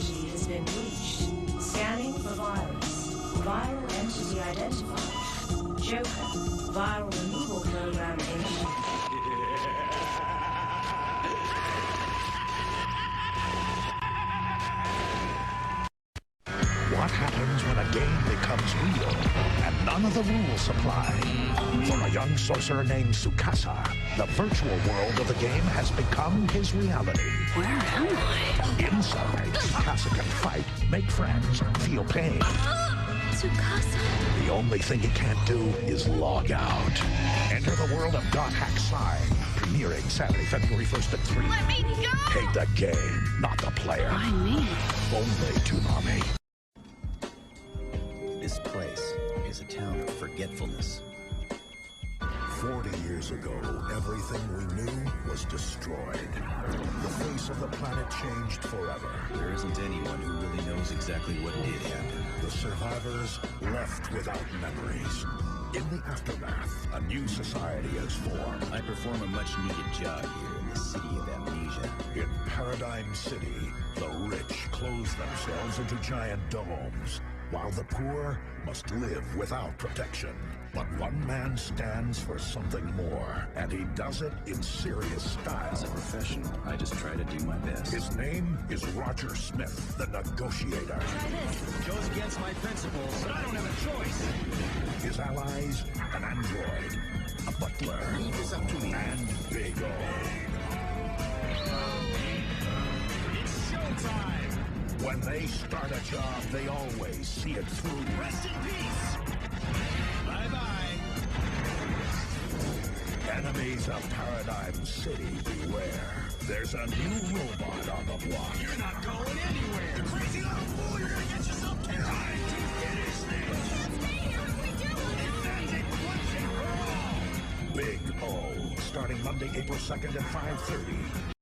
vulnerability has been breached. Scanning for virus. Viral entity identified. Joker. Viral removal program initiated. What happens when a game becomes real and none of the rules apply? For a young sorcerer named Tsukasa, the virtual world of the game has become his reality. Where am I? Inside, Tsukasa can fight, make friends, feel pain. Tsukasa? The only thing he can't do is log out. Enter the world of God Hack Sign, premiering Saturday, February 1st at 3. Let me go! Hate the game, not the player. Why me? Only Toonami. This place is a town of forgetfulness. 40 years ago, everything we knew was destroyed. The face of the planet changed forever. There isn't anyone who really knows exactly what did happen. The survivors left without memories. In the aftermath, a new society has formed. I perform a much-needed job here in the city of amnesia. In Paradigm City, the rich close themselves into giant domes, while the poor must live without protection. But one man stands for something more, and he does it in serious style. As a professional, I just try to do my best. His name is Roger Smith, the Negotiator. Goes against my principles, but I don't have a choice. His allies, an android, a butler, and Big O. It's showtime! When they start a job, they always see it through. Rest in peace! Bye-bye! Enemies of Paradigm City, beware. There's a new robot on the block. You're not going anywhere! You crazy little fool! You're gonna get yourself killed! Time to finish this! Stay here if we do it! That's it! Once and for all! Big O, starting Monday, April 2nd at 5:30.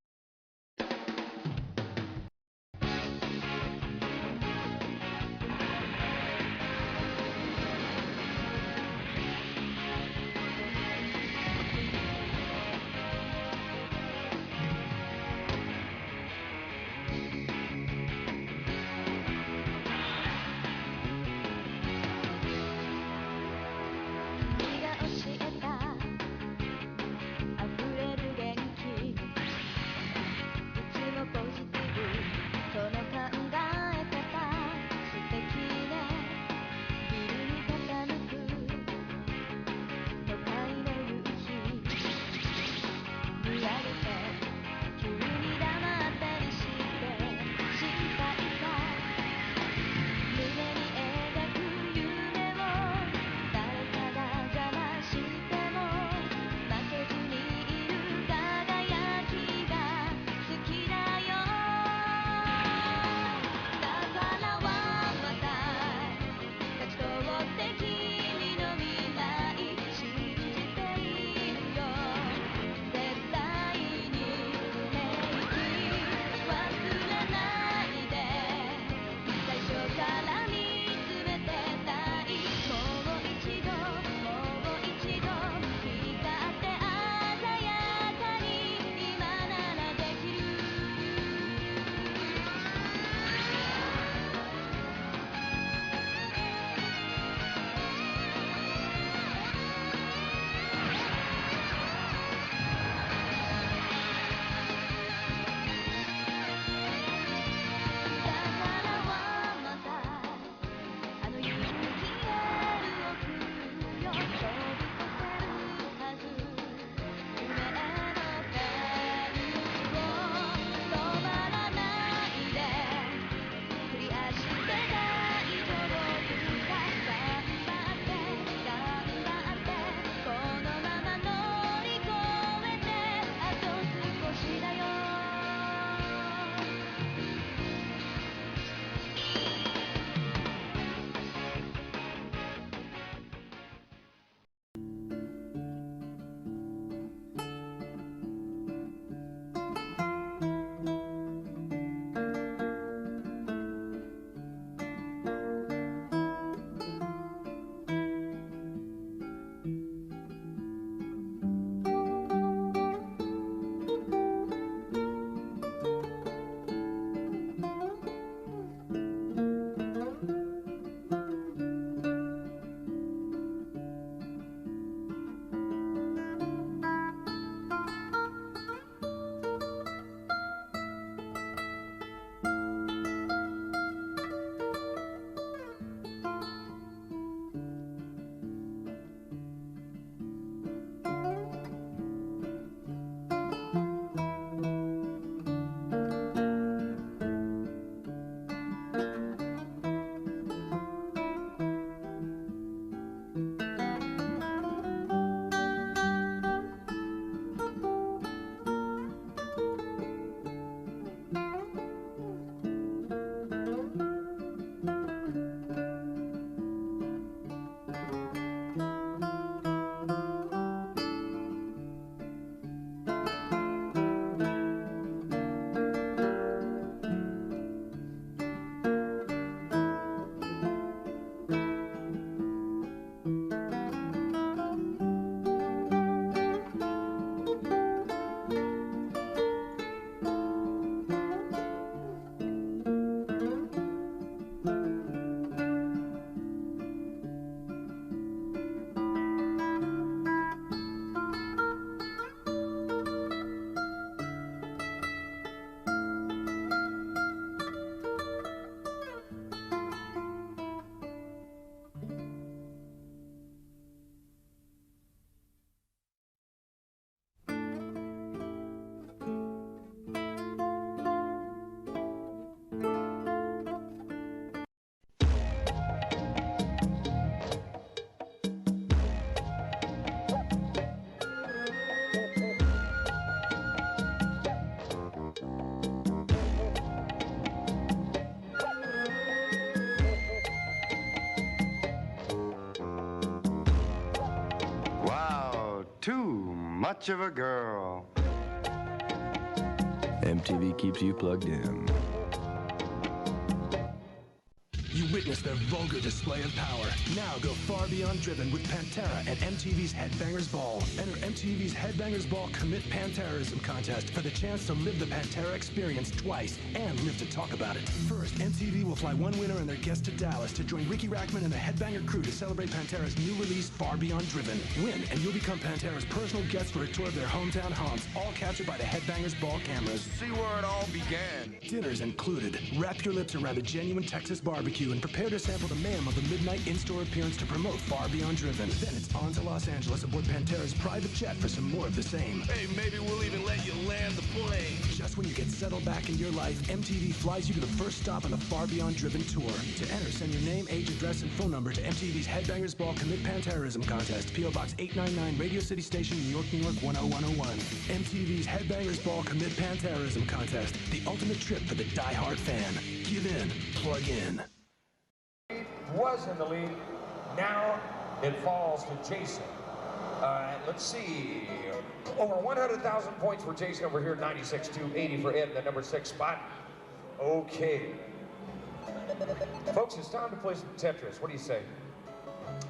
much of a girl. MTV keeps you plugged in. You witness their vulgar display of power. Now go far beyond driven with Pantera at MTV's Headbangers Ball. Enter MTV's Headbangers Ball Commit Panterism contest for the chance to live the Pantera experience twice and live to talk about it. First, MTV will fly one winner and their guest to Dallas to join Ricky Rackman and the Headbanger crew to celebrate Pantera's new release, Far Beyond Driven. Win, and you'll become Pantera's personal guest for a tour of their hometown haunts, all captured by the Headbangers Ball cameras. See where it all began. Dinners included. Wrap your lips around a genuine Texas barbecue and prepare to sample the mayhem of the midnight in-store appearance to promote Far Beyond Driven. Then it's on to Los Angeles aboard Pantera's private jet for some more of the same. Hey, maybe we'll even let you land the plane. Just when you get settled back in your life, MTV flies you to the first stop on the Far Beyond Driven tour. To enter, send your name, age, address, and phone number to MTV's Headbangers Ball Commit Panterism Contest, P.O. Box 899, Radio City Station, New York, New York 10101. MTV's Headbangers Ball Commit Panterism Contest, the ultimate trip for the die-hard fan. Give in, plug in. Was in the lead. Now it falls to Jason. Let's see. Over 100,000 points for Jason over here. 96-80 for Ed in the number 6 spot. Okay. Folks, it's time to play some Tetris. What do you say?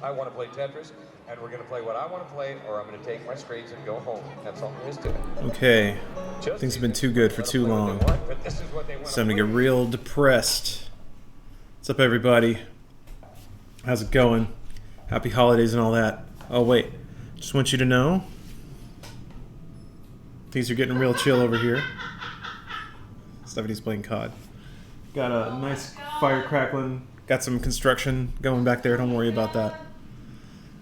I want to play Tetris, and we're going to play what I want to play, or I'm going to take my screens and go home. That's all there is to it. Okay. Things have been too good for too long. It's time to get real depressed. What's up, everybody? How's it going? Happy holidays and all that. Oh, wait. Just want you to know, things are getting real chill over here. Stephanie's playing COD. Got a nice fire crackling. Got some construction going back there. Don't worry about that.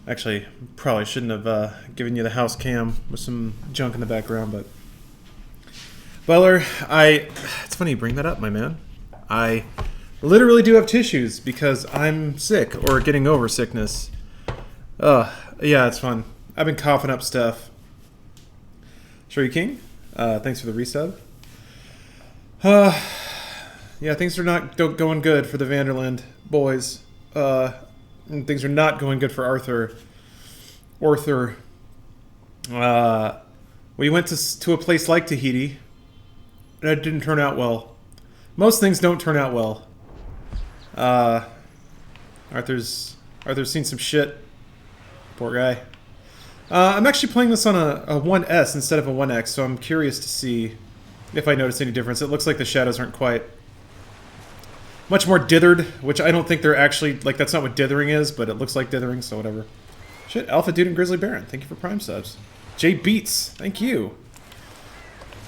Actually, probably shouldn't have given you the house cam with some junk in the background, but... Butler, it's funny you bring that up, my man. I literally do have tissues because I'm sick or getting over sickness. Yeah, it's fun. I've been coughing up stuff. Sherry King, thanks for the resub. Yeah, things are not going good for the Vanderland boys. And things are not going good for Arthur. We went to a place like Tahiti, and it didn't turn out well. Most things don't turn out well. Arthur's seen some shit. Poor guy. I'm actually playing this on a 1S instead of a 1X, so I'm curious to see if I notice any difference. It looks like the shadows aren't quite much more dithered, which I don't think they're actually, like, that's not what dithering is, but it looks like dithering, so whatever. Shit, Alpha Dude and Grizzly Baron, thank you for Prime subs. Jay Beats, thank you.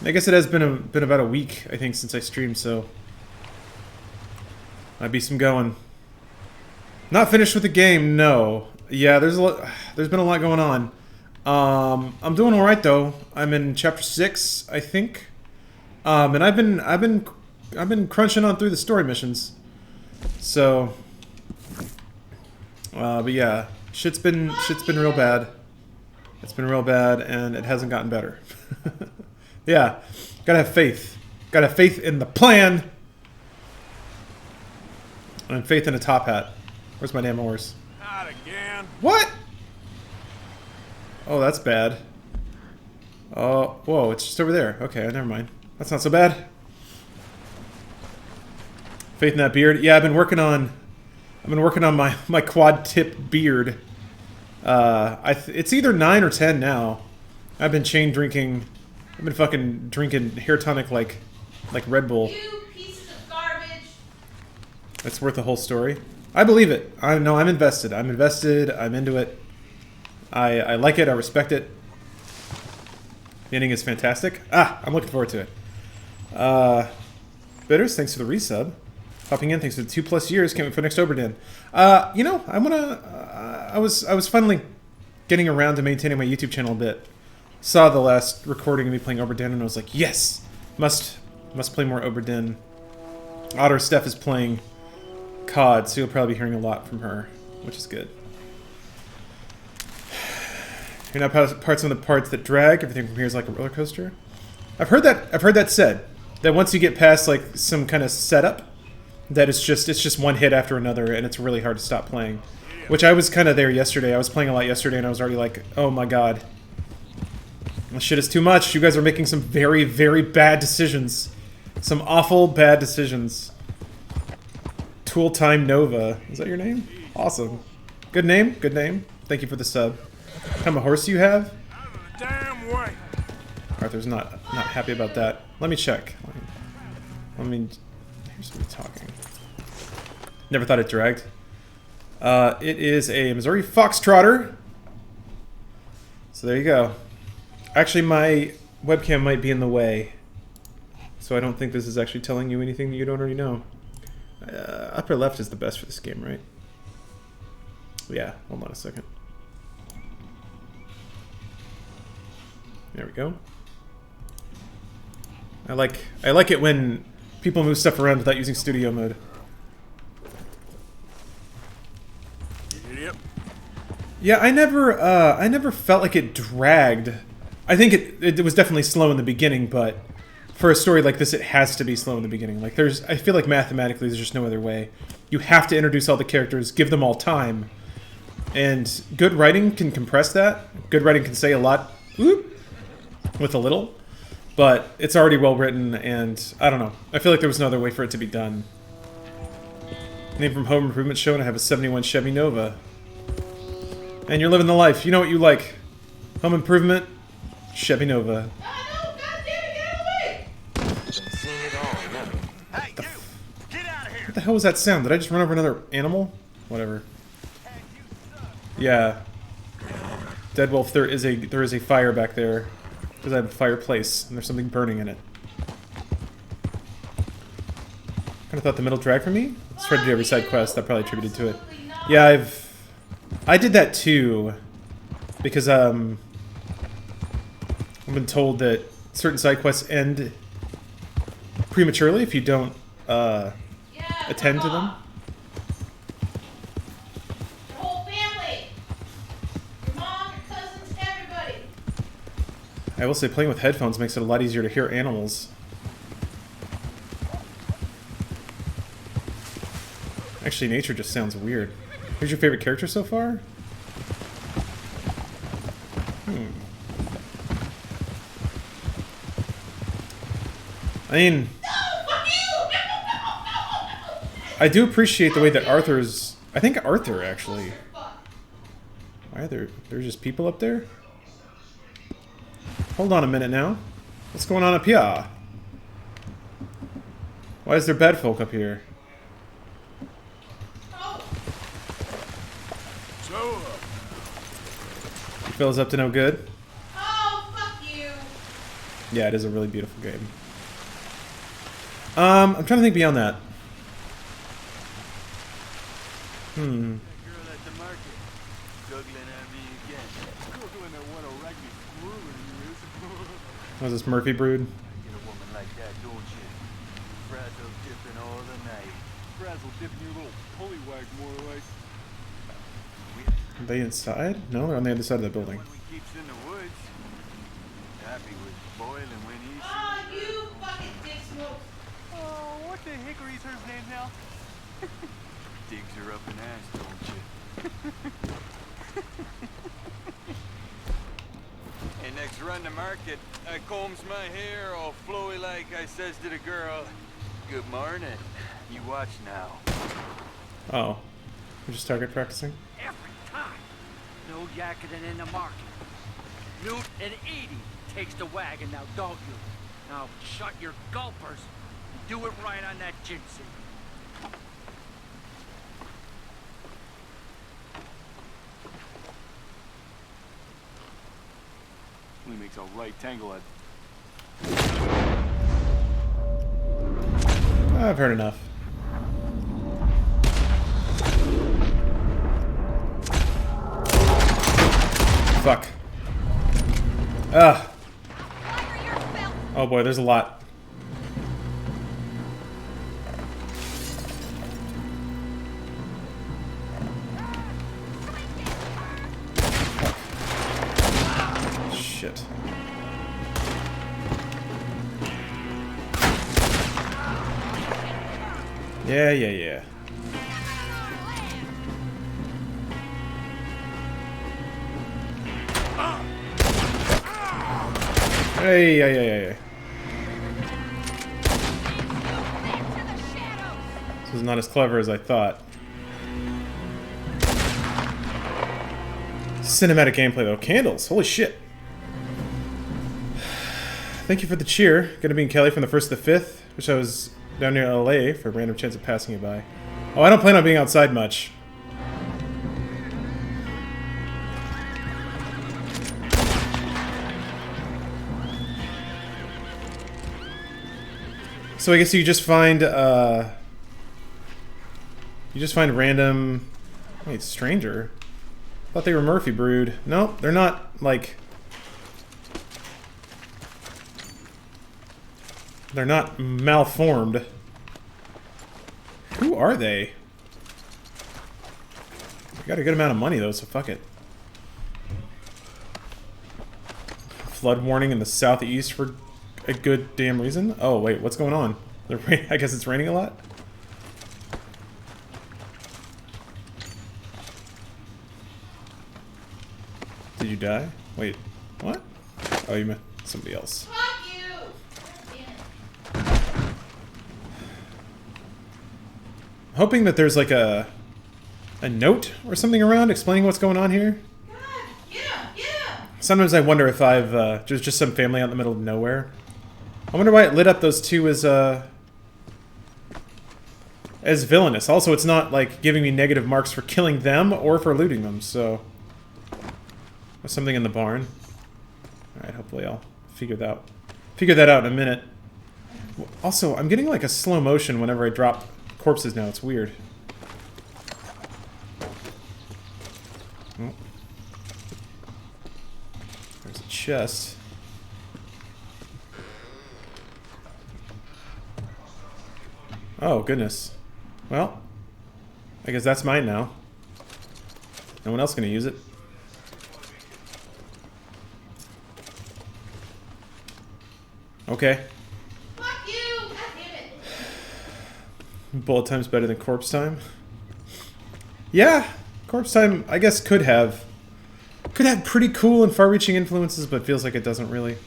I guess it has been about a week, I think, since I streamed, so might be some going. Not finished with the game, no. Yeah, there's been a lot going on. I'm doing all right though. I'm in chapter 6, I think. And I've been crunching on through the story missions. So, but yeah, shit's been real bad. It's been real bad, and it hasn't gotten better. Yeah, gotta have faith. Gotta have faith in the plan. And faith in a top hat. Where's my damn horse? Not again. What? Oh, that's bad. Oh, whoa, it's just over there. Okay, never mind. That's not so bad. Faith in that beard. Yeah, I've been working on my quad tip beard. It's either 9 or 10 now. I've been chain drinking. I've been fucking drinking hair tonic like Red Bull. You pieces of garbage. It's worth the whole story. I believe it. I'm invested. I'm into it. I like it. I respect it. The ending is fantastic. I'm looking forward to it. Bitters, thanks for the resub. Popping in, thanks for the 2+ years. Can't wait for next Oberdin. You know, I was finally getting around to maintaining my YouTube channel a bit. Saw the last recording of me playing Oberdin, and I was like, yes, must play more Oberdin. Otter Steph is playing COD, so you'll probably be hearing a lot from her, which is good. You're not parts of the parts that drag. Everything from here is like a roller coaster. I've heard that said. That once you get past like some kind of setup, that it's just one hit after another, and it's really hard to stop playing. Which I was kind of there yesterday. I was playing a lot yesterday, and I was already like, oh my god, This shit is too much. You guys are making some very, very bad decisions. Some awful bad decisions. Tool Time Nova. Is that your name? Awesome. Good name. Good name. Thank you for the sub. What kind of horse you have? Damn way. Arthur's not happy about that. Let me check. Let me... Here's me talking. Never thought it dragged. It is a Missouri Foxtrotter. So there you go. Actually, my webcam might be in the way. So I don't think this is actually telling you anything that you don't already know. Upper left is the best for this game, right? Yeah, hold on a second. There we go. I like it when people move stuff around without using studio mode. Yep. Yeah, I never felt like it dragged. I think it was definitely slow in the beginning, but for a story like this, it has to be slow in the beginning. Like I feel like mathematically, there's just no other way. You have to introduce all the characters, give them all time, and good writing can compress that. Good writing can say a lot with a little, but it's already well written, and I don't know. I feel like there was no other way for it to be done. Name from Home Improvement Show, and I have a '71 Chevy Nova. And you're living the life. You know what you like. Home Improvement, Chevy Nova. What the hell was that sound? Did I just run over another animal? Whatever. Yeah. Dead Wolf, there is a fire back there. Because I have a fireplace, and there's something burning in it. Kinda thought the middle dragged for me? Let's try to do every side quest, that probably attributed to it. Yeah, I did that too. Because, I've been told that certain side quests end prematurely if you don't, attend to them. Your whole family. Your mom, your cousins, everybody. I will say playing with headphones makes it a lot easier to hear animals. Actually, nature just sounds weird. Who's your favorite character so far? I mean... I do appreciate the way that Arthur's... I think Arthur, actually... Why are there's just people up there? Hold on a minute now. What's going on up here? Why is there bad folk up here? You fellas up to no good? Oh, fuck you. Yeah, it is a really beautiful game. I'm trying to think beyond that. That girl at the market, juggling at me again. Googling at what a raggedy squirrel he is. Was this Murphy Brood? Get a woman like that, don't you? Frazzle dipping all the night. Frazzle dipping your little pullywag, more or less. Are they inside? No, they're on the other side of the building. One we keeps in the woods. Happy with boiling when he's... Oh, you fucking dick smoke. Oh, what the hickory's her name now? Digs her up an ass, don't you? And next run to market, I combs my hair all flowy like I says to the girl, "Good morning. You watch now." Oh. We're just target practicing? Every time. No yakking in the market. Newt and Edie takes the wagon now, don't you? Now shut your gulpers and do it right on that ginseng. He makes a right tangle at... I've heard enough. Fuck. Ugh. Oh boy, there's a lot. Shit. Yeah. Hey, hey, hey, hey. This is not as clever as I thought. Cinematic gameplay though. Candles. Holy shit. Thank you for the cheer. Gonna be in Cali from the 1st to the 5th. Wish I was down near LA for a random chance of passing you by. Oh, I don't plan on being outside much. So I guess you just find random... Wait, stranger? I thought they were Murphy Brood. No, they're not, like... They're not malformed. Who are they? I got a good amount of money though, so fuck it. Flood warning in the southeast for a good damn reason? Oh wait, what's going on? I guess it's raining a lot? Did you die? Wait, what? Oh, you meant somebody else. Hoping that there's like a note or something around explaining what's going on here. Sometimes I wonder if I've there's just some family out in the middle of nowhere. I wonder why it lit up those two as villainous. Also, it's not like giving me negative marks for killing them or for looting them. So there's something in the barn. All right, hopefully I'll figure that out in a minute. Also, I'm getting like a slow motion whenever I drop corpses now. It's weird. Oh. There's a chest. Oh, goodness. Well, I guess that's mine now. No one else gonna use it. Okay. Bullet time's better than corpse time. Yeah, corpse time I guess could have pretty cool and far-reaching influences, but feels like it doesn't really.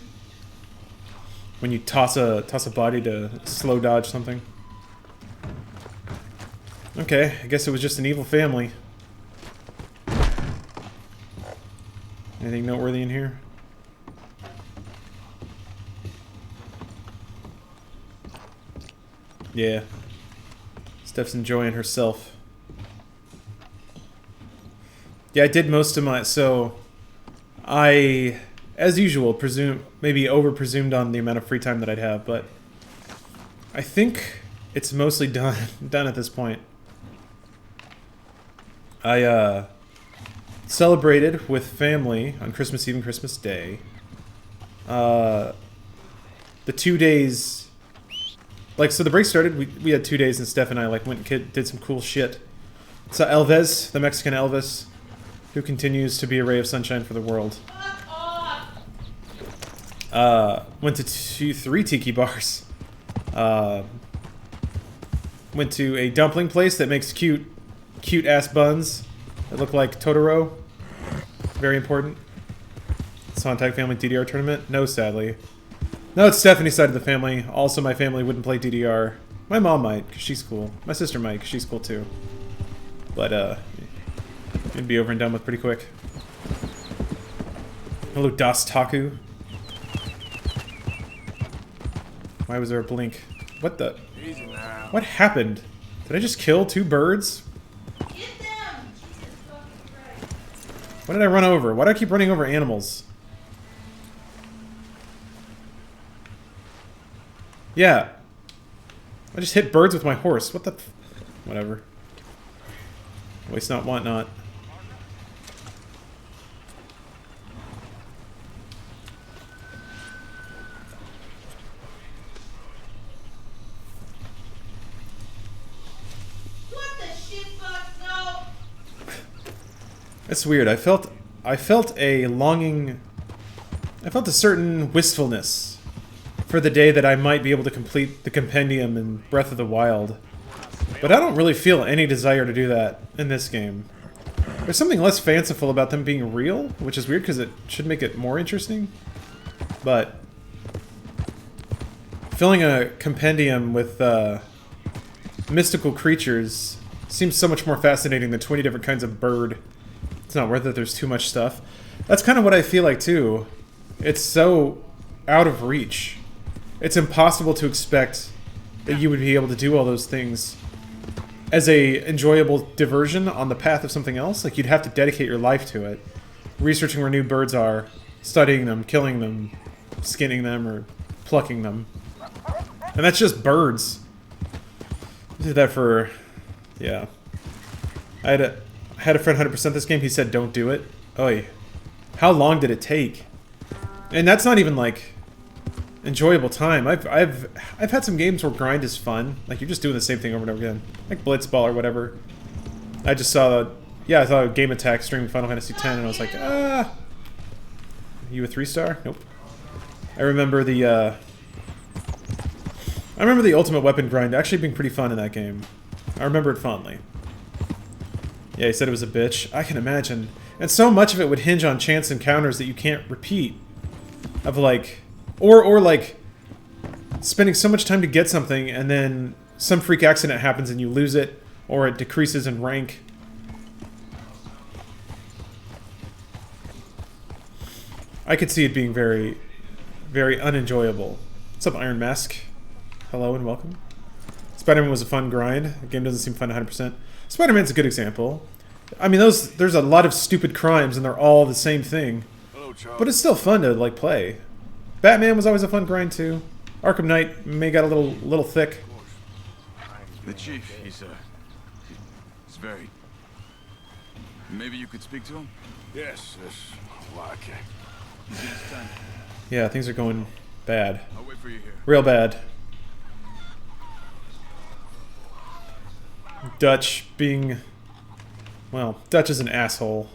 When you toss a body to slow dodge something. Okay, I guess it was just an evil family. Anything noteworthy in here? Yeah. Steph's enjoying herself. Yeah, I did most of my... So, I, as usual, maybe over-presumed on the amount of free time that I'd have, but I think it's mostly done at this point. I, celebrated with family on Christmas Eve and Christmas Day. The 2 days... Like, so the break started, we had 2 days, and Steph and I, like, went and did some cool shit. So Elvis, the Mexican Elvis, who continues to be a ray of sunshine for the world. Went to 3 tiki bars. Went to a dumpling place that makes cute-ass buns that look like Totoro. Very important. Sonntag family DDR tournament? No, sadly. No, it's Stephanie's side of the family. Also, my family wouldn't play DDR. My mom might, because she's cool. My sister might, because she's cool too. But, it'd be over and done with pretty quick. Hello, Das Taku. Why was there a blink? What the? What happened? Did I just kill 2 birds? What did I run over? Why do I keep running over animals? Yeah. I just hit birds with my horse. What the... Whatever. Waste not, want not. What the shit fuck? No! It's weird. I felt a longing... I felt a certain wistfulness for the day that I might be able to complete the compendium in Breath of the Wild. But I don't really feel any desire to do that in this game. There's something less fanciful about them being real, which is weird because it should make it more interesting. But filling a compendium with mystical creatures seems so much more fascinating than 20 different kinds of bird. It's not worth it, there's too much stuff. That's kind of what I feel like too. It's so out of reach. It's impossible to expect that you would be able to do all those things as a enjoyable diversion on the path of something else. Like, you'd have to dedicate your life to it. Researching where new birds are, studying them, killing them, skinning them, or plucking them. And that's just birds. I did that for... yeah. I had a friend 100% this game, he said don't do it. Oy. How long did it take? And that's not even, like, enjoyable time. I've had some games where grind is fun. Like, you're just doing the same thing over and over again. Like Blitzball or whatever. I just saw... yeah, I saw Game Attack streaming Final Fantasy X, and I was like, ah... You a 3-star? Nope. I remember the Ultimate Weapon grind actually being pretty fun in that game. I remember it fondly. Yeah, he said it was a bitch. I can imagine. And so much of it would hinge on chance encounters that you can't repeat. Of like... Or like... spending so much time to get something, and then some freak accident happens and you lose it, or it decreases in rank. I could see it being very, very unenjoyable. What's up, Iron Mask? Hello and welcome. Spider-Man was a fun grind. The game doesn't seem fun 100%. Spider-Man's a good example. I mean, there's a lot of stupid crimes and they're all the same thing. Hello, Charles. But it's still fun to, like, play. Batman was always a fun grind, too. Arkham Knight may got a little thick. The chief, he's very... Maybe you could speak to him? Yes. Well, I can. He's in his tent. Yeah, things are going bad. I'll wait for you here. Real bad. Dutch being... well, Dutch is an asshole.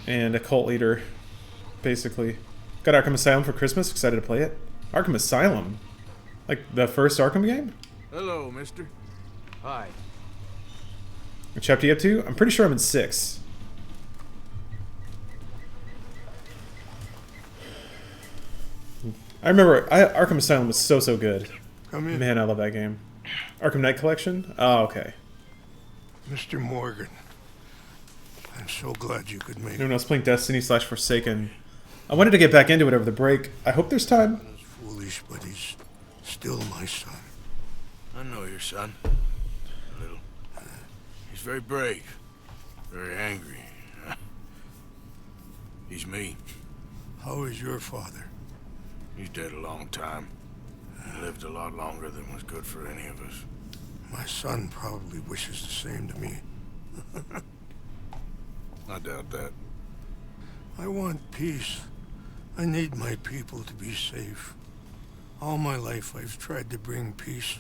And a cult leader, basically. Got Arkham Asylum for Christmas. Excited to play it. Arkham Asylum? Like the first Arkham game? Hello, mister. Hi. What chapter you up to? I'm pretty sure I'm in 6. I remember Arkham Asylum was so good. Come in. Man, I love that game. Arkham Knight Collection? Oh, okay. Mr. Morgan. I'm so glad you could make it. No, I was playing Destiny / Forsaken. I wanted to get back into it over the break. I hope there's time. He's foolish, but he's still my son. I know your son. A little. He's very brave. Very angry. He's me. How is your father? He's dead a long time. He lived a lot longer than was good for any of us. My son probably wishes the same to me. I doubt that. I want peace. I need my people to be safe. All my life I've tried to bring peace.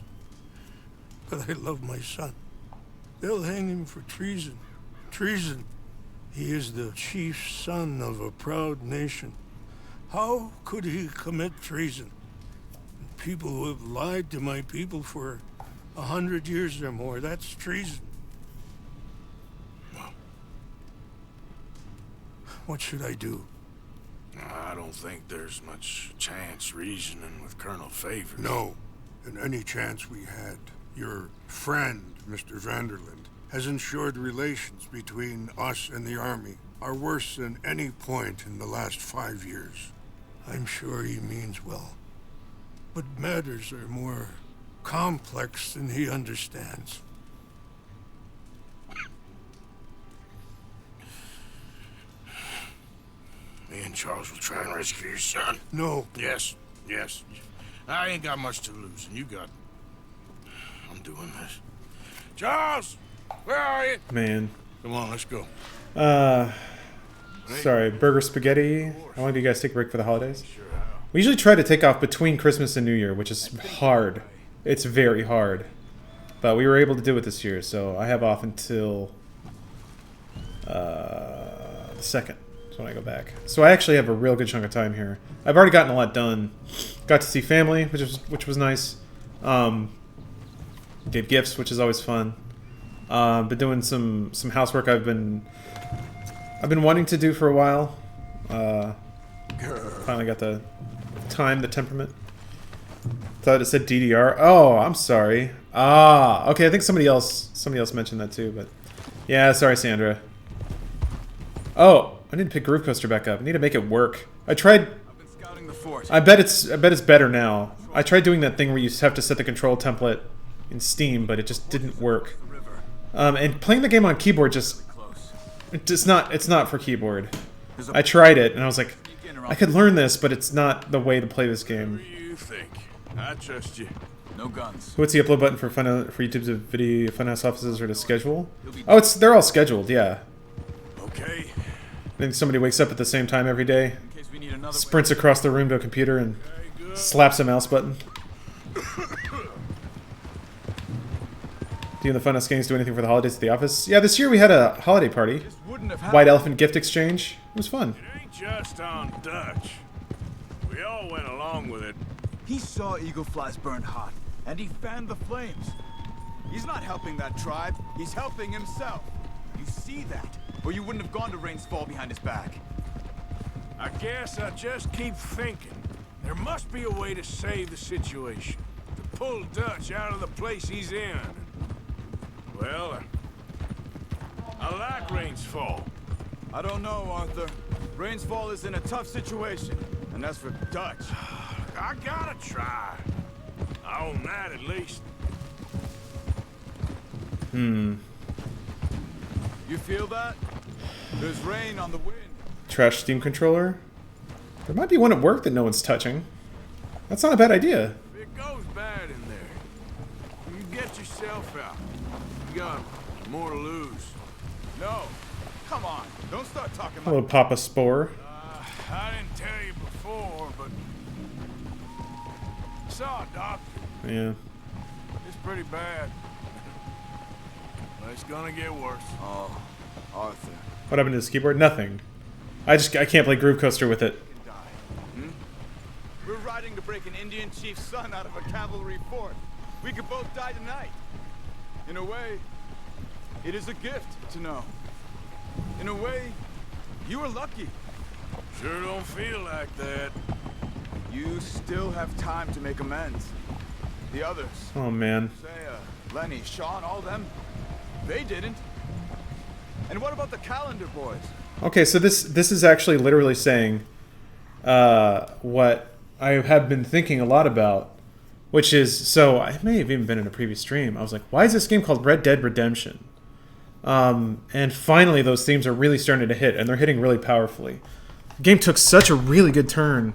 But I love my son. They'll hang him for treason. Treason. He is the chief son of a proud nation. How could he commit treason? People who have lied to my people for 100 years or more, that's treason. Well, what should I do? I don't think there's much chance reasoning with Colonel Favors. No. And any chance we had, your friend, Mr. Vanderland, has ensured relations between us and the Army are worse than any point in the last 5 years. I'm sure he means well. But matters are more complex than he understands. Me and Charles will try and rescue your son. No. Yes. I ain't got much to lose, and you got... I'm doing this. Charles! Where are you? Man. Come on, let's go. Sorry, Burger Spaghetti. How long do you guys take a break for the holidays? We usually try to take off between Christmas and New Year, which is hard. It's very hard. But we were able to do it this year, so I have off until the 2nd. That's when I go back. So I actually have a real good chunk of time here. I've already gotten a lot done. Got to see family, which was nice. Gave gifts, which is always fun. Been doing some housework I've been wanting to do for a while. Finally got the time, the temperament. Thought it said DDR. Oh, I'm sorry. Ah, okay. I think somebody else mentioned that too. But yeah, sorry, Sandra. Oh, I need to pick Groove Coaster back up. I need to make it work. I tried. I bet it's better now. I tried doing that thing where you have to set the control template in Steam, but it just didn't work. And playing the game on keyboard it's not for keyboard. I tried it and I was like, I could learn this, but it's not the way to play this game. You think? I trust you. No guns. What's the upload button for YouTube's video Funhouse offices or to schedule? Oh, they're all scheduled, yeah. Okay. I think somebody wakes up at the same time every day, sprints across the room to a computer and slaps a mouse button. Do you and the Funhouse gangs do anything for the holidays at the office? Yeah, this year we had a holiday party. White Elephant gift exchange. It was fun. It ain't just on Dutch. We all went along with it. He saw Eagle Flies burn hot, and he fanned the flames. He's not helping that tribe, he's helping himself. You see that, or you wouldn't have gone to Rain's Fall behind his back. I guess I just keep thinking. There must be a way to save the situation. To pull Dutch out of the place he's in. Well, I like Rain's Fall. I don't know, Arthur. Rain's Fall is in a tough situation, and that's for Dutch. I gotta try. I own that at least. You feel that? There's rain on the wind. Trash Steam controller. There might be one at work that no one's touching. That's not a bad idea. If it goes bad in there, you get yourself out. You got more to lose. No. Come on. Don't start talking Hello, Papa Spore. I didn't tell you before, but I saw a doctor. Yeah. It's pretty bad. But it's gonna get worse. Oh, Arthur. What happened to this keyboard? Nothing. I can't play Groove Coaster with it. We're riding to break an Indian chief's son out of a cavalry fort. We could both die tonight. In a way, it is a gift to know. In a way, you were lucky. Sure don't feel like that. You still have time to make amends. The others. Oh man. Say, Lenny, Sean, all them. They didn't. And what about the Calendar boys? Okay, so this is actually literally saying what I have been thinking a lot about, which is, so I may have even been in a previous stream. I was like, why is this game called Red Dead Redemption? And finally, those themes are really starting to hit, and they're hitting really powerfully. The game took such a really good turn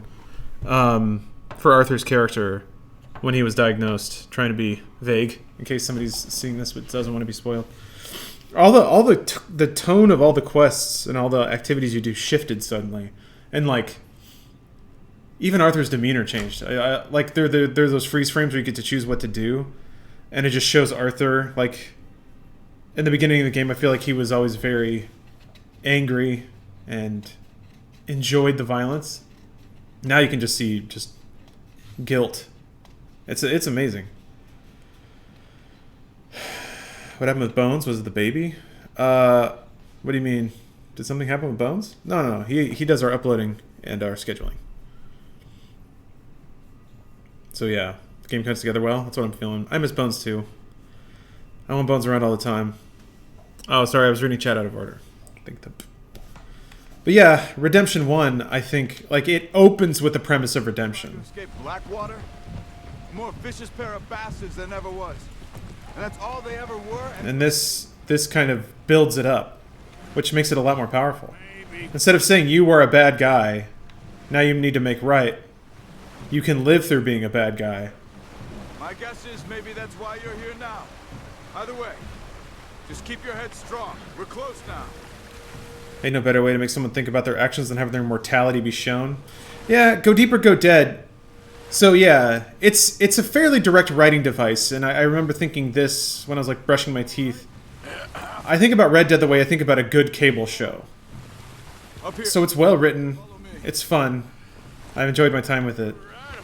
for Arthur's character when he was diagnosed, trying to be vague in case somebody's seeing this but doesn't want to be spoiled. All the tone of all the quests and all the activities you do shifted suddenly, and like even Arthur's demeanor changed. Like there's those freeze frames where you get to choose what to do, and it just shows Arthur like in the beginning of the game. I feel like he was always very angry and enjoyed the violence. Now you can just see just guilt. It's amazing. What happened with Bones? Was it the baby? What do you mean? Did something happen with Bones? No. He does our uploading and our scheduling. So yeah, the game comes together well. That's what I'm feeling. I miss Bones too. I want Bones around all the time. Oh, sorry, I was reading chat out of order. But yeah, Redemption 1, I think, like, it opens with the premise of redemption. Escape Blackwater? A more vicious pair of bastards than ever was. And that's all they ever were. And this kind of builds it up, which makes it a lot more powerful. Instead of saying you were a bad guy, now you need to make right. You can live through being a bad guy. My guess is maybe that's why you're here now. Either way, just keep your head strong. We're close now. Ain't no better way to make someone think about their actions than having their mortality be shown. Yeah, Go Deep or Go Dead. So yeah, it's a fairly direct writing device, and I remember thinking this when I was like brushing my teeth. I think about Red Dead the way I think about a good cable show. So it's well written, it's fun. I've enjoyed my time with it.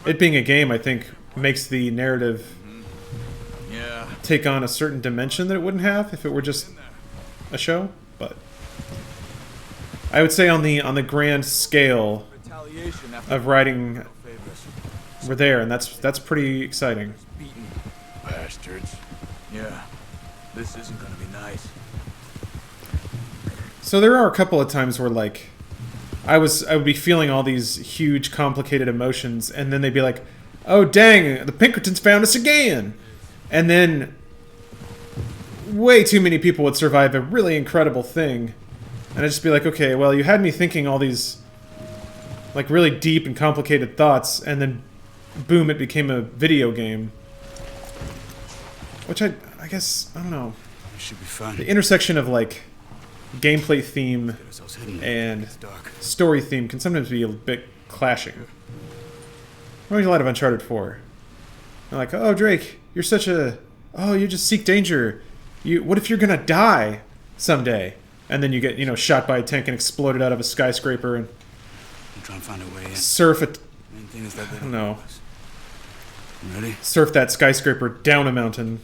It being a game, I think, makes the narrative take on a certain dimension that it wouldn't have if it were just a show. But I would say on the grand scale of writing were there, and that's pretty exciting. Beaten bastards. Yeah, this isn't gonna be nice. So there are a couple of times where like I would be feeling all these huge complicated emotions, and then they'd be like, "Oh dang, the Pinkertons found us again," and then way too many people would survive a really incredible thing, and I'd just be like, "Okay, well you had me thinking all these like really deep and complicated thoughts, and then boom, it became a video game." Which I guess, I don't know. It should be fun. The intersection of like gameplay theme and story theme can sometimes be a bit clashing. Reminds me a lot of Uncharted 4. They're like, "Oh Drake, you're such a... Oh, you just seek danger. What if you're gonna die someday?" And then you get, you know, shot by a tank and exploded out of a skyscraper and trying to find a way in. Surf it. Main thing is that I don't know. You ready? Surf that skyscraper down a mountain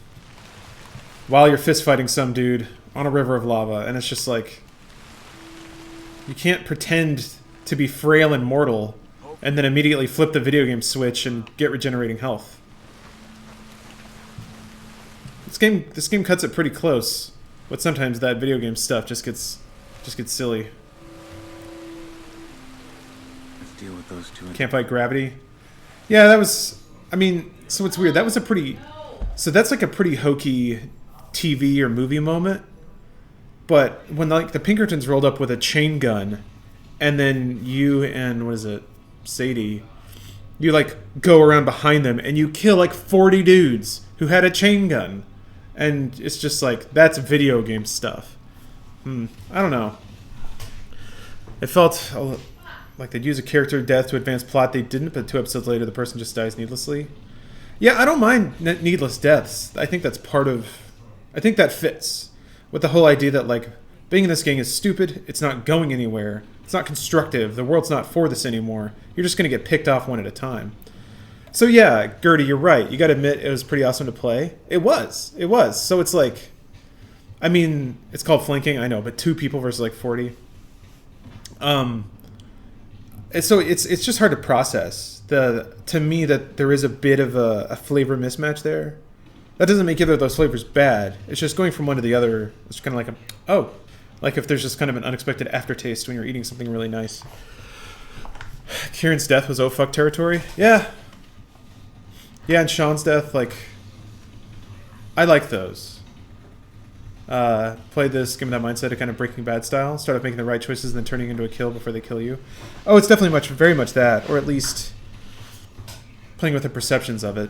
while you're fist fighting some dude on a river of lava, and it's just like you can't pretend to be frail and mortal and then immediately flip the video game switch and get regenerating health. This game cuts it pretty close, but sometimes that video game stuff just gets silly. Let's deal with those two. Can't fight gravity. Yeah, that was... I mean, so it's weird. That was a pretty... So that's like a pretty hokey TV or movie moment. But when like the Pinkertons rolled up with a chain gun, and then you and, what is it, Sadie, you like go around behind them and you kill like 40 dudes who had a chain gun. And it's just like, that's video game stuff. I don't know. It felt like they'd use a character death to advance plot. They didn't, but 2 episodes later the person just dies needlessly. Yeah, I don't mind needless deaths. I think that's part of... I think that fits with the whole idea that like being in this game is stupid. It's not going anywhere. It's not constructive. The world's not for this anymore. You're just going to get picked off one at a time. So yeah, Gertie, you're right. You got to admit it was pretty awesome to play. It was. It was. So it's like... I mean, it's called flanking, I know, but 2 people versus like 40. And so it's just hard to process. To me, that there is a bit of a flavor mismatch there. That doesn't make either of those flavors bad. It's just going from one to the other. It's kind of like like if there's just kind of an unexpected aftertaste when you're eating something really nice. Kieran's death was oh fuck territory. Yeah. Yeah, and Sean's death, like, I like those. Played this, given that mindset of kind of Breaking Bad style. Start off making the right choices and then turning into a kill before they kill you. Oh, it's definitely very much that. Or at least playing with the perceptions of it.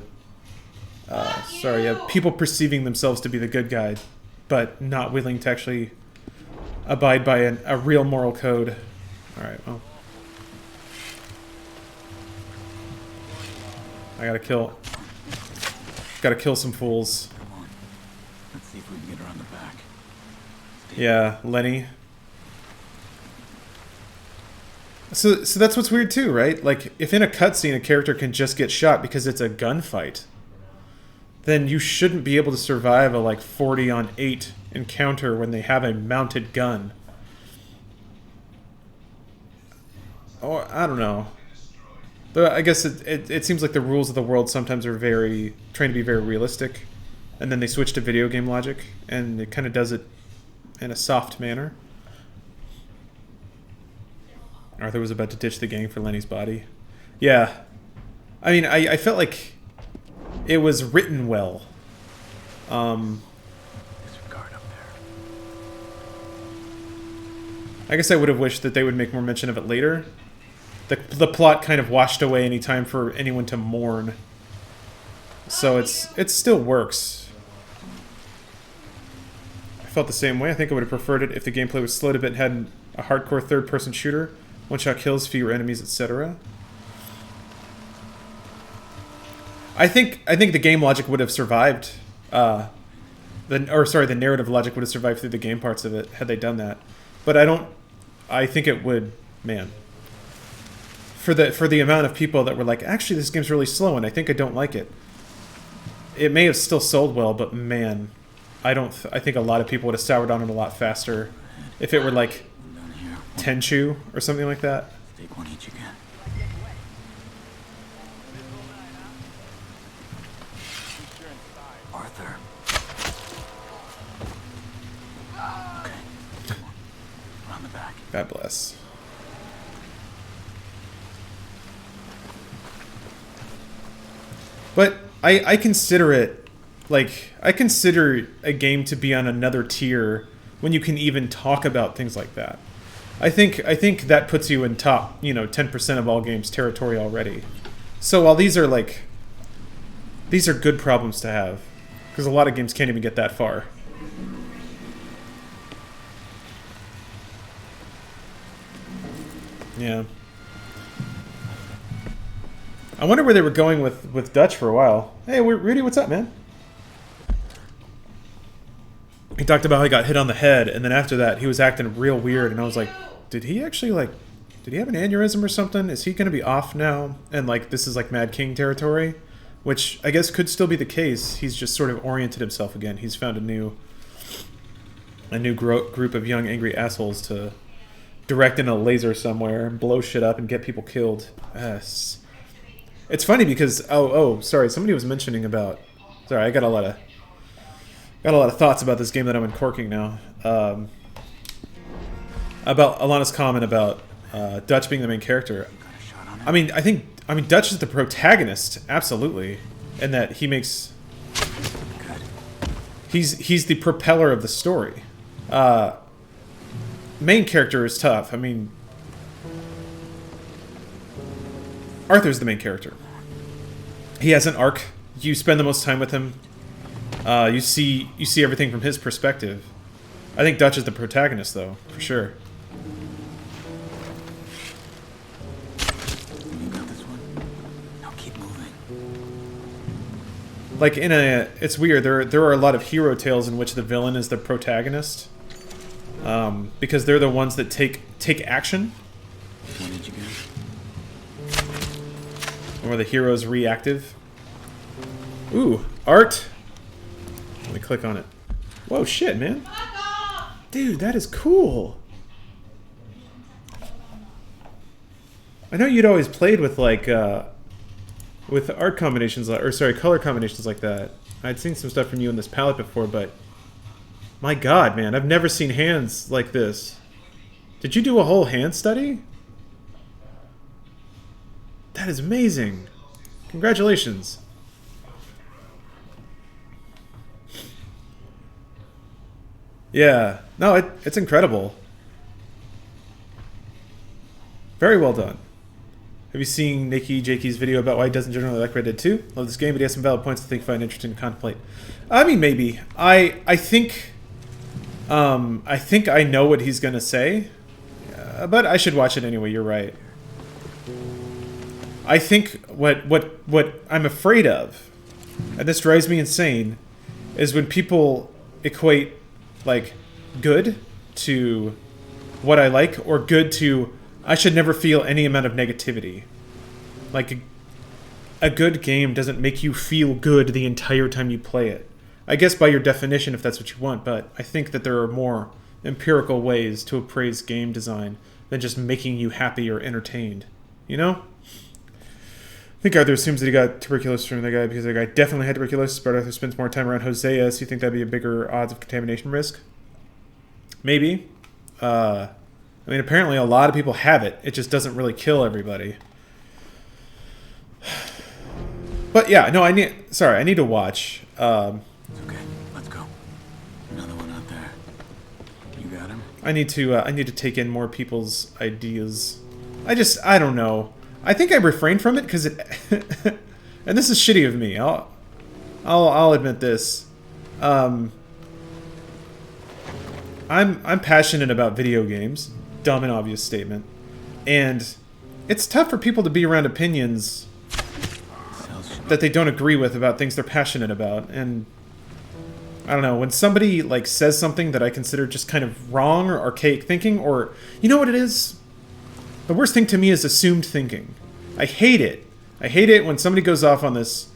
Sorry, yeah, people perceiving themselves to be the good guy, but not willing to actually abide by a real moral code. Alright, well. I gotta kill some fools. Come on. Let's see if we can get around the back. Yeah, Lenny. So that's what's weird too, right? Like, if in a cutscene a character can just get shot because it's a gunfight, then you shouldn't be able to survive a like 40-on-8 encounter when they have a mounted gun. Or I don't know. But I guess it seems like the rules of the world sometimes are trying to be very realistic, and then they switch to video game logic, and it kind of does it in a soft manner. Arthur was about to ditch the gang for Lenny's body. Yeah. I mean, I felt like it was written well. Disregard up there. I guess I would have wished that they would make more mention of it later. The plot kind of washed away any time for anyone to mourn. So it still works. I felt the same way. I think I would have preferred it if the gameplay was slowed a bit and had a hardcore third-person shooter, one-shot kills, fewer enemies, etc. I think the game logic would have survived. The narrative logic would have survived through the game parts of it had they done that. But I think it would, man. For the amount of people that were like, actually, this game's really slow, and I think I don't like it. It may have still sold well, but man, I think a lot of people would have soured on it a lot faster if it were like Tenchu or something like that. Take one each again. God bless. But I consider it, like, I consider a game to be on another tier when you can even talk about things like that. I think that puts you in top, 10% of all games territory already. So while these are good problems to have, because a lot of games can't even get that far. Yeah. I wonder where they were going with Dutch for a while. Hey, Rudy, what's up, man? He talked about how he got hit on the head, and then after that, he was acting real weird, and I was like, did he have an aneurysm or something? Is he going to be off now? And, like, this is, like, Mad King territory, which I guess could still be the case. He's just sort of oriented himself again. He's found a new group of young, angry assholes to direct in a laser somewhere and blow shit up and get people killed. Yes. It's funny because sorry, somebody was mentioning about. Sorry, I got a lot of thoughts about this game that I'm uncorking now. About Alana's comment about Dutch being the main character. I mean, Dutch is the protagonist, absolutely, and that he makes. He's the propeller of the story. Main character is tough. I mean, Arthur's the main character. He has an arc. You spend the most time with him. You see everything from his perspective. I think Dutch is the protagonist, though, for sure. You got this one? Now keep moving. Like it's weird. There are a lot of hero tales in which the villain is the protagonist, because they're the ones that take action. What did you get? Or the hero's reactive. Ooh, art. Let me click on it. Whoa, shit, man. Dude, that is cool. I know you'd always played with, like, with art combinations, color combinations like that. I'd seen some stuff from you in this palette before, but my god, man, I've never seen hands like this. Did you do a whole hand study? That is amazing. Congratulations. Yeah. No, it's incredible. Very well done. Have you seen Nikki Jakey's video about why he doesn't generally like Red Dead 2? Love this game, but he has some valid points to think, find interesting to contemplate. I mean, maybe. I think I know what he's gonna say, but I should watch it anyway. You're right. I think what I'm afraid of, and this drives me insane, is when people equate, like, good to what I like, or good to I should never feel any amount of negativity. Like, a good game doesn't make you feel good the entire time you play it. I guess by your definition, if that's what you want, but I think that there are more empirical ways to appraise game design than just making you happy or entertained. You know? I think Arthur assumes that he got tuberculosis from the guy because the guy definitely had tuberculosis, but Arthur spends more time around Hosea, so you think that'd be a bigger odds of contamination risk? Maybe. I mean, apparently a lot of people have it. It just doesn't really kill everybody. But yeah, no, I need to watch. It's okay. Let's go. Another one out there. You got him? I need to take in more people's ideas. I don't know. I think I refrained from it because it, and this is shitty of me. I'll admit this. I'm passionate about video games. Dumb and obvious statement. And it's tough for people to be around opinions that they don't agree with about things they're passionate about. And I don't know, when somebody, like, says something that I consider just kind of wrong or archaic thinking, or you know what it is? The worst thing to me is assumed thinking. I hate it. I hate it when somebody goes off on this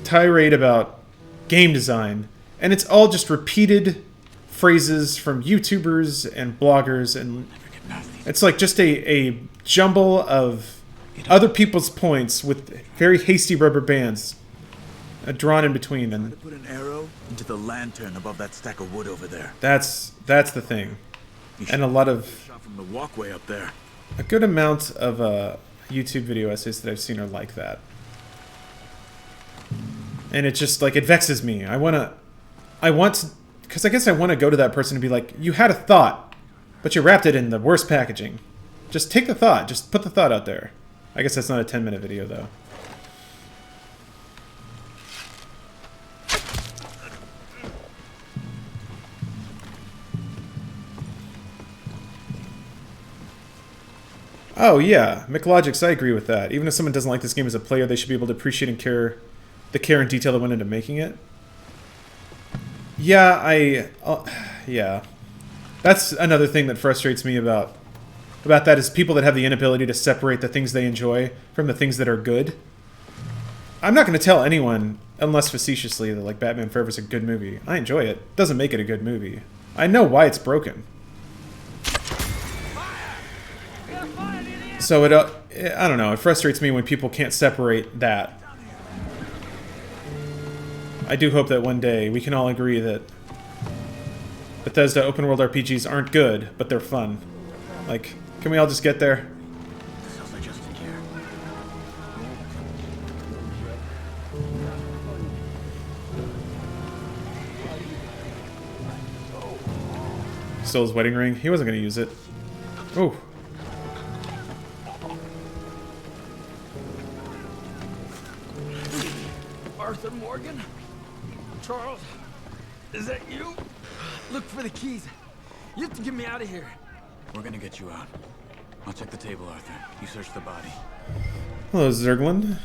tirade about game design, and it's all just repeated phrases from YouTubers and bloggers, and it's like just a jumble of other people's points with very hasty rubber bands drawn in between. And put an arrow into the lantern above that stack of wood over there. That's the thing. And a lot of from the walkway up there. A good amount of YouTube video essays that I've seen are like that. And it just, like, it vexes me. Because I guess I want to go to that person and be like, you had a thought, but you wrapped it in the worst packaging. Just take the thought. Just put the thought out there. I guess that's not a 10-minute video, though. Oh, yeah. McLogix, I agree with that. Even if someone doesn't like this game as a player, they should be able to appreciate and the care and detail that went into making it. Yeah, yeah. That's another thing that frustrates me about that is people that have the inability to separate the things they enjoy from the things that are good. I'm not going to tell anyone, unless facetiously, that like Batman Forever is a good movie. I enjoy it. Doesn't make it a good movie. I know why it's broken. So I don't know, it frustrates me when people can't separate that. I do hope that one day we can all agree that Bethesda open world RPGs aren't good, but they're fun. Like, can we all just get there? Stole his wedding ring. He wasn't going to use it. Oh. Arthur Morgan? Charles? Is that you? Look for the keys. You have to get me out of here. We're gonna get you out. I'll check the table, Arthur. You search the body. Hello, Zerglund.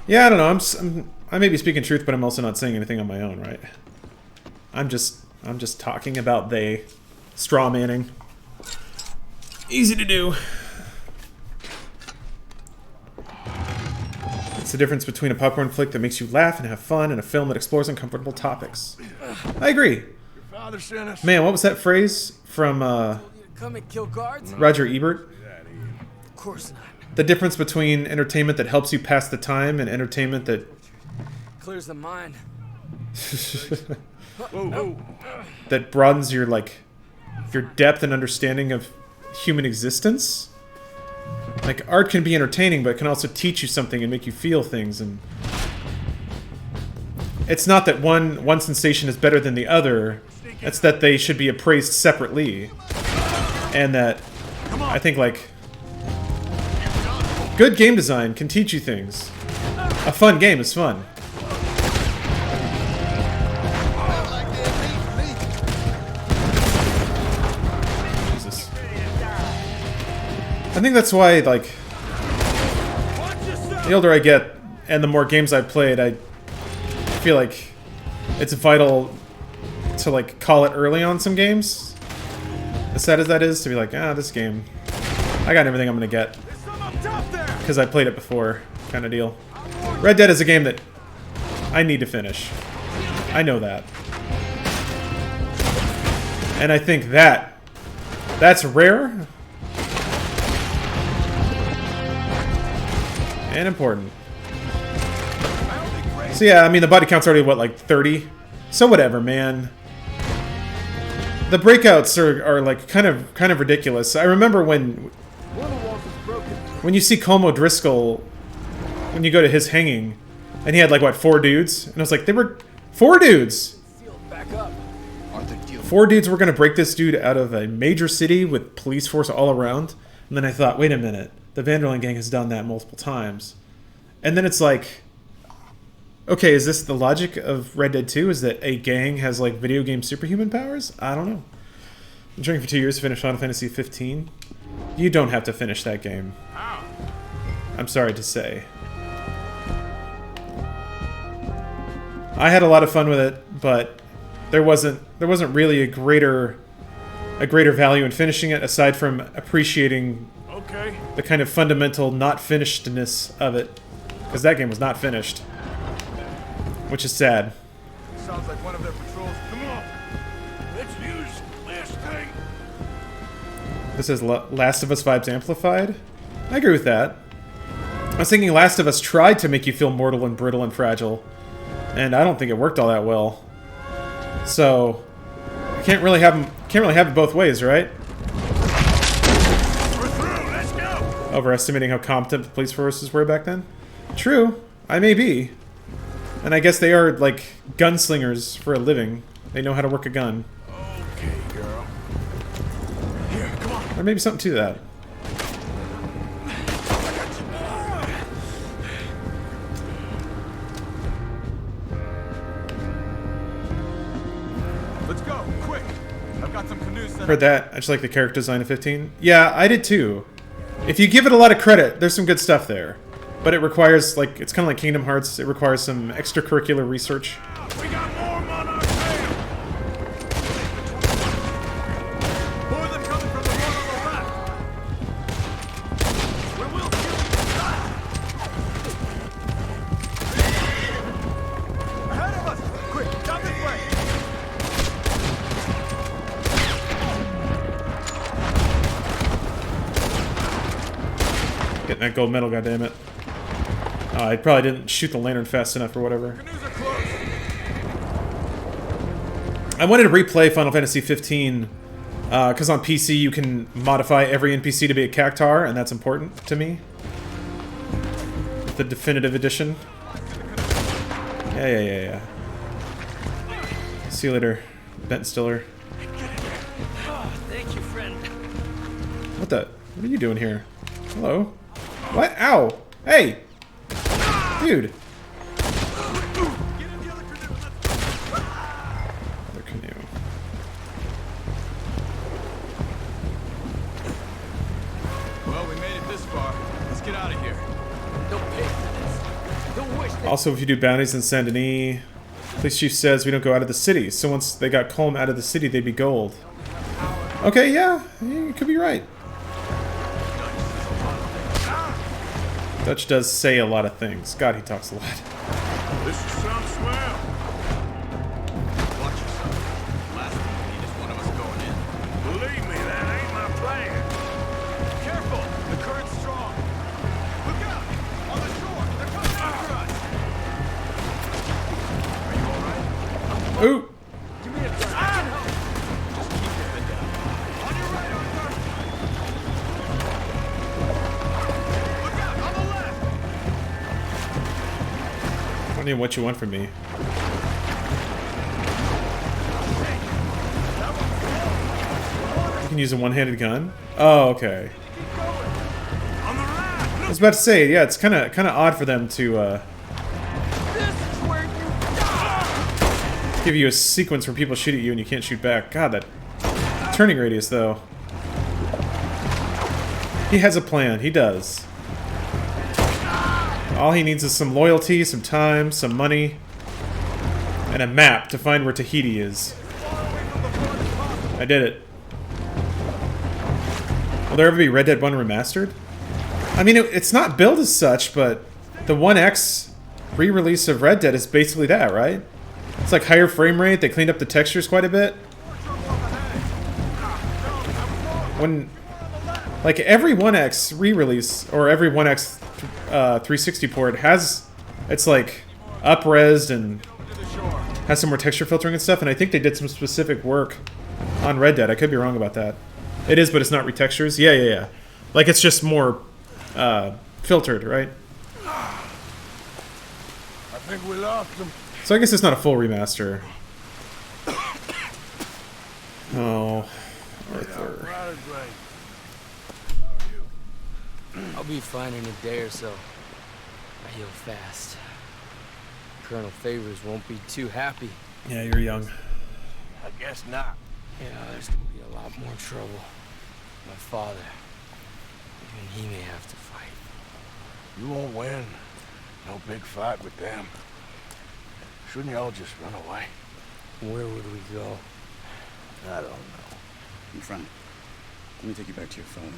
Yeah, I don't know. I may be speaking truth, but I'm also not saying anything on my own, right? I'm just talking about they straw manning. Easy to do. It's the difference between a popcorn flick that makes you laugh and have fun and a film that explores uncomfortable topics. I agree. Your father sent us. Man, what was that phrase from Come and kill guards? Roger Ebert? Of course not. The difference between entertainment that helps you pass the time and entertainment that Clears the mind. that broadens your your depth and understanding of human existence. Like, art can be entertaining, but it can also teach you something and make you feel things, and it's not that one sensation is better than the other, it's that they should be appraised separately. And that, I think, like, good game design can teach you things. A fun game is fun. I think that's why, like, the older I get and the more games I've played, I feel like it's vital to, like, call it early on some games. As sad as that is, to be like, this game, I got everything I'm gonna get because I played it before, kind of deal. Red Dead is a game that I need to finish. I know that. And I think that's rare. And important. So yeah, I mean, the body count's already, what, like 30? So whatever, man. The breakouts are like kind of ridiculous. I remember when you see Como Driscoll, when you go to his hanging, and he had like, what, 4 dudes? And I was like, they were 4 dudes! 4 dudes were gonna break this dude out of a major city with police force all around. And then I thought, wait a minute. The Vanderland gang has done that multiple times. And then it's like, okay, is this the logic of Red Dead 2? Is that a gang has, like, video game superhuman powers? I don't know. I'm training for 2 years to finish Final Fantasy 15. You don't have to finish that game. I'm sorry to say. I had a lot of fun with it, but there wasn't really a greater value in finishing it, aside from appreciating the kind of fundamental not finishedness of it, because that game was not finished, which is sad. Sounds like one of their patrols. Come on, let's use last thing. This is Last of Us vibes amplified. I agree with that. I was thinking Last of Us tried to make you feel mortal and brittle and fragile, and I don't think it worked all that well. So, can't really have it both ways, right? Overestimating how competent the police forces were back then? True. I may be. And I guess they are, like, gunslingers for a living. They know how to work a gun. Okay, girl. Here, come on. There may be something to that. Let's go, quick. I've got some canoes set up. Heard that. I just like the character design of 15. Yeah, I did too. If you give it a lot of credit, there's some good stuff there. But it requires, like, it's kind of like Kingdom Hearts. It requires some extracurricular research. We got more on our tail. More of them coming from the one on the left. We will ahead of us. Quick, down this way. Getting that gold medal, goddammit. Oh, I probably didn't shoot the lantern fast enough or whatever. I wanted to replay Final Fantasy 15 because on PC you can modify every NPC to be a cactuar, and that's important to me. The definitive edition. Yeah. See you later, Bent Stiller. Oh, thank you, friend. What the? What are you doing here? Hello? What? Ow! Hey! Dude! Other canoe. Well, we made it this far. Let's get out of here. Don't pay for this. Don't waste it. Also, if you do bounties in Saint Denis, police chief says we don't go out of the city. So once they got Colm out of the city, they'd be gold. Okay, yeah, you could be right. Dutch does say a lot of things. God, he talks a lot. This is some swell. Watch yourself. Last week, just one of us going in. Believe me, that ain't my plan. Careful! The current's strong. Look out! On the shore! They're coming after us! Are you alright? Ooh! Give me a turn. I can help. Just keep your head down. On your right, Arthur! Look out! On the left! I don't know what you want from me. You can use a one-handed gun? Oh, okay. I was about to say, yeah, it's kind of odd for them to This is where you die. give you a sequence where people shoot at you and you can't shoot back. God, that turning radius, though. He has a plan. He does. All he needs is some loyalty, some time, some money, and a map to find where Tahiti is. I did it. Will there ever be Red Dead 1 Remastered? I mean, it's not billed as such, but the 1X re-release of Red Dead is basically that, right? It's like higher frame rate, they cleaned up the textures quite a bit. When, like, every 1X re-release, or every 1X 360 port has, it's like up-resed and has some more texture filtering and stuff, and I think they did some specific work on Red Dead. I could be wrong about that. It is, but it's not retextures. Yeah. Like, it's just more filtered, right? I think we lost them. So I guess it's not a full remaster. Oh, Arthur. I'll be fine in a day or so. I heal fast. Colonel Favors won't be too happy. Yeah, you're young. I guess not. Yeah, there's gonna be a lot more trouble. My father, even he may have to fight. You won't win. No big fight with them. Shouldn't y'all just run away? Where would we go? I don't know. In front. Let me take you back to your father.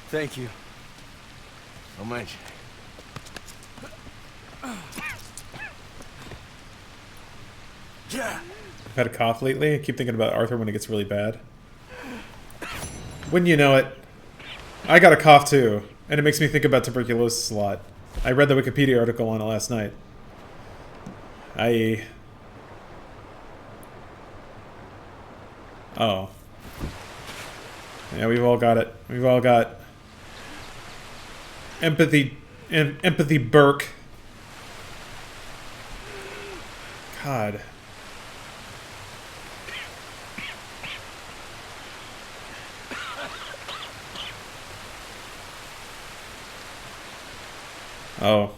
Thank you. Don't mention it. Yeah. I've had a cough lately. I keep thinking about Arthur when it gets really bad. Wouldn't you know it? I got a cough too, and it makes me think about tuberculosis a lot. I read the Wikipedia article on it last night. Oh. Yeah, we've all got it. We've all got empathy and empathy Burke. God. Oh.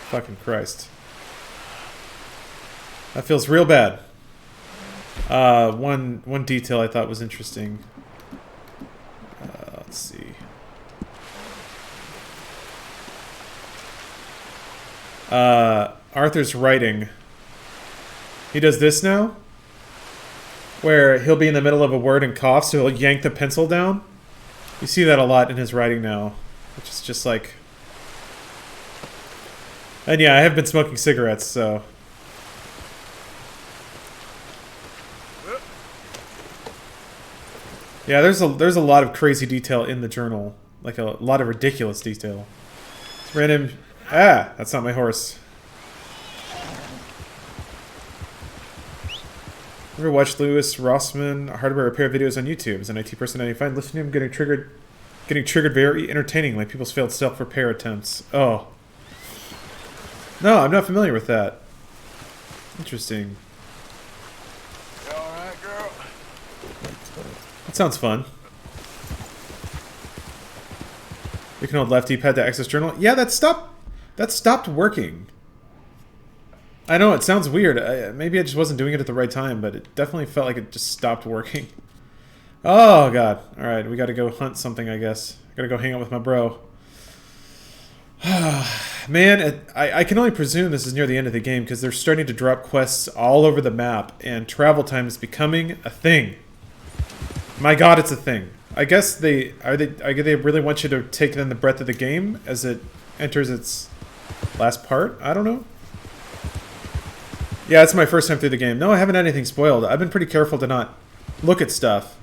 Fucking Christ. That feels real bad. One detail I thought was interesting. Let's see. Arthur's writing. He does this now, where he'll be in the middle of a word and cough, so he'll yank the pencil down. You see that a lot in his writing now, which is just like... And yeah, I have been smoking cigarettes, so... Yeah, there's a lot of crazy detail in the journal. Like a lot of ridiculous detail. It's random... Ah! That's not my horse. Ever watched Louis Rossman hardware repair videos on YouTube? As an IT person, I find listening to him getting triggered very entertaining, like people's failed self-repair attempts. Oh. No, I'm not familiar with that. Interesting. You alright, girl? That sounds fun. You can hold left D-pad to access journal. Yeah, that stopped working. I know, it sounds weird. Maybe I just wasn't doing it at the right time, but it definitely felt like it just stopped working. Oh, God. Alright, we gotta go hunt something, I guess. Gotta go hang out with my bro. Man, I can only presume this is near the end of the game, because they're starting to drop quests all over the map, and travel time is becoming a thing. My God, it's a thing. I guess they really want you to take in the breadth of the game as it enters its last part? I don't know. Yeah, it's my first time through the game. No, I haven't had anything spoiled. I've been pretty careful to not look at stuff.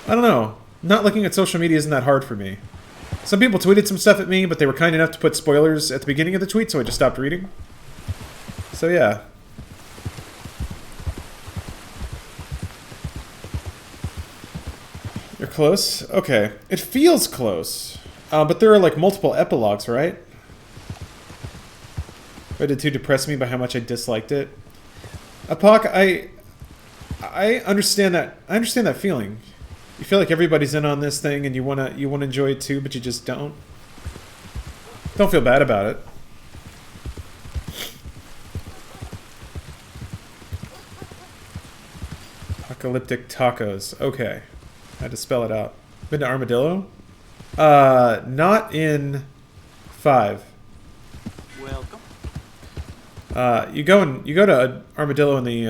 I don't know. Not looking at social media isn't that hard for me. Some people tweeted some stuff at me, but they were kind enough to put spoilers at the beginning of the tweet, so I just stopped reading. So yeah. You're close? Okay. It feels close. But there are like multiple epilogues, right? Rated 2 depressed me by how much I disliked it. Apoc, I understand that. I understand that feeling. You feel like everybody's in on this thing and you wanna enjoy it too, but you just don't. Don't feel bad about it. Apocalyptic tacos. Okay. I had to spell it out. Been to Armadillo? Not in 5. Welcome. You go to Armadillo in the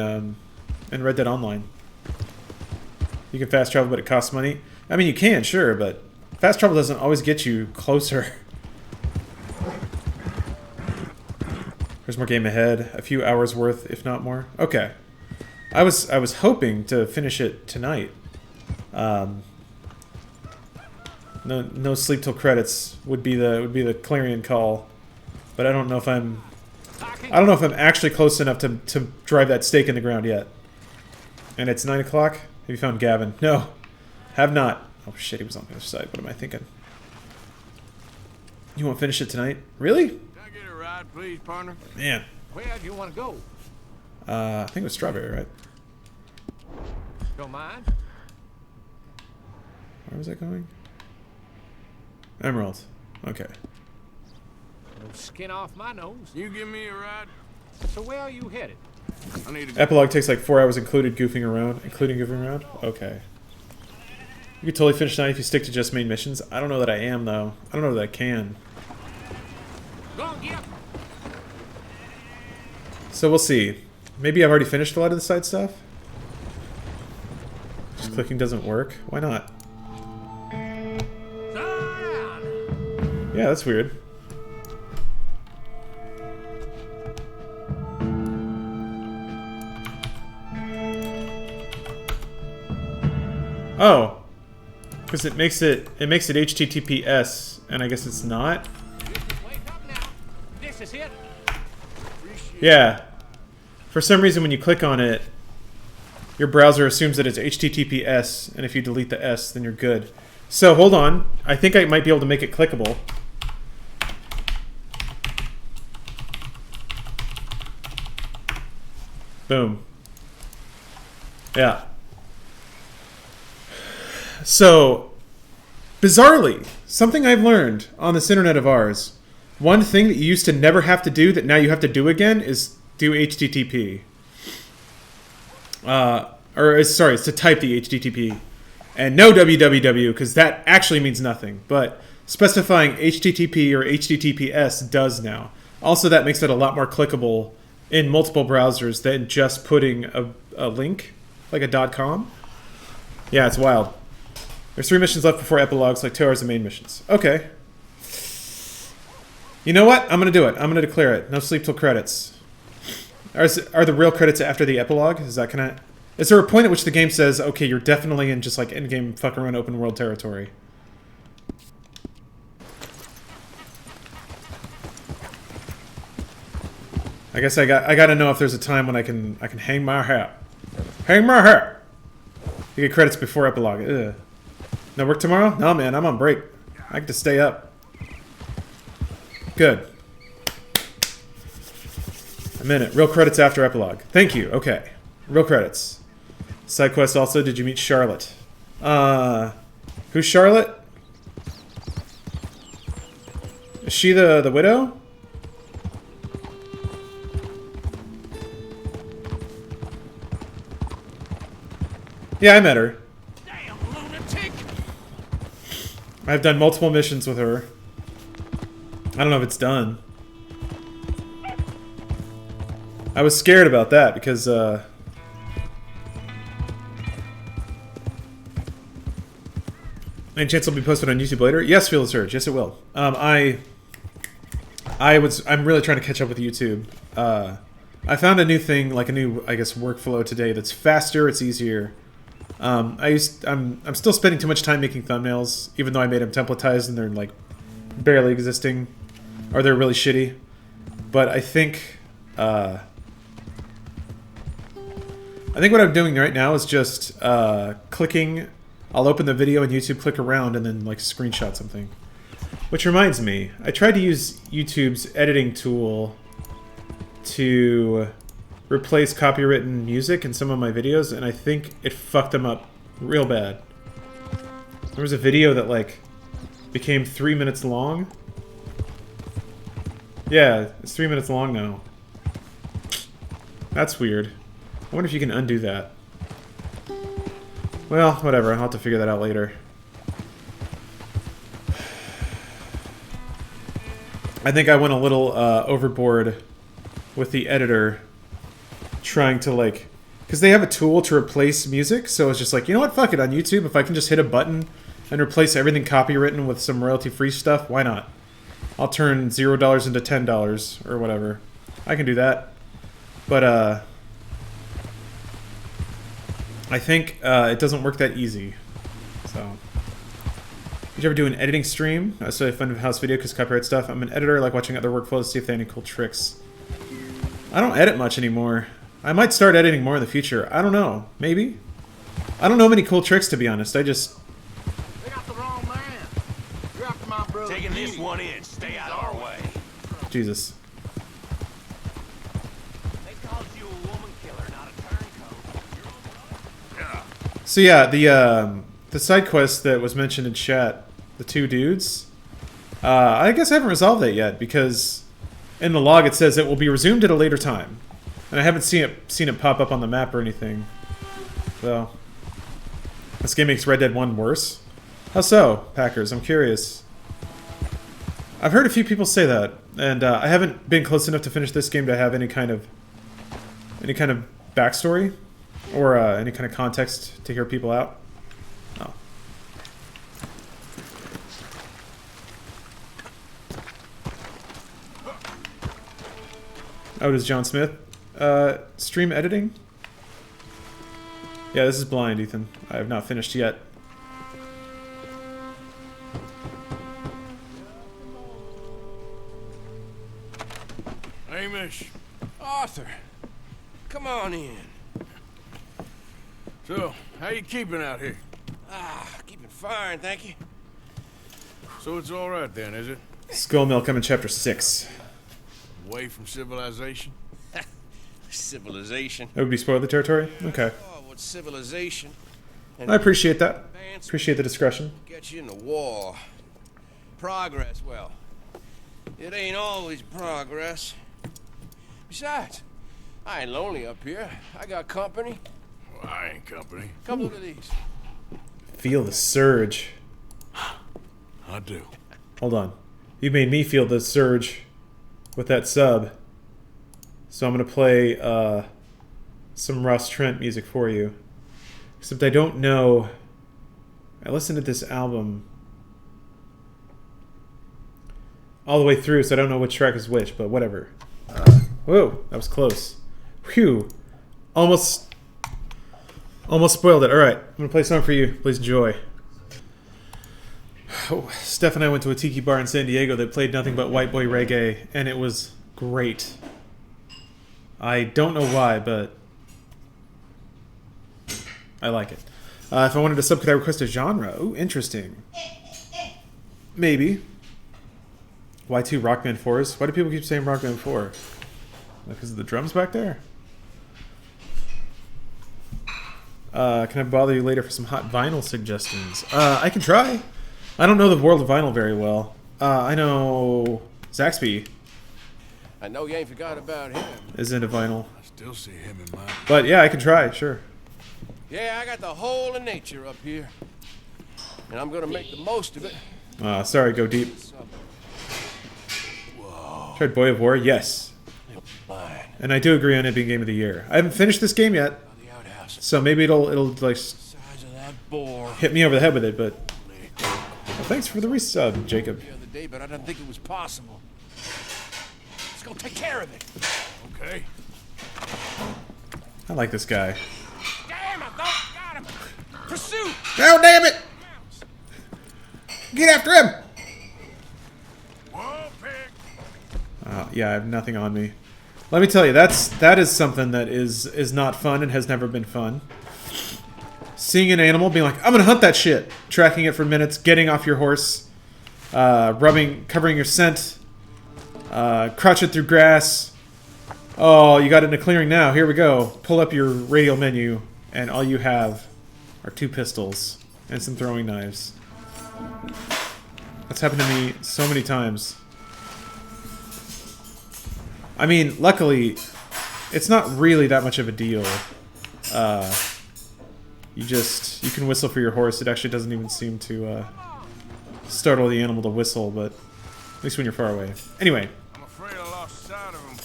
in Red Dead Online. You can fast travel, but it costs money. I mean, you can, sure, but fast travel doesn't always get you closer. There's more game ahead. A few hours worth, if not more. Okay. I was hoping to finish it tonight. No sleep till credits would be the clarion call, but I don't know if I'm actually close enough to drive that stake in the ground yet. And it's 9 o'clock. Have you found Gavin? No, have not. Oh shit, he was on the other side. What am I thinking? You won't finish it tonight? Really? Can I get a ride, please, partner? Man. Where do you want to go? I think it was Strawberry, right? Don't mind. Where was I going? Emerald. Okay. No skin off my nose. You give me a ride? So where are you headed? I need to Epilogue takes like 4 hours including goofing around. Okay. You could totally finish tonight if you stick to just main missions. I don't know that I am, though. I don't know that I can. Go on, get up. So we'll see. Maybe I've already finished a lot of the side stuff? Just clicking doesn't work? Why not? Yeah, that's weird. Oh. Because it makes it HTTPS, and I guess it's not. This is it. Yeah. For some reason, when you click on it, your browser assumes that it's HTTPS, and if you delete the S, then you're good. So, hold on. I think I might be able to make it clickable. Boom. Yeah. So, bizarrely, something I've learned on this internet of ours, one thing that you used to never have to do that now you have to do again is do HTTP. Sorry, it's to type the HTTP. And no www, because that actually means nothing. But specifying HTTP or HTTPS does now. Also, that makes it a lot more clickable in multiple browsers than just putting a link, like a .com. Yeah, it's wild. There's 3 missions left before epilogues, like 2 hours of main missions. Okay. You know what? I'm going to do it. I'm going to declare it. No sleep till credits. Are the real credits after the epilogue? Is there a point at which the game says, okay, you're definitely in just like endgame fuck around open world territory? I guess I got to know if there's a time when I can hang my hat. Hang my hat. You get credits before epilogue. Ugh. No work tomorrow? No, man, I'm on break. I get to stay up. Good. A minute. Real credits after epilogue. Thank you. Okay. Real credits. Side quest also. Did you meet Charlotte? Who's Charlotte? Is she the widow? Yeah, I met her. Damn lunatic! I've done multiple missions with her. I don't know if it's done. I was scared about that because, any chance it'll be posted on YouTube later? Yes, Field of Surge. Yes, it will. I'm really trying to catch up with YouTube. I found a new thing, like a new, I guess, workflow today that's faster, it's easier. I'm still spending too much time making thumbnails, even though I made them templatized and they're like barely existing, or they're really shitty. But I think what I'm doing right now is just clicking. I'll open the video and YouTube, click around, and then like screenshot something. Which reminds me, I tried to use YouTube's editing tool to replace copywritten music in some of my videos, and I think it fucked them up real bad. There was a video that like became 3 minutes long. Yeah, it's 3 minutes long now. That's weird. I wonder if you can undo that. Well, whatever. I'll have to figure that out later. I think I went a little overboard with the editor trying to like... Because they have a tool to replace music, so it's just like, you know what, fuck it, on YouTube, if I can just hit a button and replace everything copywritten with some royalty-free stuff, why not? I'll turn $0 into $10 or whatever. I can do that. But, I think it doesn't work that easy. So, did you ever do an editing stream? So I fun house video because copyright stuff. I'm an editor. I like watching other workflows, see if they have any cool tricks. I don't edit much anymore. I might start editing more in the future. I don't know. Maybe. I don't know many cool tricks, to be honest. I just... They got the wrong man. You're after my brother. Taking this one in. Stay out of our way. Jesus. They called you a woman killer, not a turncoat. So yeah, the side quest that was mentioned in chat, the 2 dudes, I guess I haven't resolved that yet because in the log it says it will be resumed at a later time, and I haven't seen it pop up on the map or anything. So this game makes Red Dead 1 worse. How so, Packers? I'm curious. I've heard a few people say that, and I haven't been close enough to finish this game to have any kind of backstory. Or any kind of context to hear people out. Oh. Oh, does John Smith stream editing? Yeah, this is blind, Ethan. I have not finished yet. finish. Arthur, come on in. So, how you keeping out here? Keeping fine, thank you. So it's all right then, is it? Skull Mill coming chapter 6. Away from civilization? Civilization. That would be spoiler territory? Okay. Oh, what's civilization? I appreciate that. Appreciate the discretion. Get you in the war. Progress, well, it ain't always progress. Besides, I ain't lonely up here. I got company. Well, I ain't company. Come look at these. Feel the surge. I do. Hold on. You made me feel the surge with that sub. So I'm going to play some Ross Trent music for you. Except I don't know. I listened to this album all the way through, so I don't know which track is which, but whatever. Whoa, that was close. Whew. Almost spoiled it. Alright, I'm going to play a song for you. Please enjoy. Oh, Steph and I went to a tiki bar in San Diego that played nothing but white boy reggae, and it was great. I don't know why, but I like it. If I wanted a sub, could I request a genre? Ooh, interesting. Maybe. Why 2 Rock Band 4s? Why do people keep saying Rock Band 4? Because of the drums back there? Can I bother you later for some hot vinyl suggestions? I can try. I don't know the world of vinyl very well. I know Zaxby I know you ain't forgot about him. is into vinyl. I still see him in mind. But yeah, I can try, sure. Yeah, I got the whole of nature up here. And I'm gonna make the most of it. Sorry, go deep. Whoa. Tried Boy of War? Yes. And I do agree on it being Game of the Year. I haven't finished this game yet, so maybe it'll like hit me over the head with it. But well, thanks for the resub, Jacob. The other day, but I didn't think it was possible. Let's go take care of it. Okay. I like this guy. Damn, I got him. Pursuit. Oh, damn it! Get after him! Whoa, pig. Yeah, I have nothing on me. Let me tell you, that is something that is not fun and has never been fun. Seeing an animal, being like, I'm gonna hunt that shit, tracking it for minutes, getting off your horse, covering your scent, crouching through grass. Oh, you got it in a clearing now. Here we go. Pull up your radial menu, and all you have are 2 pistols and some throwing knives. That's happened to me so many times. I mean, luckily, it's not really that much of a deal. You can whistle for your horse. It actually doesn't even seem to startle the animal to whistle, but at least when you're far away. Anyway. I'm afraid I lost sight of him.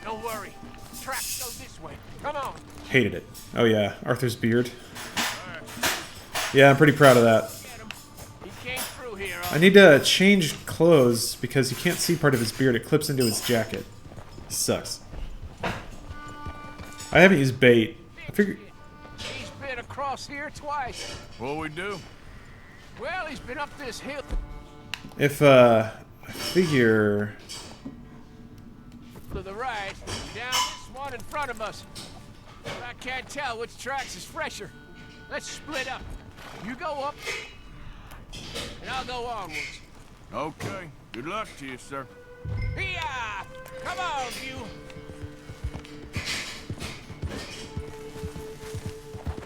Don't worry. Tracks go this way. Come on. Hated it. Oh yeah, Arthur's beard. Yeah, I'm pretty proud of that. I need to change clothes because you can't see part of his beard. It clips into his jacket. Sucks. I haven't used bait. I figured. He's been across here twice. What'll we do? Well, he's been up this hill. If I figure. To the right, down this one in front of us. But I can't tell which tracks is fresher. Let's split up. You go up, and I'll go onwards. Okay. Good luck to you, sir. Hiya! Come on, you.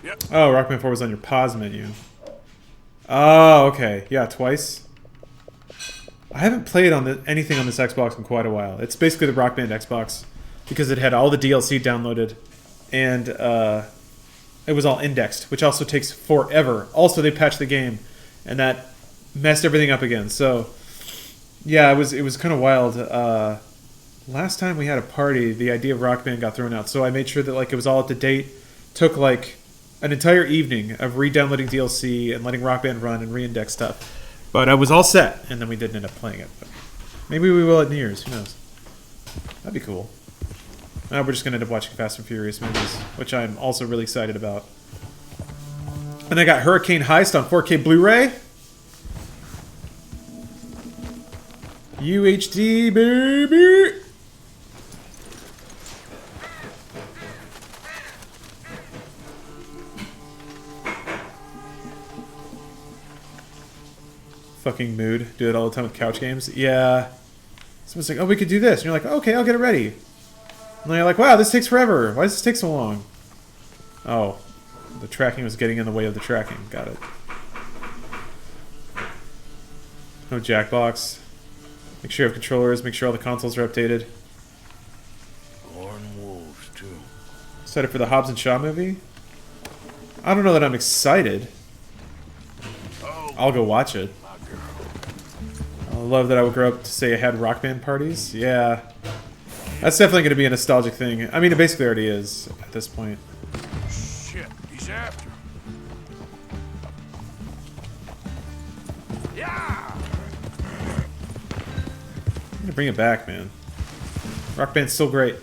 Yep. Oh, Rockman 4 was on your pause menu. Oh, okay. Yeah, twice. I haven't played on anything on this Xbox in quite a while. It's basically the Rock Band Xbox because it had all the DLC downloaded and it was all indexed, which also takes forever. Also, they patched the game and that messed everything up again. So, yeah, it was kind of wild. Last time we had a party, the idea of Rock Band got thrown out, so I made sure that like it was all up to date. Took like an entire evening of re-downloading DLC and letting Rock Band run and re-index stuff. But I was all set, and then we didn't end up playing it. But maybe we will at New Year's. Who knows? That'd be cool. Now we're just going to end up watching Fast and Furious movies, which I'm also really excited about. And I got Hurricane Heist on 4K Blu-ray. UHD, baby! fucking mood. Do it all the time with couch games. Yeah. Someone's like, oh, we could do this. And you're like, okay, I'll get it ready. And then you're like, wow, this takes forever. Why does this take so long? Oh. The tracking was getting in the way of the tracking. Got it. No Jackbox. Make sure you have controllers. Make sure all the consoles are updated. Born wolves, too. Excited for the Hobbs and Shaw movie? I don't know that I'm excited. I'll go watch it. I love that I would grow up to say I had rock band parties. Yeah. That's definitely going to be a nostalgic thing. I mean, it basically already is at this point. Shit, he's after him. Yeah! I'm going to bring it back, man. Rock band's still great.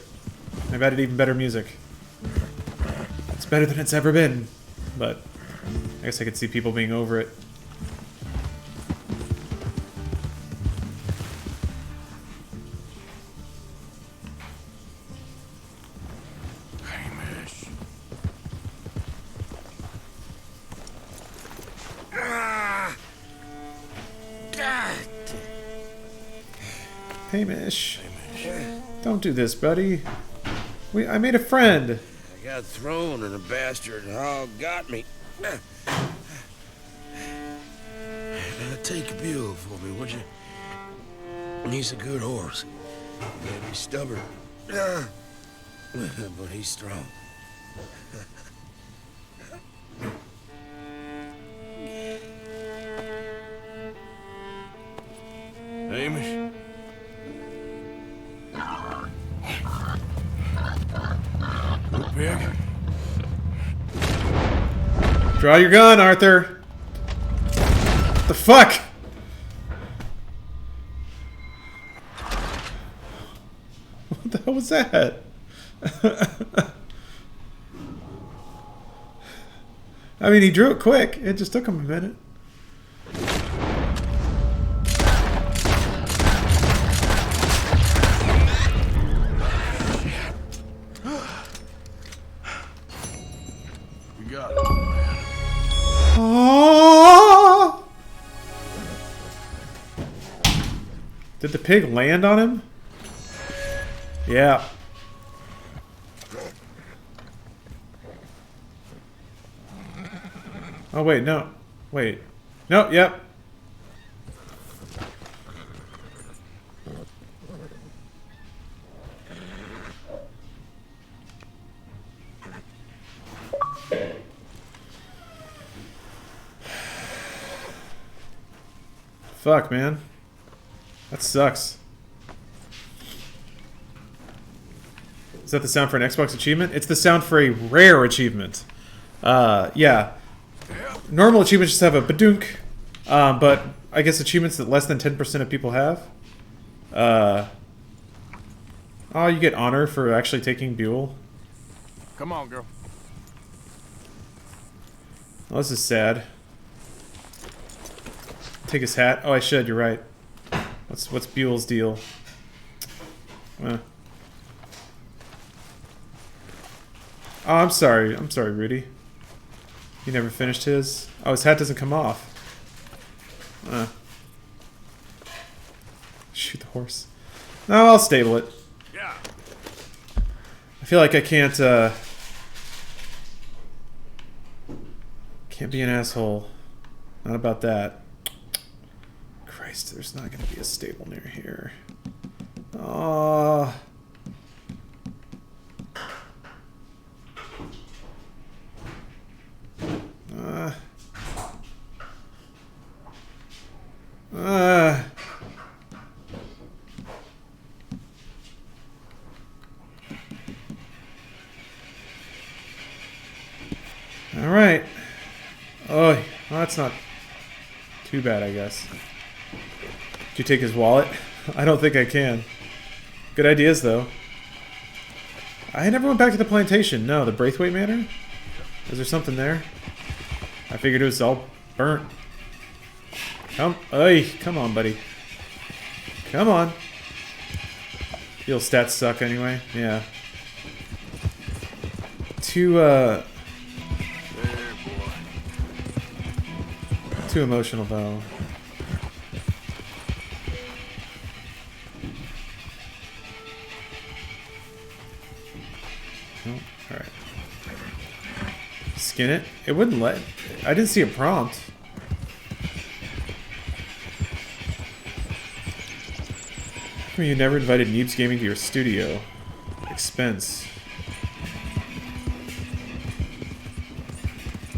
I've added even better music. It's better than it's ever been. But I guess I could see people being over it. Hamish. Don't do this, buddy. I made a friend. I got thrown and a bastard hog got me. Take a mule for me, would you? He's a good horse. Maybe stubborn. But he's strong. Hamish? Good pig. Draw your gun, Arthur. What the fuck? What the hell was that? I mean, he drew it quick. It just took him a minute. We got it. Oh! Did the pig land on him? Yeah. Oh, wait, no. Wait. No, yep. Fuck, man. That sucks. Is that the sound for an Xbox achievement? It's the sound for a rare achievement. Yeah. Normal achievements just have a badunk. But I guess achievements that less than 10% of people have. Oh, you get honor for actually taking Buell. Come on, girl. Well, this is sad. Take his hat. Oh, I should. You're right. What's Buell's deal? Oh, I'm sorry. I'm sorry, Rudy. He never finished his. Oh, his hat doesn't come off. Shoot the horse. No, I'll stable it. Yeah. I feel like I can't be an asshole. Not about that. Christ, there's not going to be a stable near here. Oh. All right. Oh, well, that's not too bad, I guess. Did you take his wallet? I don't think I can. Good ideas, though. I never went back to the plantation. No, the Braithwaite Manor? Is there something there? I figured it was all burnt. Come on, buddy. Come on. Your stats suck anyway. Yeah. Too emotional though. skin it? It wouldn't let... I didn't see a prompt. How come you never invited Neebs Gaming to your studio? Expense.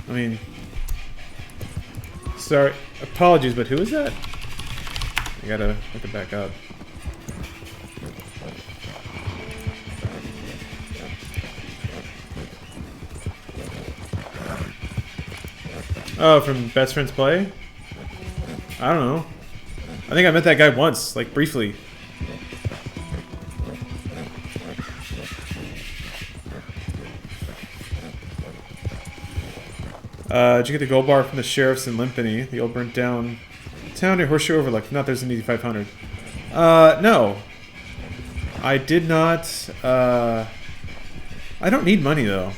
I mean... Sorry. Apologies, but who is that? I gotta look it back up. Oh, from Best Friends Play? I don't know. I think I met that guy once, like briefly. Did you get the gold bar from the sheriffs in Limpany? The old burnt down town near Horseshoe Overlook. If not, there's an easy 500. No. I did not, I don't need money, though.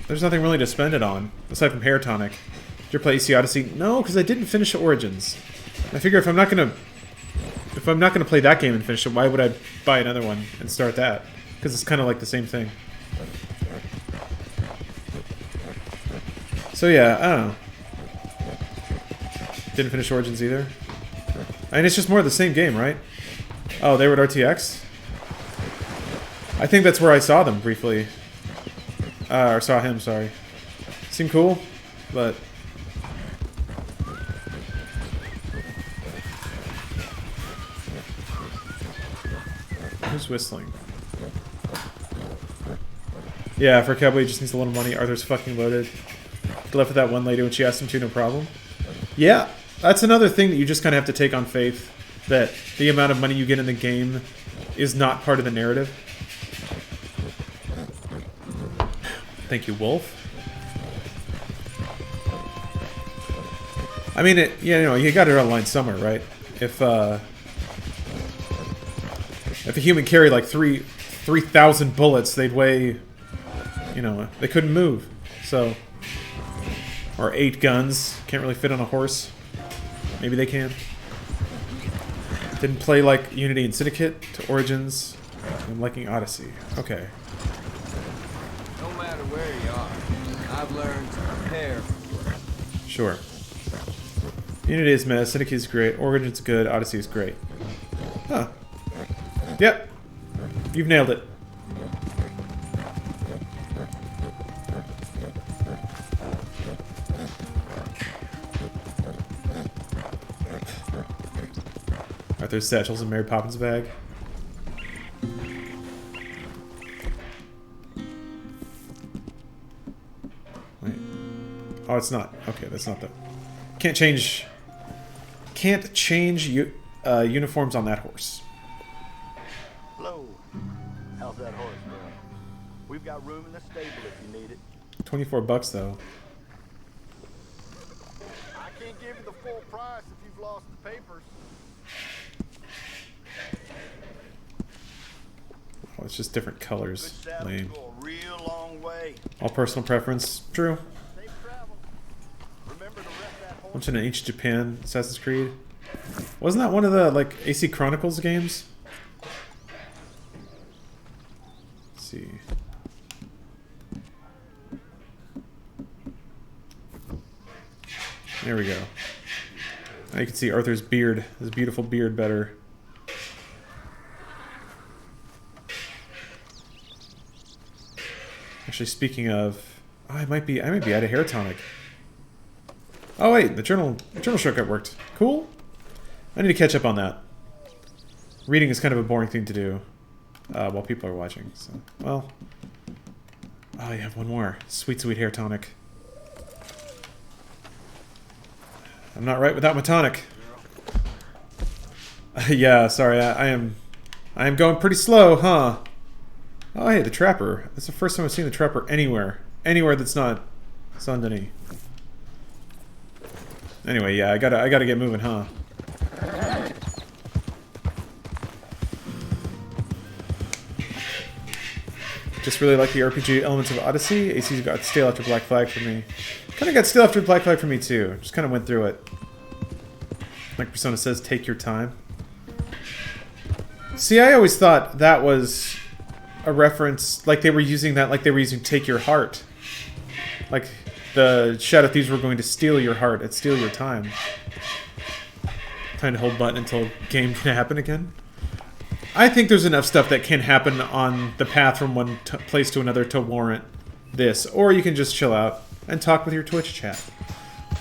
There's nothing really to spend it on, aside from hair tonic. Did you play AC Odyssey? No, because I didn't finish Origins. I figure if I'm not gonna play that game and finish it, why would I buy another one and start that? Because it's kind of like the same thing. So yeah, I don't know. Didn't finish Origins either. I mean, it's just more of the same game, right? Oh, they were at RTX? I think that's where I saw them briefly. Or saw him, sorry. Seemed cool, but... Who's whistling? Yeah, for Cowboy, he just needs a little money. Arthur's fucking loaded. He left with that one lady when she asked him to, no problem. Yeah, that's another thing that you just kind of have to take on faith. That the amount of money you get in the game is not part of the narrative. Thank you, Wolf. I mean, you know, you got it online somewhere, right? If a human carried like 3,000 bullets, they'd weigh, you know, they couldn't move. So, or 8 guns, can't really fit on a horse. Maybe they can. Didn't play like Unity and Syndicate to Origins. I'm liking Odyssey. Okay. No matter where you are, I've learned to prepare. Sure. Unity is meh, Syndicate is great, Origins is good, Odyssey is great. Huh. Yep. You've nailed it. Arthur's satchels in Mary Poppins' bag. Wait. Oh, it's not. Okay, that's not the... Can't change uniforms on that horse. Hello. How's that horse doing? We've got room in the stable if you need it. $24 though. I can't give you the full price if you've lost the papers. Oh, it's just different colors. Lame. Go a real long way. All personal preference. True. Safe travel. Remember to rest that horse. Went to an ancient Japan Assassin's Creed. Wasn't that one of the like AC Chronicles games? Let's see. There we go. Now you can see Arthur's beard, his beautiful beard better. Actually, speaking of, oh, I might be out of hair tonic. Oh wait, the journal shortcut worked. Cool. I need to catch up on that. Reading is kind of a boring thing to do while people are watching. So, well, oh, you have one more. Sweet, sweet hair tonic. I'm not right without my tonic. Yeah, sorry, I am going pretty slow, huh? Oh, hey, the Trapper. That's the first time I've seen the Trapper anywhere. Anywhere that's not Saint-Denis. Anyway, yeah, I gotta get moving, huh? Just really like the RPG elements of Odyssey. AC's got Stale After Black Flag for me. Kinda got Stale After Black Flag for me too. Just kinda went through it. Like Persona says, take your time. See, I always thought that was a reference, like they were using that, like they were using Take Your Heart. Like the Shadow Thieves were going to steal your heart and steal your time. Trying to hold button until game can happen again. I think there's enough stuff that can happen on the path from one place to another to warrant this. Or you can just chill out and talk with your Twitch chat.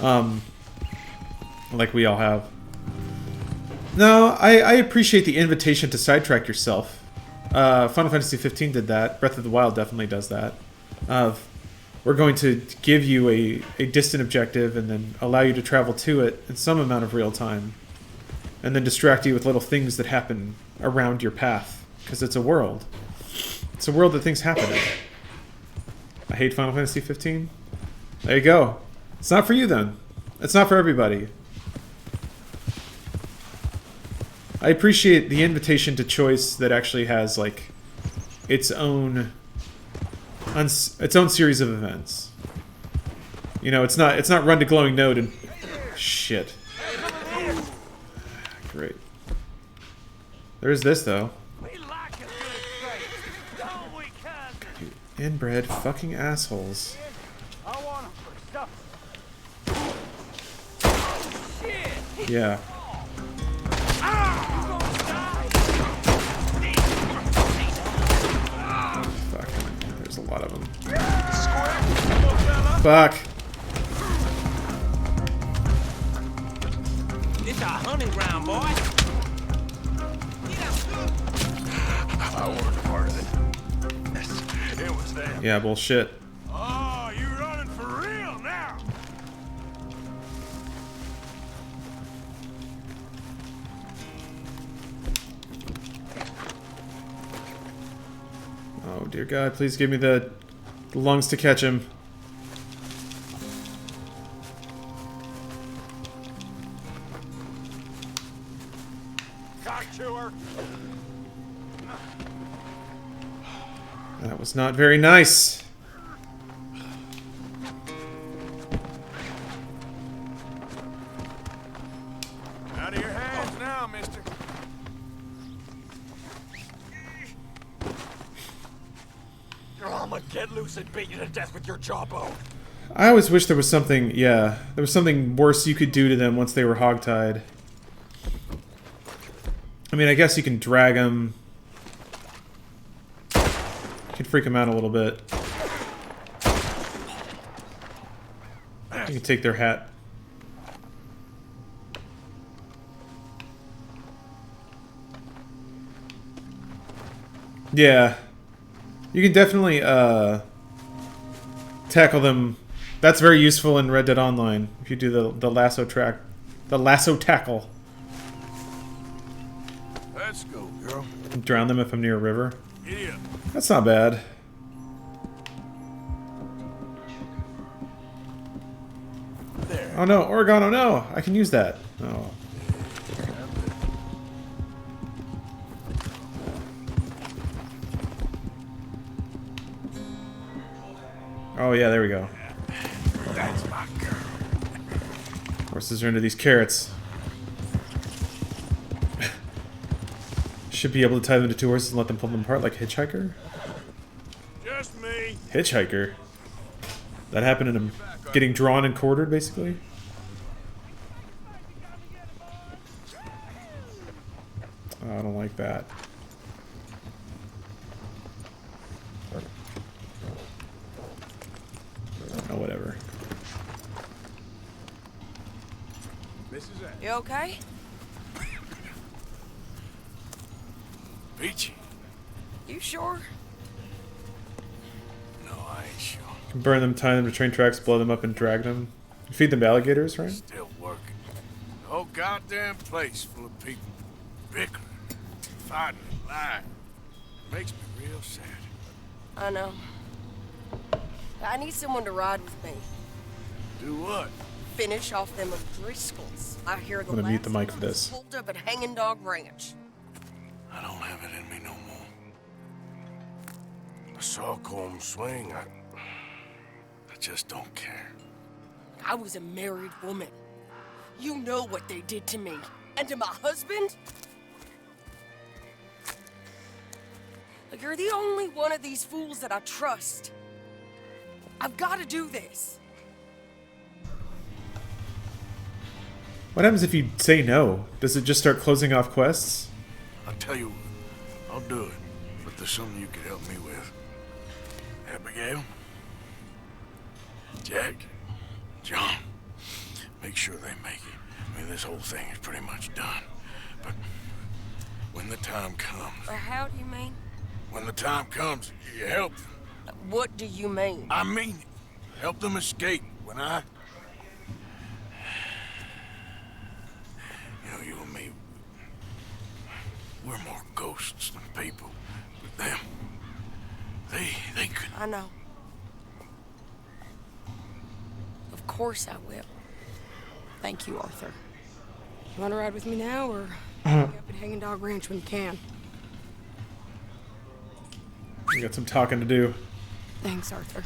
Like we all have. No, I appreciate the invitation to sidetrack yourself. Final Fantasy 15 did that. Breath of the Wild definitely does that. We're going to give you a distant objective and then allow you to travel to it in some amount of real time. And then distract you with little things that happen around your path. Because it's a world. It's a world that things happen in. I hate Final Fantasy 15. There you go. It's not for you then. It's not for everybody. I appreciate the invitation to choice that actually has like its own series of events. You know, it's not run to glowing node and shit. Great. There's this though. You inbred fucking assholes. Yeah. Fuck. There's a lot of them. Fuck. It's a hunting ground, boy. I wasn't part of it. It was them. Yeah, bullshit. Oh, you running for real now? Oh dear God, please give me the lungs to catch him. That was not very nice. Out of your hands now, mister. I'm gonna get loose and beat you to death with your jawbone. I always wish there was something, yeah, there was something worse you could do to them once they were hogtied. I mean, I guess you can drag them. You can freak them out a little bit. You can take their hat. Yeah. You can definitely, tackle them. That's very useful in Red Dead Online. If you do the lasso track. The lasso tackle. Let's go, girl. Drown them if I'm near a river. Idiot. That's not bad. There. Oh no, Oregon, oh no! I can use that. Oh. Oh yeah, there we go. That's my girl. Horses are into these carrots. Should be able to tie them to two horses and let them pull them apart like a hitchhiker? Just me. Hitchhiker? That happened in him getting drawn and quartered, basically? Oh, I don't like that. Oh, whatever. You okay? Peachy. You sure? No, I ain't sure. Burn them, tie them to train tracks, blow them up, and drag them. Feed them to alligators, right? Still working. The whole goddamn place full of people bickering, fighting, lying. Makes me real sad. I know. I need someone to ride with me. Do what? Finish off them Driscolls. I hear the I'm gonna mute the mic last for one this. pulled up at Hanging Dog Ranch. I don't have it in me no more. I saw Colm swing. I just don't care. I was a married woman. You know what they did to me. And to my husband? Like, you're the only one of these fools that I trust. I've got to do this. What happens if you say no? Does it just start closing off quests? I'll tell you, I'll do it. But there's something you could help me with. Abigail? Jack? John? Make sure they make it. I mean, this whole thing is pretty much done. But when the time comes... How do you mean? When the time comes, you help them. What do you mean? I mean it. Help them escape. When I... You know, you and me... We're more ghosts than people. But them... They could... I know. Of course I will. Thank you, Arthur. You want to ride with me now, or get up at Hanging Dog Ranch when you can? You got some talking to do. Thanks, Arthur.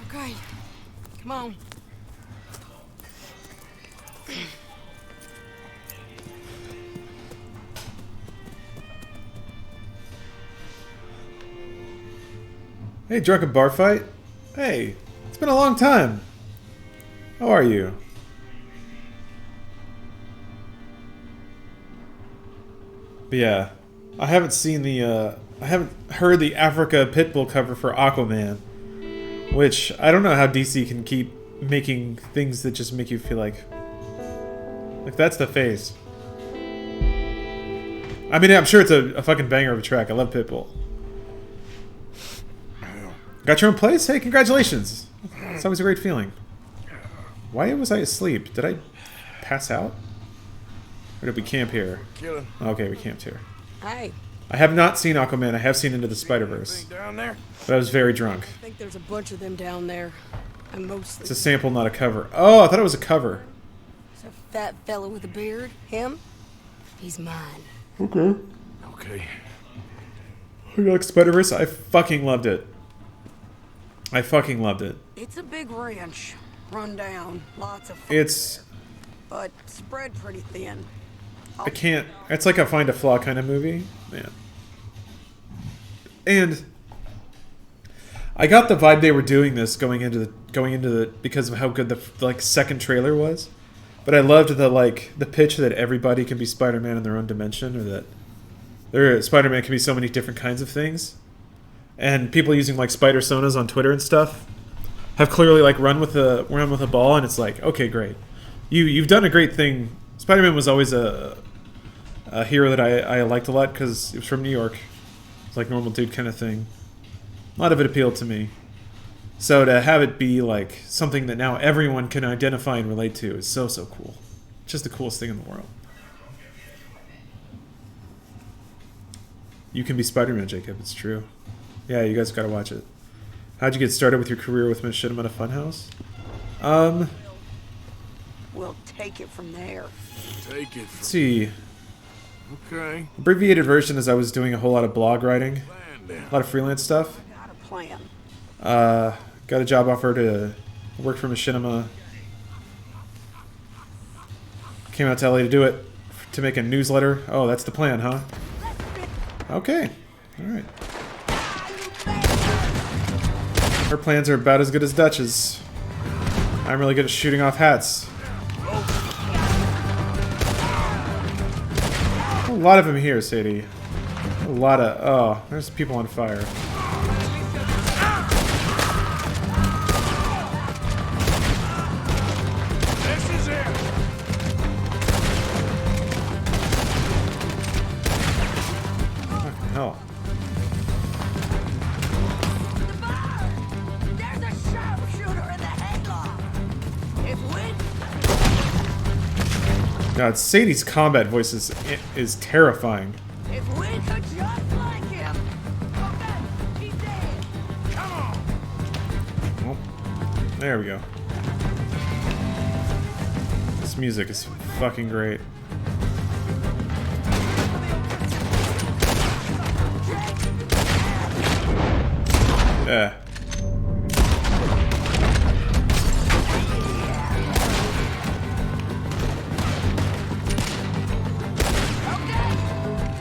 Okay, come on. Hey, drunken bar fight. Hey, it's been a long time. How are you? But yeah, I haven't seen the, I haven't heard the Africa Pitbull cover for Aquaman. Which, I don't know how DC can keep making things that just make you feel like that's the face. I mean, I'm sure it's a fucking banger of a track. I love Pitbull. Got your own place? Hey, congratulations. It's always a great feeling. Why was I asleep? Did I pass out? Or did we camp here? Okay, we camped here. Hey. I have not seen Aquaman. I have seen Into the Spider-Verse. Down there? But I was very drunk. I think there's a bunch of them down there. I'm mostly... It's a sample, not a cover. Oh, I thought it was a cover. It's a fat fella with a beard. Him? He's mine. Okay. Okay. You like Spider-Verse? I fucking loved it. I fucking loved it. It's a big ranch. Run down. Lots of fun. It's... But spread pretty thin. I can't... It's like a find a flaw kind of movie. Man. And... I got the vibe they were doing this going into the because of how good the second trailer was. But I loved the pitch that everybody can be Spider-Man in their own dimension, or that Spider-Man can be so many different kinds of things. And people using like spider sonas on Twitter and stuff have clearly like run with a ball, and it's like, okay, great. You've done a great thing. Spider-Man was always a hero that I liked a lot because it was from New York. It's like normal dude kind of thing. A lot of it appealed to me. So to have it be like something that now everyone can identify and relate to is so cool. Just the coolest thing in the world. You can be Spider-Man, Jacob. It's true. Yeah, you guys gotta watch it. How'd you get started with your career with Machinima Funhouse? We'll take it from there. Take it. Let's see. Okay. Abbreviated version is I was doing a whole lot of blog writing, a lot of freelance stuff. Got a plan. Got a job offer to work for Machinima. Came out to LA to do it, to make a newsletter. Oh, that's the plan, huh? Okay. All right. Her plans are about as good as Dutch's. I'm really good at shooting off hats. A lot of them here, Sadie. A lot of... Oh, there's people on fire. This is it. Fucking hell. There's a sharpshooter in the headlock. If we... God, Sadie's combat voice is terrifying. If we could just like him. Okay, he's dead. Come on. Well, there we go. This music is fucking great. Yeah.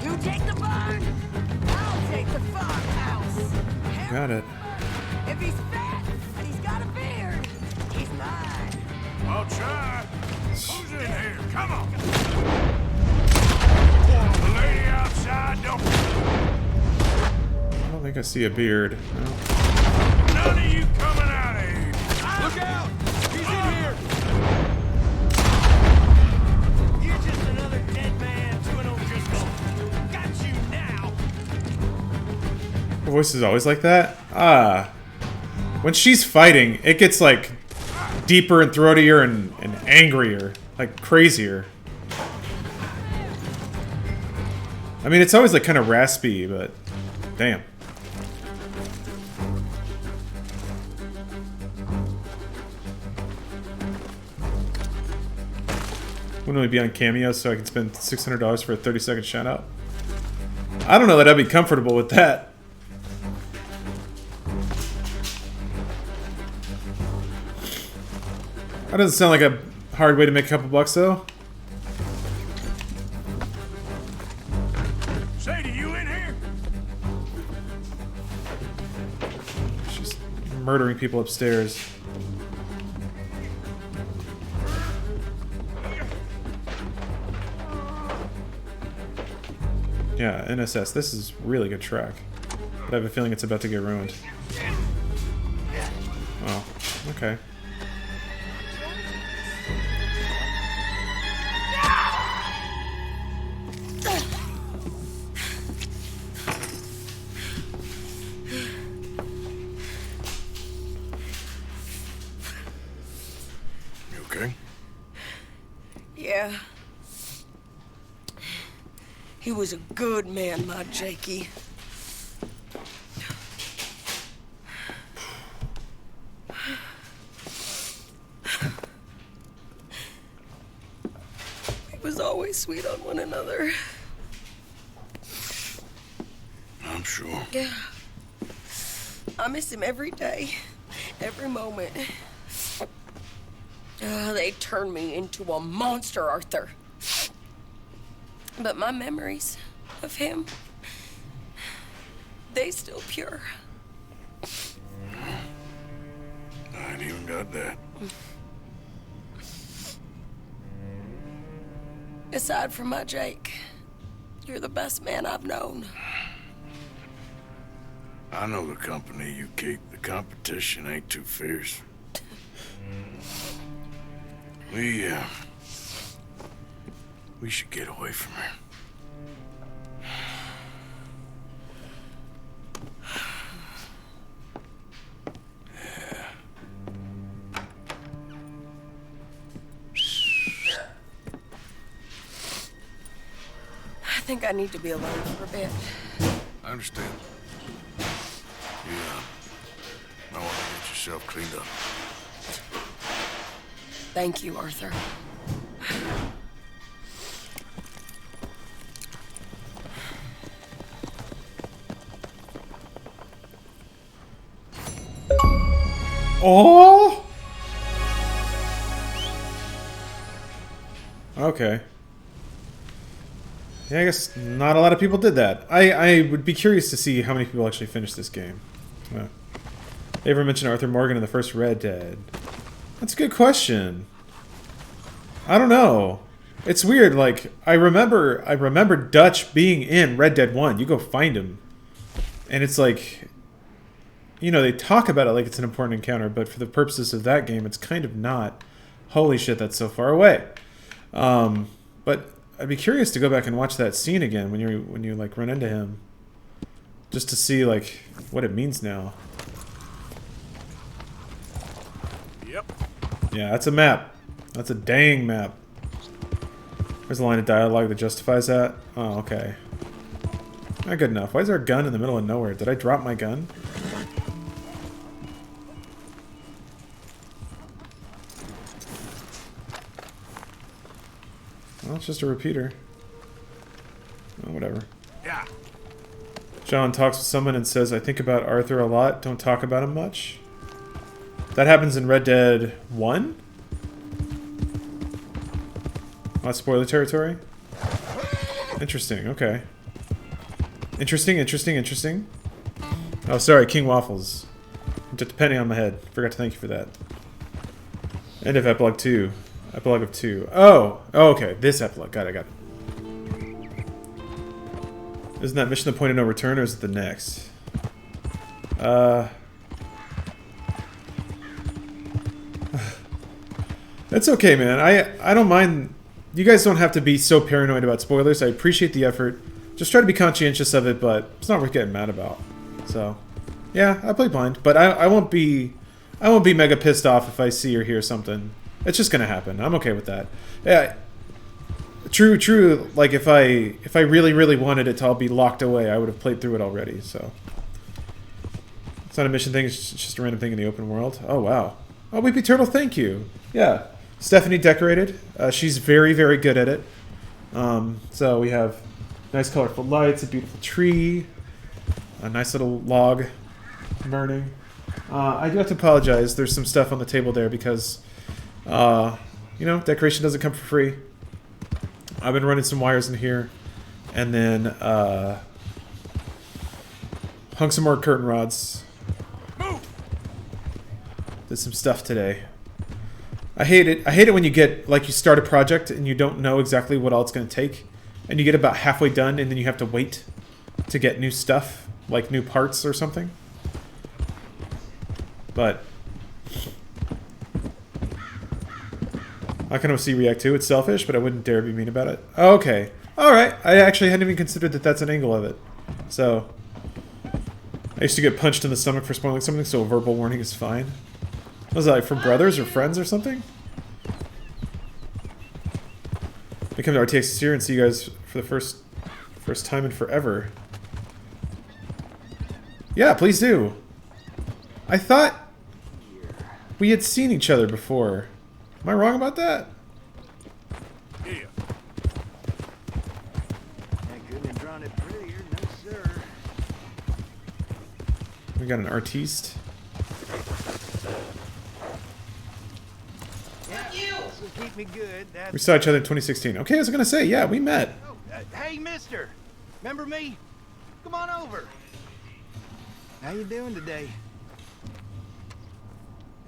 You take the barn, I'll take the farmhouse. Got it. If he's fat and he's got a beard, he's mine. I'll try. Who's in here? Come on. The lady outside, don't... I don't think I see a beard. No. None of you coming out of here. Look out! He's in here! You're just another dead man to an O'Driscoll. Got you now. Her voice is always like that? Ah. When she's fighting, it gets like deeper and throatier and angrier. Like crazier. I mean, it's always like kind of raspy, but damn. Wouldn't we be on Cameo so I can spend $600 for a 30-second shout out? I don't know that I'd be comfortable with that. That doesn't sound like a hard way to make a couple bucks, though. Sadie, you in here? She's murdering people upstairs. Yeah, NSS. This is really good track. But I have a feeling it's about to get ruined. Oh, okay. You okay? Yeah. He was a good man, my Jakey. We was always sweet on one another. I'm sure. Yeah. I miss him every day, every moment. They turned me into a monster, Arthur. But my memories of him, they still pure. I ain't even got that. Aside from my Jake, you're the best man I've known. I know the company you keep. The competition ain't too fierce. We should get away from her. I think I need to be alone for a bit. I understand. Yeah. I want to get yourself cleaned up. Thank you, Arthur. Oh! Okay. Yeah, I guess not a lot of people did that. I would be curious to see how many people actually finished this game. They ever mentioned Arthur Morgan in the first Red Dead? That's a good question. I don't know. It's weird, like, I remember Dutch being in Red Dead 1. You go find him. And it's like, you know, they talk about it like it's an important encounter, but for the purposes of that game, it's kind of not. Holy shit, that's so far away. But I'd be curious to go back and watch that scene again when you like run into him, just to see like what it means now. Yep. Yeah, that's a map. That's a dang map. There's a line of dialogue that justifies that. Oh, okay. Not good enough. Why is there a gun in the middle of nowhere? Did I drop my gun? Well, it's just a repeater. Oh, whatever. Yeah. John talks with someone and says, I think about Arthur a lot, don't talk about him much. That happens in Red Dead 1? Not spoiler territory? Interesting, okay. Interesting. Oh, sorry, King Waffles. Just a penny on my head. Forgot to thank you for that. End of Epilogue 2. Epilogue of 2. Oh, okay. This epilogue. Got it. Isn't that mission the point of no return, or is it the next? It's okay, man. I don't mind. You guys don't have to be so paranoid about spoilers. I appreciate the effort. Just try to be conscientious of it, but it's not worth getting mad about. So, yeah, I play blind, but I won't be mega pissed off if I see or hear something. It's just gonna happen. I'm okay with that. Yeah. True. Like if I really wanted it to all be locked away, I would have played through it already. So it's not a mission thing. It's just a random thing in the open world. Oh wow. Oh, Weepy Turtle, thank you. Yeah, Stephanie decorated. She's very good at it. So we have nice colorful lights, a beautiful tree, a nice little log burning. I do have to apologize. There's some stuff on the table there because, you know, decoration doesn't come for free. I've been running some wires in here, and then hung some more curtain rods. Did some stuff today. I hate it when you get, like, you start a project and you don't know exactly what all it's going to take, and you get about halfway done and then you have to wait to get new stuff, like new parts or something. But I can OC React 2. It's selfish, but I wouldn't dare be mean about it. Oh, okay. Alright. I actually hadn't even considered that that's an angle of it. So, I used to get punched in the stomach for spoiling something, so a verbal warning is fine. Was that like from brothers or friends or something? I come to RTX this year and see you guys for the first time in forever. Yeah, please do. I thought we had seen each other before. Am I wrong about that? I couldn't have drawn it prettier, no sir. We got an artiste. Keep me good. We saw each other in 2016. Okay, I was gonna say, yeah, we met. Hey, mister. Remember me? Come on over. How you doing today?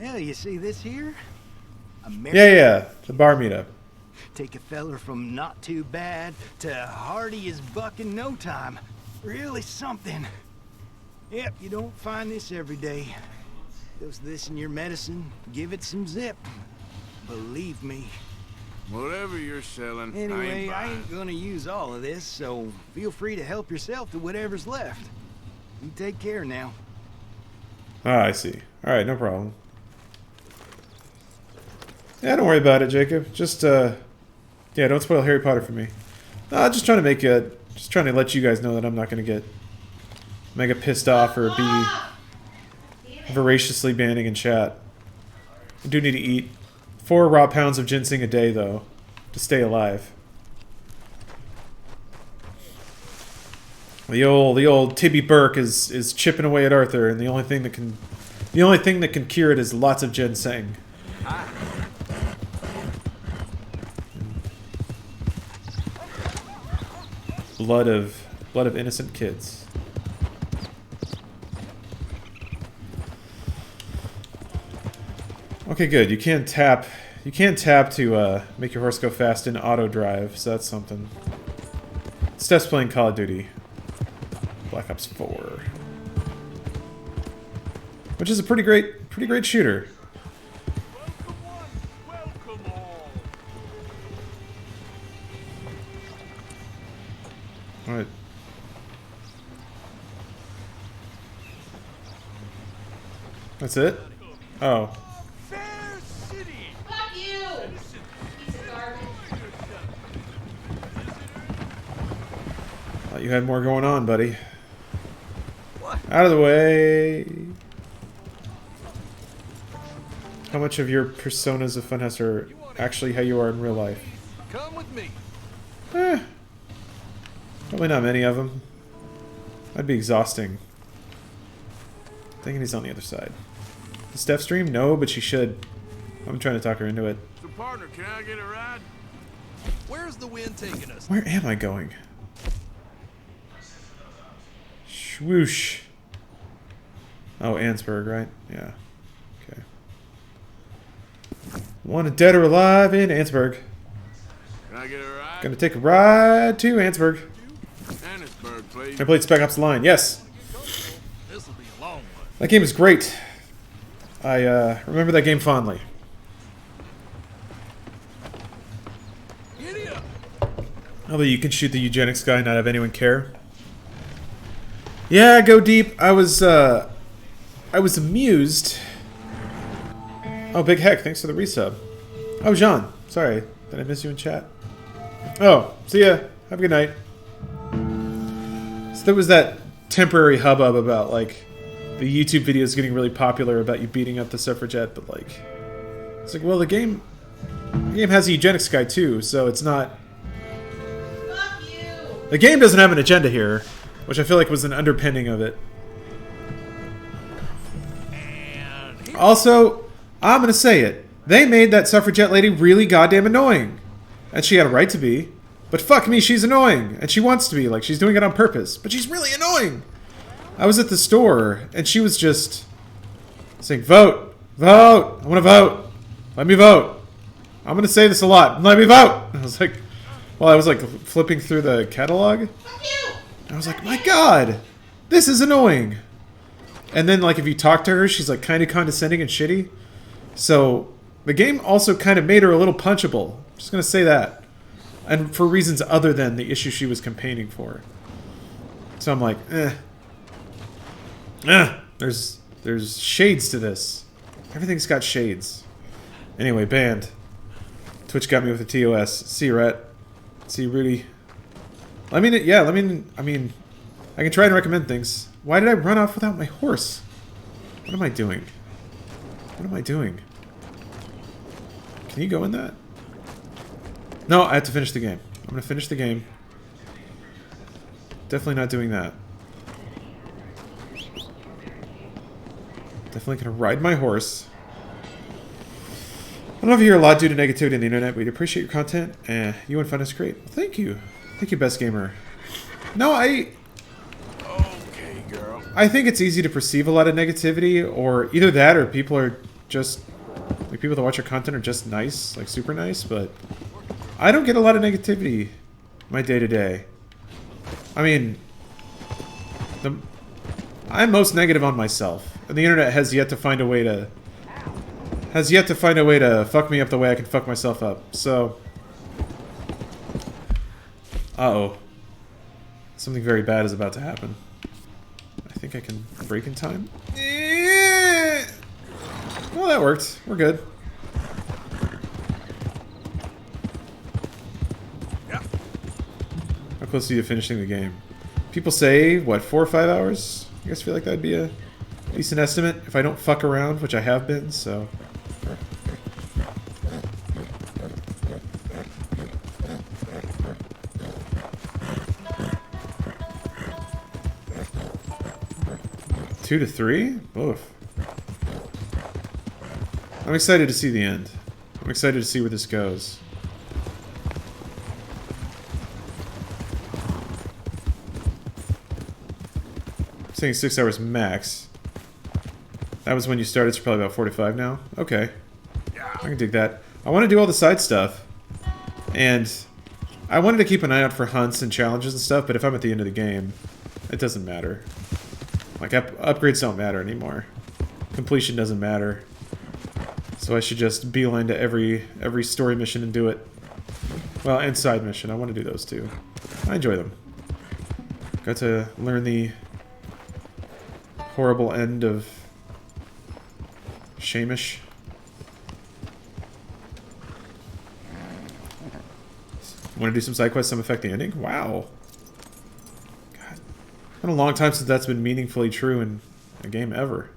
Well, you see this here? Yeah, the bar meetup. Take a feller from not too bad to hardy as buck in no time. Really something. Yep, you don't find this every day. Dose this in your medicine, give it some zip. Believe me. Whatever you're selling, Anyway, I ain't gonna use all of this, so feel free to help yourself to whatever's left. You take care now. Ah, I see. Alright, no problem. Yeah, don't worry about it, Jacob. Just, yeah, don't spoil Harry Potter for me. Just trying to make it, just trying to let you guys know that I'm not gonna get mega pissed off or be voraciously banning in chat. I do need to eat 4 raw pounds of ginseng a day, though, to stay alive. The old Tibby Burke is chipping away at Arthur, and the only thing that can cure it is lots of ginseng. Blood of innocent kids. Okay, good. You can't tap to make your horse go fast in auto drive, so that's something. Steph's playing Call of Duty. Black Ops 4. Which is a pretty great shooter. Alright. That's it? Oh. Fuck you! Piece of garbage. Thought you had more going on, buddy. Out of the way. How much of your personas of Funhouse are actually how you are in real life? Come with me. Probably not many of them. That'd be exhausting. Thinking he's on the other side. Does Steph stream? No, but she should. I'm trying to talk her into it. So, partner, can I get a ride? Where's the wind taking us? Where am I going? Swoosh. Oh, Ansburg, right? Yeah. Okay. Wanted dead or alive in Annesburg. Can I get a ride? Gonna take a ride to Annesburg. Annesburg, please. I played Spec Ops: The Line. Yes. This'll be a long one. That game is great. I remember that game fondly. Although you can shoot the eugenics guy and not have anyone care. Yeah, go deep. I was amused. Oh, Big Heck, thanks for the resub. Oh, Jean. Sorry, did I miss you in chat? Oh, see ya. Have a good night. So there was that temporary hubbub about, like, the YouTube videos getting really popular about you beating up the suffragette, but, like... It's like, well, the game has a eugenics guy, too, so it's not... The game doesn't have an agenda here, which I feel like was an underpinning of it. Also, I'm gonna say it. They made that suffragette lady really goddamn annoying. And she had a right to be. But fuck me, she's annoying. And she wants to be, like she's doing it on purpose. But she's really annoying. I was at the store, and she was just saying, vote, vote, I wanna vote. Let me vote. I'm gonna say this a lot. Let me vote. I was like... Well, I was like flipping through the catalog. I was like, my god, this is annoying. And then like if you talk to her, she's like kind of condescending and shitty. So the game also kind of made her a little punchable. I'm just going to say that. And for reasons other than the issue she was campaigning for. So I'm like, there's shades to this. Everything's got shades. Anyway, banned. Twitch got me with a TOS. See you, Rat. See, Rudy. I mean, yeah, I mean, I can try and recommend things. Why did I run off without my horse? What am I doing? What am I doing? Can you go in that? No, I have to finish the game. I'm gonna finish the game. Definitely not doing that. Definitely gonna ride my horse. I don't know if you hear a lot due to negativity on the internet, but we'd appreciate your content. You and fun is great. Well, thank you. Thank you, Best Gamer. No, Okay, girl. I think it's easy to perceive a lot of negativity, or either that or people are just... Like, people that watch your content are just nice, like super nice, but... I don't get a lot of negativity my day-to-day. I mean... I'm most negative on myself, and the internet has yet to find a way to... fuck me up the way I can fuck myself up, so... Uh-oh. Something very bad is about to happen. I think I can break in time. Well, that worked. We're good. How close are you to finishing the game? People say, what, 4 or 5 hours? I guess I feel like that'd be a decent estimate if I don't fuck around, which I have been, so... Two to 3? Oof. I'm excited to see the end. I'm excited to see where this goes. I'm saying 6 hours max. That was when you started, so probably about 45 now. Okay. I can dig that. I want to do all the side stuff. And I wanted to keep an eye out for hunts and challenges and stuff, but if I'm at the end of the game, it doesn't matter. Like, upgrades don't matter anymore. Completion doesn't matter. So I should just beeline to every story mission and do it. Well, and side mission. I want to do those too. I enjoy them. Got to learn the horrible end of Shamish. Want to do some side quests, some affect the ending? Wow. It's been a long time since that's been meaningfully true in a game ever.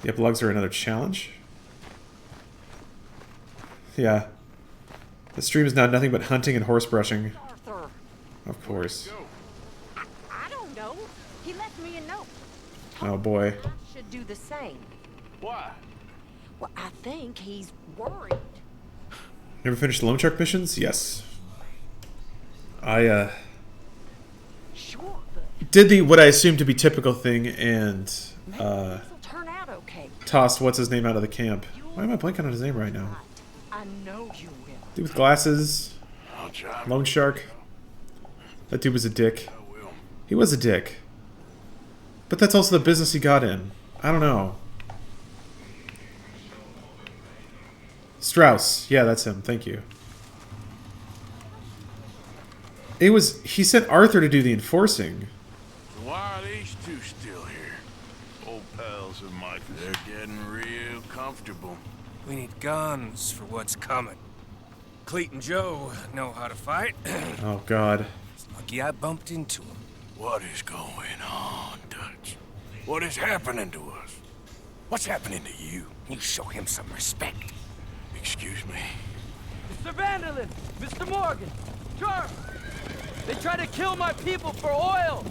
The epilogues are another challenge. Yeah. The stream is now nothing but hunting and horse brushing. Arthur. Of course. I don't know. He left me a note. Oh boy. I should do the same. Why? Well, I think he's worried. Never finished the loan shark missions? Yes. Sure, did the what I assumed to be typical thing and turn out okay. tossed what's his name out of the camp. You'll Why am I blanking on his name right now? I know you will. Dude with glasses. Lone Shark. That dude was a dick. He was a dick. But that's also the business he got in. I don't know. Strauss. Yeah, that's him. Thank you. He sent Arthur to do the enforcing. Why are these two still here? Old pals of Micah. They're getting real comfortable. We need guns for what's coming. Cleet and Joe know how to fight. Oh, God. It's lucky I bumped into him. What is going on, Dutch? What is happening to us? What's happening to you? You show him some respect. Excuse me. Mr. Vanderlyn! Mr. Morgan! Charles! They try to kill my people for oil!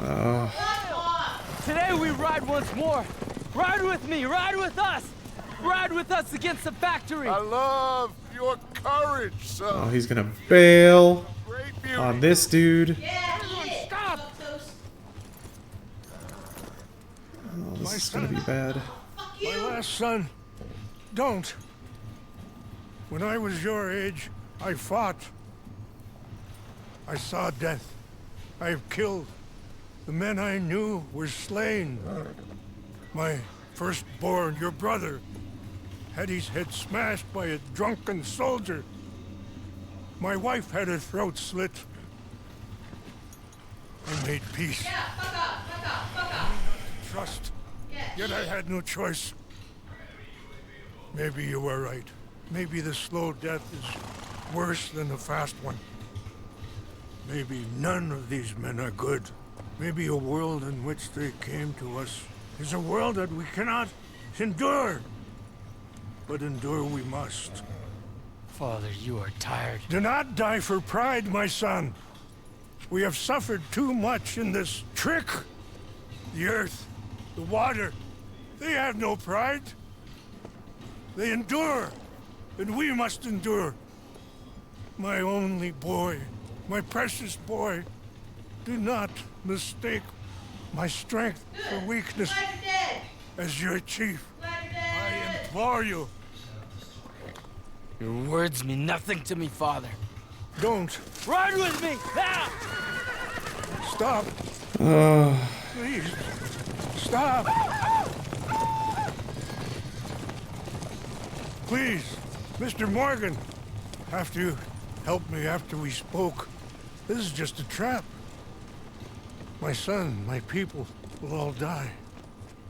Today we ride once more. Ride with me! Ride with us! Ride with us against the factory! I love your courage, son. Oh, he's gonna bail on this dude. Stop! Oh, this is gonna be bad. My last son. Don't. When I was your age, I fought. I saw death. I have killed. The men I knew were slain. My firstborn, your brother, had his head smashed by a drunken soldier. My wife had her throat slit. I made peace. Trust. Yet I had no choice. Maybe you were right. Maybe the slow death is worse than the fast one. Maybe none of these men are good. Maybe a world in which they came to us is a world that we cannot endure. But endure we must. Father, you are tired. Do not die for pride, my son. We have suffered too much in this trick. The earth, the water, they have no pride. They endure, and we must endure. My only boy, my precious boy, do not mistake my strength for weakness. As your chief, I implore you. Your words mean nothing to me, Father. Don't. Ride with me! Ah! Stop. Please. Stop. Please, Mr. Morgan. Have to help me after we spoke. This is just a trap. My son, my people will all die.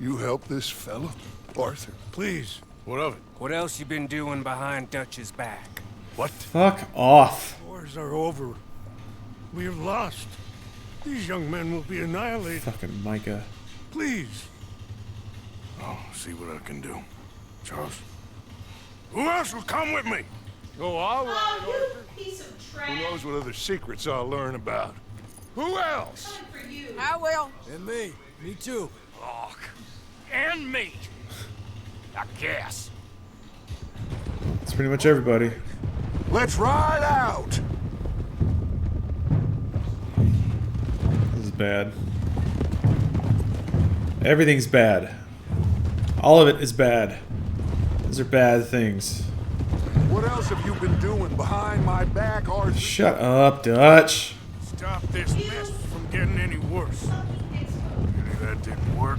You help this fellow, Arthur? Please. What of it? What else you been doing behind Dutch's back? What? Fuck off. Wars are over. We have lost. These young men will be annihilated. Fucking Micah. Please. I'll see what I can do. Charles? Who else will come with me? Oh, all right, Arthur. Piece of trash. Who knows what other secrets I'll learn about? Who else? For you. I will. And me. Me too. Oh, and me. I guess. It's pretty much everybody. Let's ride out! This is bad. Everything's bad. All of it is bad. Those are bad things. What else have you been doing behind my back, Arthur? Shut up, Dutch. Stop this mess from getting any worse. That didn't work.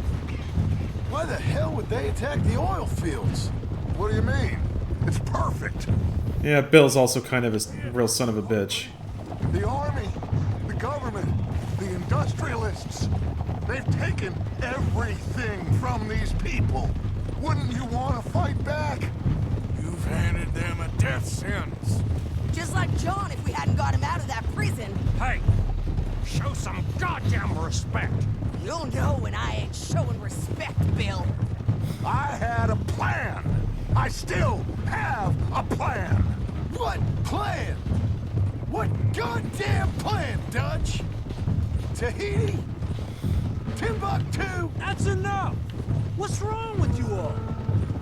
Why the hell would they attack the oil fields? What do you mean? It's perfect. Yeah, Bill's also kind of a real son of a bitch. The army, the government, the industrialists, they've taken everything from these people. Wouldn't you want to fight back? You've handed them a death sentence. Just like John if we hadn't got him out of that prison. Hey, show some goddamn respect. You'll know when I ain't showing respect, Bill. I had a plan. I still have a plan. What plan? What goddamn plan, Dutch? Tahiti? Timbuktu? That's enough! What's wrong with you all?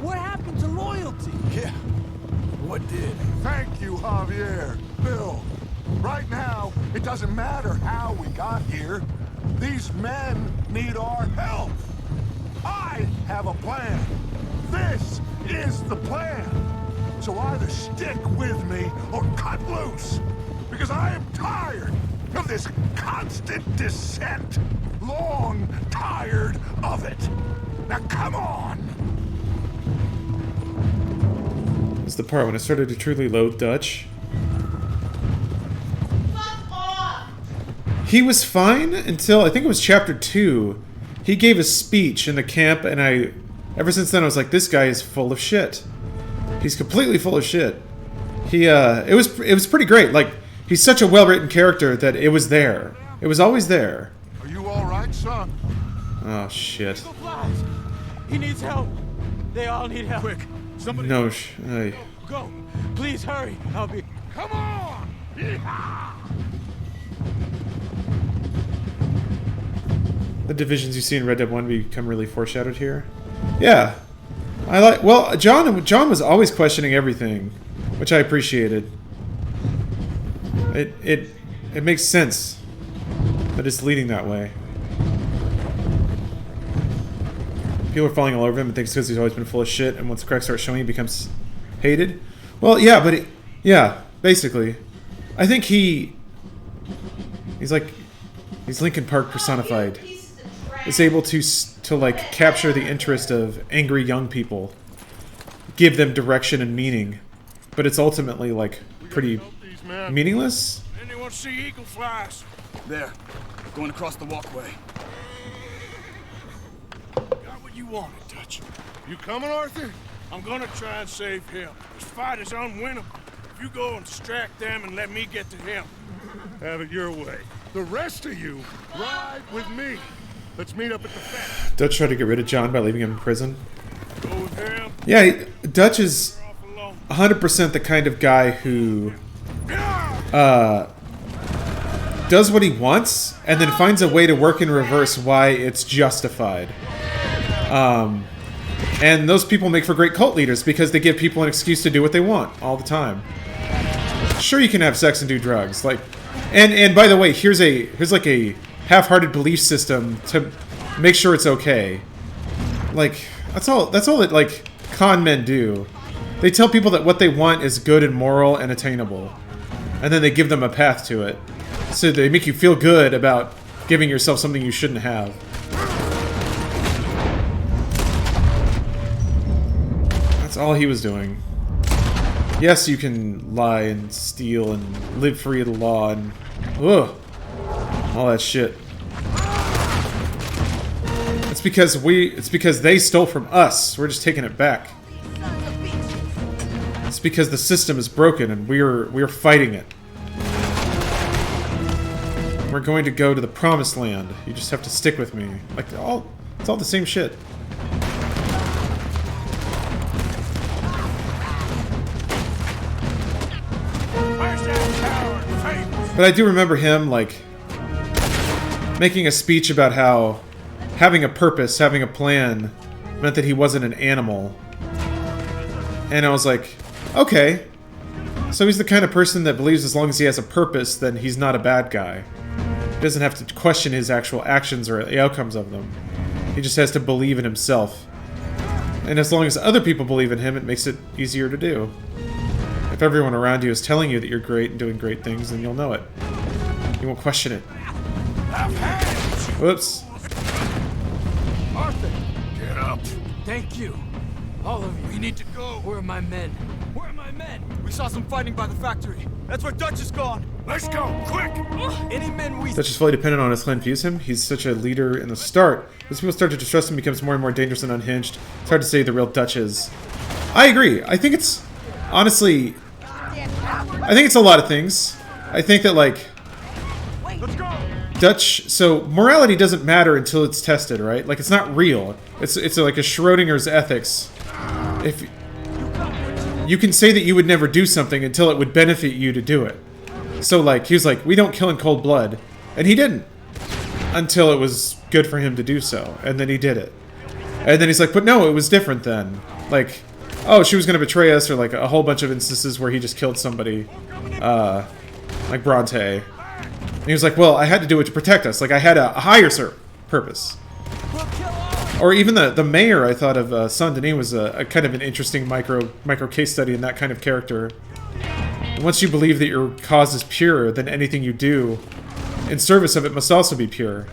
What happened to loyalty? Yeah, what did? Thank you, Javier. Bill, right now, it doesn't matter how we got here. These men need our help. I have a plan. This is the plan. So either stick with me or cut loose. Because I am tired of this constant descent. Long tired of it. Now come on. This is the part when I started to truly loathe Dutch. He was fine until, I think it was chapter 2. He gave a speech in the camp, and ever since then I was like, this guy is full of shit. He's completely full of shit. It was pretty great. Like, he's such a well-written character that it was there. It was always there. Are you alright, son? Oh, shit. He needs help. They all need help. Quick, somebody. No, Go. Please hurry. I'll be. Come on! Yeehaw! The divisions you see in Red Dead 1 become really foreshadowed here. Yeah. Well, John was always questioning everything, which I appreciated. It makes sense that it's leading that way. People are falling all over him and thinks because he's always been full of shit, and once the cracks start showing, he becomes hated. Well, yeah, but yeah, basically, I think he's Linkin Park personified. Is able to like capture the interest of angry young people, give them direction and meaning, but it's ultimately like pretty meaningless. Anyone see eagle flies? There, going across the walkway. Got what you wanted, Dutch. You coming, Arthur? I'm gonna try and save him. This fight is unwinnable. You go and distract them and let me get to him. Have it your way. The rest of you, ride with me. Let's meet up at the fence. Dutch tried to get rid of John by leaving him in prison. Go with him. Yeah, Dutch is 100% the kind of guy who does what he wants and then finds a way to work in reverse why it's justified. And those people make for great cult leaders because they give people an excuse to do what they want all the time. Sure, you can have sex and do drugs, like, and by the way, here's like a half-hearted belief system to make sure it's okay. Like, that's all that like con men do. They tell people that what they want is good and moral and attainable, and then they give them a path to it. So they make you feel good about giving yourself something you shouldn't have. That's all he was doing. Yes, you can lie and steal and live free of the law and all that shit. It's because they stole from us. We're just taking it back. It's because the system is broken and we're fighting it. We're going to go to the promised land. You just have to stick with me. Like it's all the same shit. But I do remember him, like, making a speech about how having a purpose, having a plan, meant that he wasn't an animal. And I was like, okay. So he's the kind of person that believes as long as he has a purpose, then he's not a bad guy. He doesn't have to question his actual actions or the outcomes of them. He just has to believe in himself. And as long as other people believe in him, it makes it easier to do. If everyone around you is telling you that you're great and doing great things, then you'll know it. You won't question it. Whoops. Arthur! Get up. Thank you. All of you. We need to go. Where are my men? Where are my men? We saw some fighting by the factory. That's where Dutch is gone. Let's go, quick! Any men we... Dutch is fully dependent on his clan views him. He's such a leader in the start. As people start to distrust him, he becomes more and more dangerous and unhinged. It's hard to say who the real Dutch is. I agree. I think it's... Honestly... I think it's a lot of things. I think that, like... Let's go! Dutch... So, morality doesn't matter until it's tested, right? Like, it's not real. It's like a Schrodinger's ethics. If... You can say that you would never do something until it would benefit you to do it. So, like, he was like, we don't kill in cold blood. And he didn't. Until it was good for him to do so. And then he did it. And then he's like, but no, it was different then. Like, oh, she was going to betray us, or like a whole bunch of instances where he just killed somebody. Like Bronte. And he was like, well, I had to do it to protect us. Like, I had a higher purpose. Or even the mayor, I thought of Saint-Denis was a kind of an interesting micro case study in that kind of character. And once you believe that your cause is pure, then anything you do in service of it must also be pure.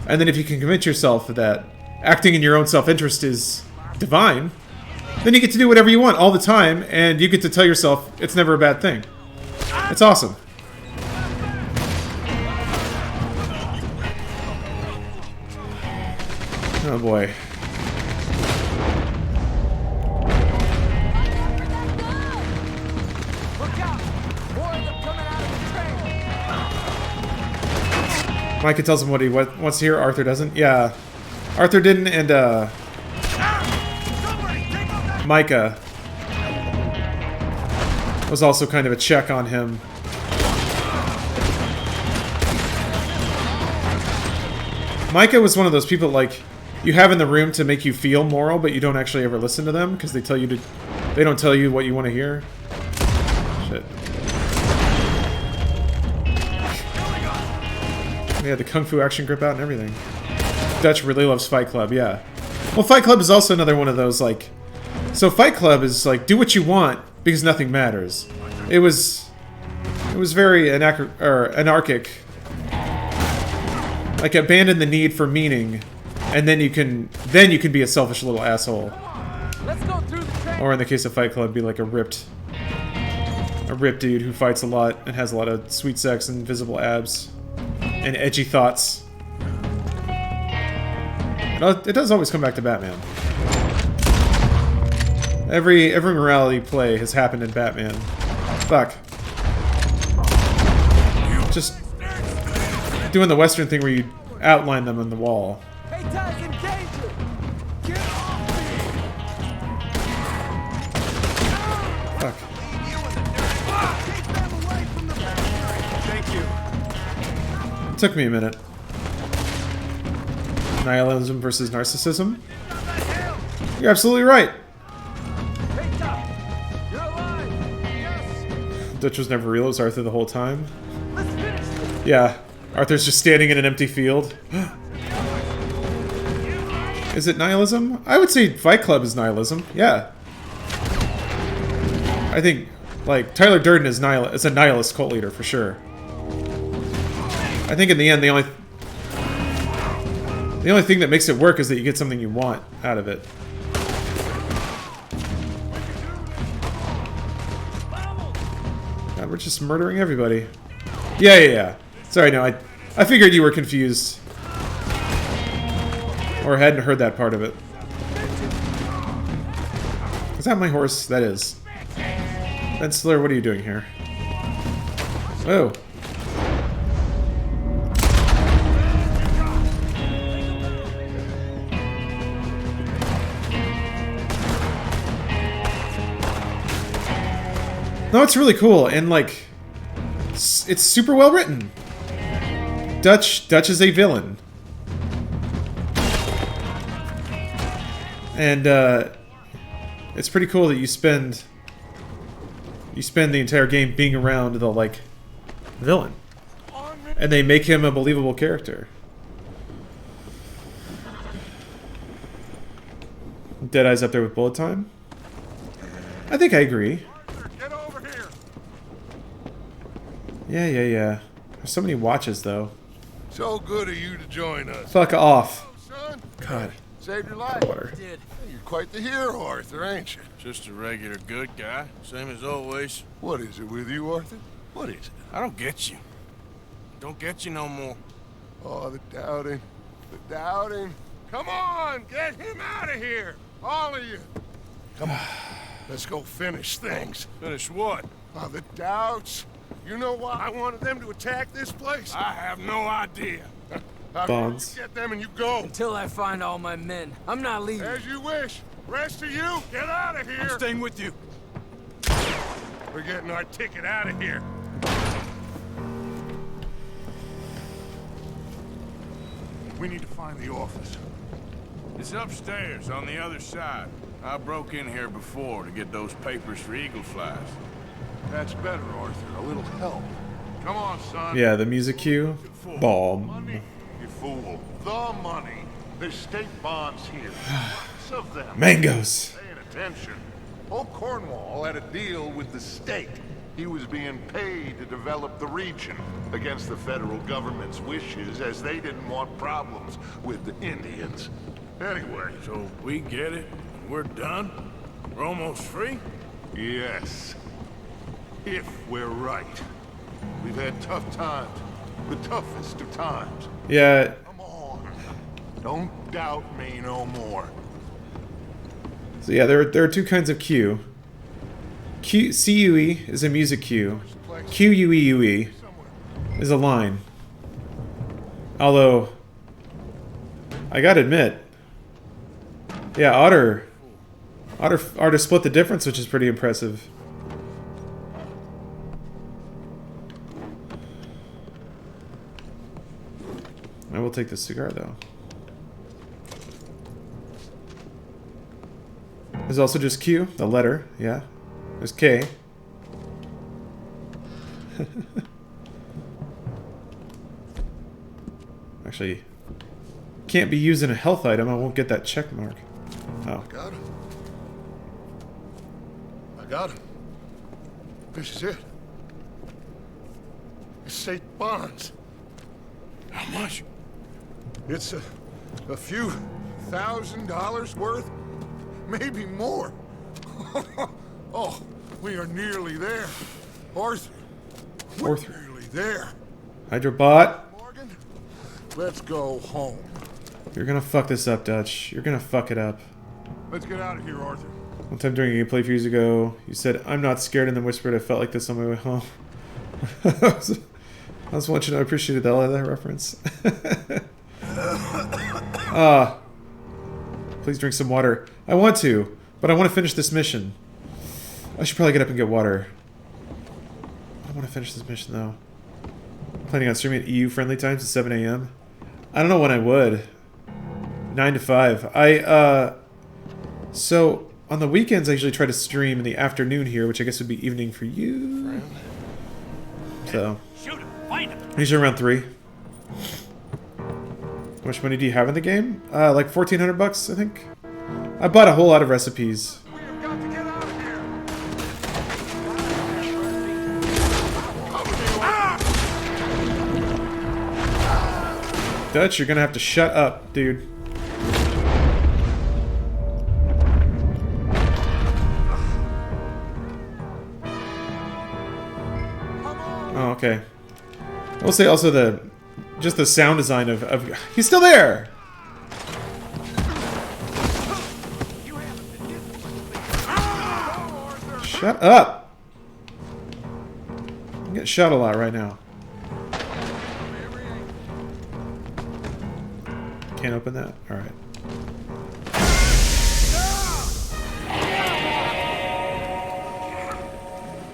And then if you can convince yourself that acting in your own self-interest is divine, then you get to do whatever you want all the time, and you get to tell yourself it's never a bad thing. It's awesome. Oh boy. Micah tells him what he wants to hear, Arthur doesn't. Yeah. Arthur didn't, and Micah was also kind of a check on him. Micah was one of those people like you have in the room to make you feel moral, but you don't actually ever listen to them because they don't tell you what you want to hear. Shit. Yeah, the Kung Fu action grip out and everything. Dutch really loves Fight Club, yeah. Well, Fight Club is also another one of those, like... So Fight Club is, like, do what you want because nothing matters. It was very anarchic. Like, abandon the need for meaning, and then you can be a selfish little asshole. Or in the case of Fight Club, be like a ripped dude who fights a lot and has a lot of sweet sex and visible abs. And edgy thoughts. It does always come back to Batman. Every morality play has happened in Batman. Fuck. Just doing the Western thing where you outline them on the wall. Fuck. It took me a minute. Nihilism versus narcissism? You're absolutely right. Dutch was never real, it was Arthur the whole time. Yeah, Arthur's just standing in an empty field. Is it nihilism? I would say Fight Club is nihilism, yeah. I think, like, Tyler Durden is a nihilist cult leader, for sure. I think in the end, the only thing that makes it work is that you get something you want out of it. God, we're just murdering everybody. Yeah. Sorry, no, I figured you were confused. Or hadn't heard that part of it. Is that my horse? That is. Ben Stiller, what are you doing here? Oh. No, it's really cool, and like, it's super well written. Dutch is a villain, and it's pretty cool that you spend the entire game being around the like villain, and they make him a believable character. Deadeye's up there with Bullet Time. I think I agree. Yeah. There's so many watches, though. So good of you to join us. Fuck off. Oh, son. God. Saved your life. Water. You're quite the hero, Arthur, ain't you? Just a regular good guy, same as always. What is it with you, Arthur? What is it? I don't get you. Don't get you no more. Oh, the doubting. The doubting. Come on, get him out of here. All of you. Come on. Let's go finish things. Finish what? Oh, the doubts. You know why I wanted them to attack this place? I have no idea. Bonds. You get them and you go. Until I find all my men. I'm not leaving. As you wish. Rest of you, get out of here. I'm staying with you. We're getting our ticket out of here. We need to find the office. It's upstairs on the other side. I broke in here before to get those papers for Eagle Flies. That's better, Arthur. A little help. Come on, son. Yeah, the music cue. Bomb. Money, you fool. The money. There's state bonds here. Lots of them. Mangoes. Paying attention. Old Cornwall had a deal with the state. He was being paid to develop the region against the federal government's wishes, as they didn't want problems with the Indians. Anyway. So we get it. We're done? We're almost free? Yes. If we're right. We've had tough times. The toughest of times. Yeah. Come on. Don't doubt me no more. So yeah, there are two kinds of cue. CUE is a music cue. QUEUE is a line. Although, I gotta admit, yeah, Otter split the difference, which is pretty impressive. I will take this cigar though. There's also just Q, the letter, yeah. There's K. Actually, can't be using a health item. I won't get that check mark. Oh. I got him. I got him. This is it. Estate bonds. How much? It's a few $1,000s worth. Maybe more. Oh, we are nearly there. Arthur. We're nearly there. Hydrobot. Morgan, let's go home. You're gonna fuck this up, Dutch. You're gonna fuck it up. Let's get out of here, Arthur. One time during a gameplay a few years ago, you said, "I'm not scared," and then whispered, "I felt like this on my way home." I was watching. I appreciated that reference. Please drink some water. I want to, but I want to finish this mission. I should probably get up and get water. I want to finish this mission though. Planning on streaming at EU-friendly times at 7 a.m. I don't know when I would. 9 to 5. So on the weekends I usually try to stream in the afternoon here, which I guess would be evening for you. So usually around 3. How much money do you have in the game? Like $1,400, I think. I bought a whole lot of recipes. Dutch, you're gonna have to shut up, dude. Oh, okay. I will say also just the sound design of he's still there. Shut up. I'm getting shot a lot right now. Can't open that? Alright.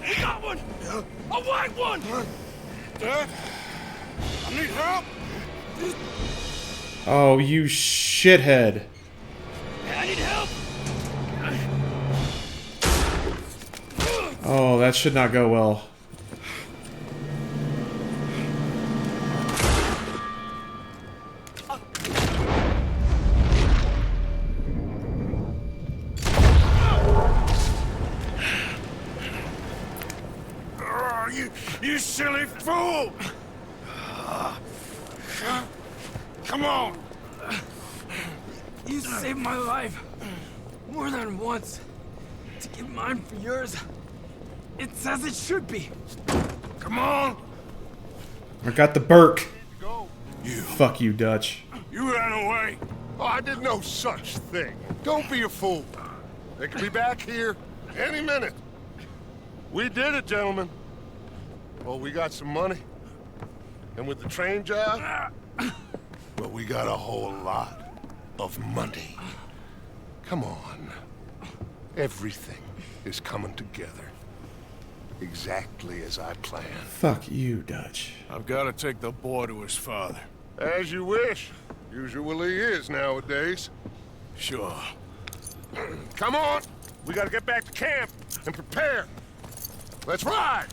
We got one! A white one! Dad? I need help! Oh, you shithead. I need help! Oh, that should not go well. You silly fool! Come on! You saved my life more than once. To give mine for yours, it's as it should be. Come on! I got the Burke. Fuck you, Dutch. You ran away. Oh, I did no such thing. Don't be a fool. They could be back here any minute. We did it, gentlemen. Well, we got some money. And with the train job, well, we got a whole lot of money. Come on. Everything is coming together. Exactly as I planned. Fuck you, Dutch. I've got to take the boy to his father. As you wish. Usually is nowadays. Sure. Come on. We got to get back to camp and prepare. Let's ride.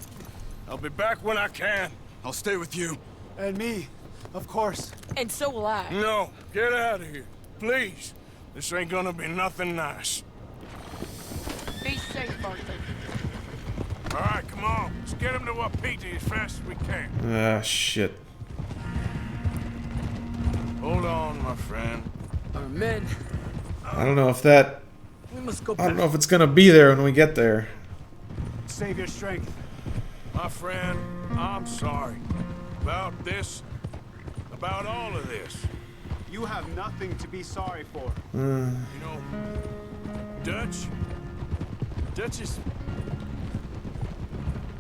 I'll be back when I can. I'll stay with you. And me, of course. And so will I. No, get out of here. please. This ain't gonna be nothing nice. Be safe, Arthur. All right, come on. Let's get him to Wapiti as fast as we can. Ah, shit. Hold on, my friend. Our men. I don't know if that... We must go I don't know if it's gonna be there when we get there. Save your strength. My friend, I'm sorry. About this. About all of this. You have nothing to be sorry for. You know, Dutch is...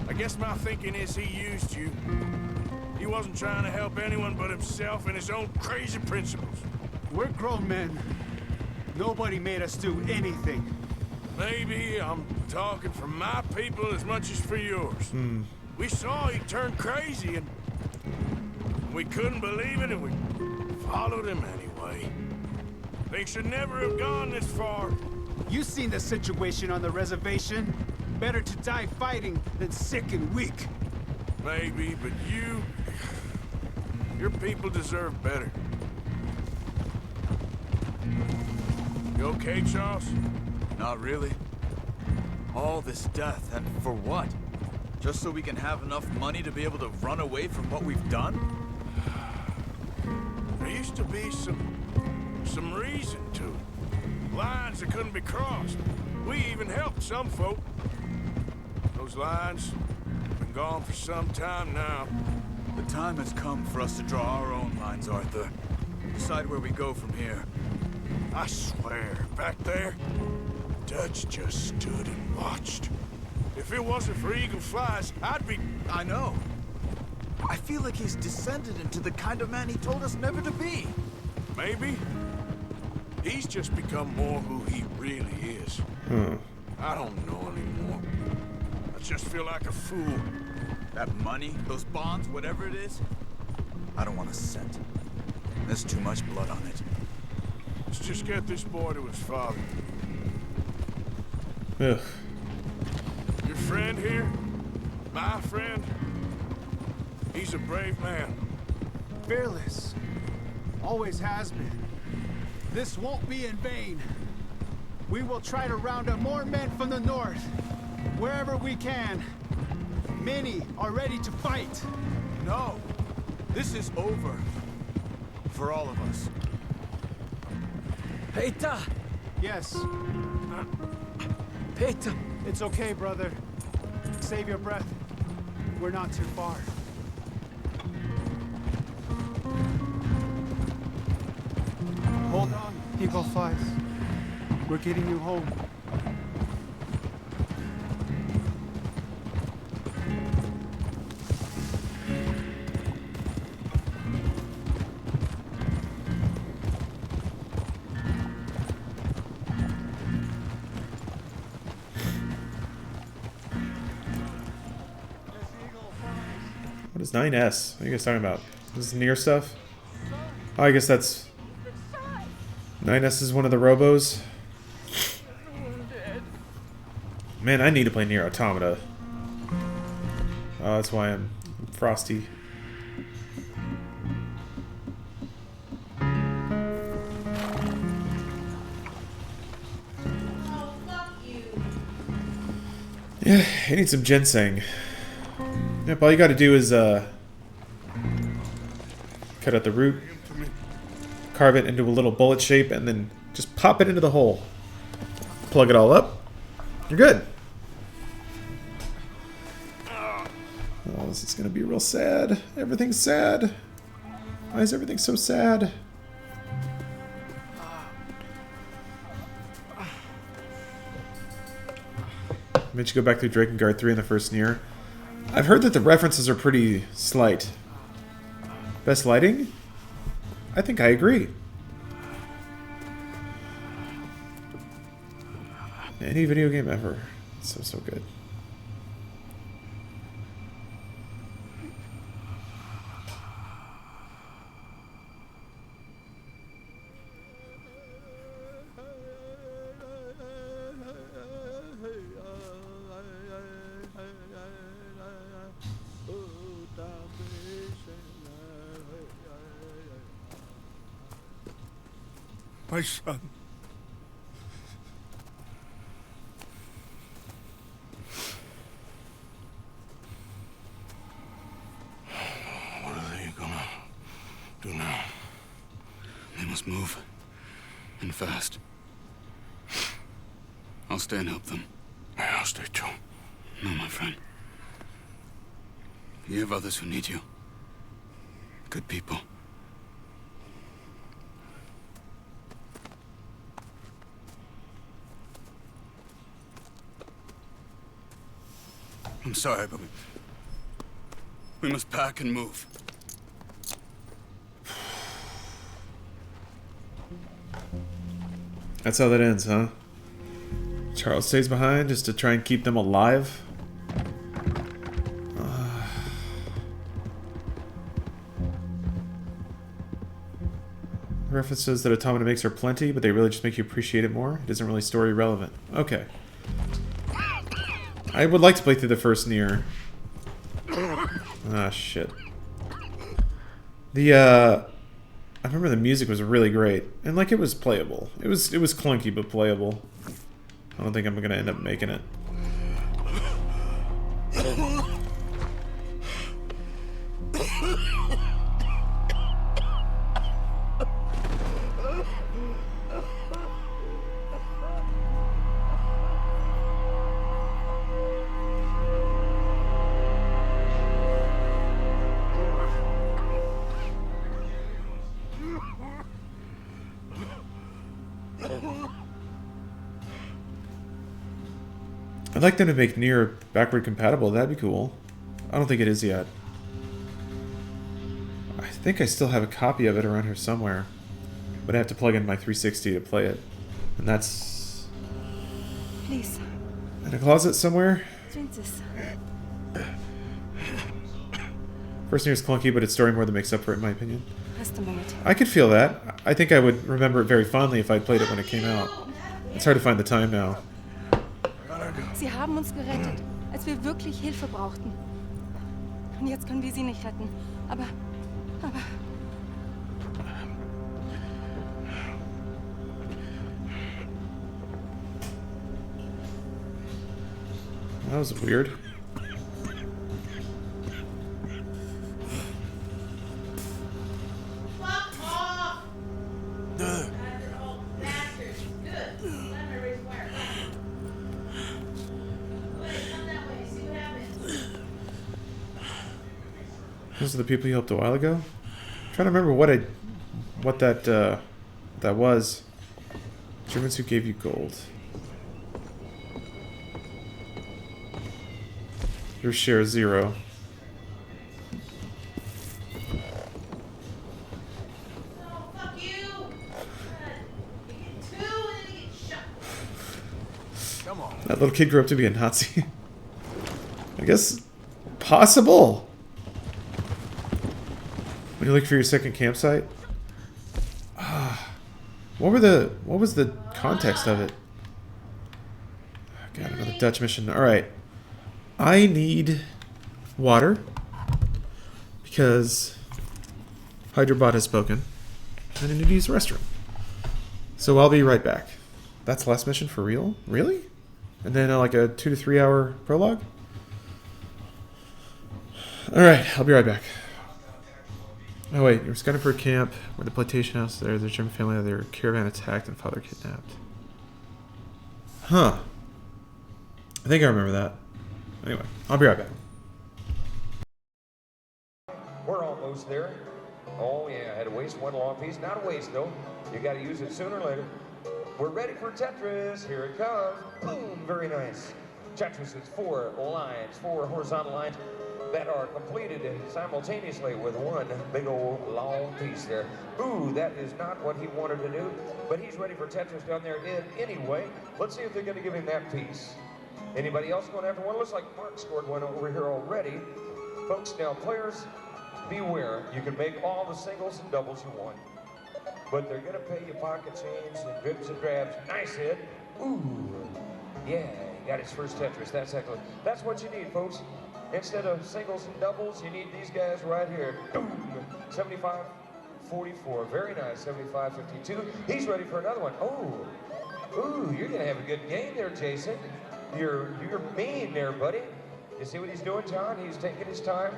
I guess my thinking is he used you. He wasn't trying to help anyone but himself and his own crazy principles. We're grown men. Nobody made us do anything. Maybe I'm talking for my people as much as for yours. We saw he turned crazy and we couldn't believe it and we followed him anyway. Things should never have gone this far. You seen the situation on the reservation? Better to die fighting than sick and weak. Maybe, but your people deserve better. You okay, Charles? Not really. All this death, and for what? Just so we can have enough money to be able to run away from what we've done? There used to be some reason to it. Lines that couldn't be crossed. We even helped some folk. Those lines have been gone for some time now. The time has come for us to draw our own lines, Arthur. Decide where we go from here. I swear, back there, Dutch just stood and watched. If it wasn't for Eagle Flies, I'd be... I know. I feel like he's descended into the kind of man he told us never to be. Maybe. He's just become more who he really is. I don't know anymore. I just feel like a fool. That money, those bonds, whatever it is, I don't want a cent. There's too much blood on it. Let's just get this boy to his father. Ugh. Your friend here, my friend, he's a brave man. Fearless. Always has been. This won't be in vain. We will try to round up more men from the north, wherever we can. Many are ready to fight. No, this is over. For all of us. Peter! Yes. Peter! It's okay, brother. Save your breath. We're not too far. Hold on, Eagle Flies. We're getting you home. What is 9S? What are you guys talking about? This is near stuff? Oh, I guess that's... 9S is one of the robos. Man, I need to play Nier Automata. Oh, that's why I'm frosty. Yeah, I need some ginseng. Yep, all you gotta do is cut out the root, carve it into a little bullet shape, and then just pop it into the hole. Plug it all up. You're good. Oh, this is gonna be real sad. Everything's sad. Why is everything so sad? Made you go back through Drakengard 3 in the first Nier. I've heard that the references are pretty slight. Best lighting? I think I agree. Any video game ever. So good. My son. What are they gonna do now? They must move. And fast. I'll stay and help them. Yeah, I'll stay too. No, my friend. You have others who need you. Good people. I'm sorry, but we must pack and move. That's how that ends, huh? Charles stays behind just to try and keep them alive. References that automata makes are plenty, but they really just make you appreciate it more. It isn't really story relevant. Okay. I would like to play through the first Nier. Ah, shit. I remember the music was really great, and like it was playable. It was clunky but playable. I don't think I'm gonna end up making it. I'd like them to make Nier backward compatible. That'd be cool. I don't think it is yet. I think I still have a copy of it around here somewhere. But I have to plug in my 360 to play it. And that's... Please. in a closet somewhere? Drink this. First Nier's clunky, but its story more than makes up for it, in my opinion. Just a moment. I could feel that. I think I would remember it very fondly if I'd played it when it came out. It's hard to find the time now. Sie haben uns gerettet, als wir wirklich Hilfe brauchten. Und jetzt können wir sie nicht retten. Aber... That was weird. Those are the people you helped a while ago? I'm trying to remember what that was. Germans who gave you gold. Your share 0. That little kid grew up to be a Nazi. I guess possible. When you look for your second campsite, what was the context of it? Got another Dutch mission. All right, I need water because Hydrabot has spoken, and I need to use the restroom. So I'll be right back. That's the last mission for real? Really? And then like a 2 to 3 hour prologue? All right, I'll be right back. Oh wait, you're scouting for a camp where the plantation house there, the German family had their caravan attacked and father kidnapped. Huh. I think I remember that. Anyway, I'll be right back. We're almost there. Oh yeah, I had to waste one long piece. Not a waste though. You gotta use it sooner or later. We're ready for Tetris. Here it comes. Boom, very nice. Tetris is 4 lines, 4 horizontal lines that are completed simultaneously with one big old long piece there. Ooh, that is not what he wanted to do, but he's ready for Tetris down there anyway. Let's see if they're gonna give him that piece. Anybody else going after one? Looks like Mark scored one over here already. Folks, now players, beware. You can make all the singles and doubles you want, but they're gonna pay you pocket change and dribs and drabs. Nice hit. Ooh, yeah, he got his first Tetris. That's excellent. That's what you need, folks. Instead of singles and doubles, you need these guys right here. Boom, 75 44. Very nice. 75, 52. He's ready for another one. Oh. Ooh, you're going to have a good game there, Jason. You're mean there, buddy. You see what he's doing, John? He's taking his time.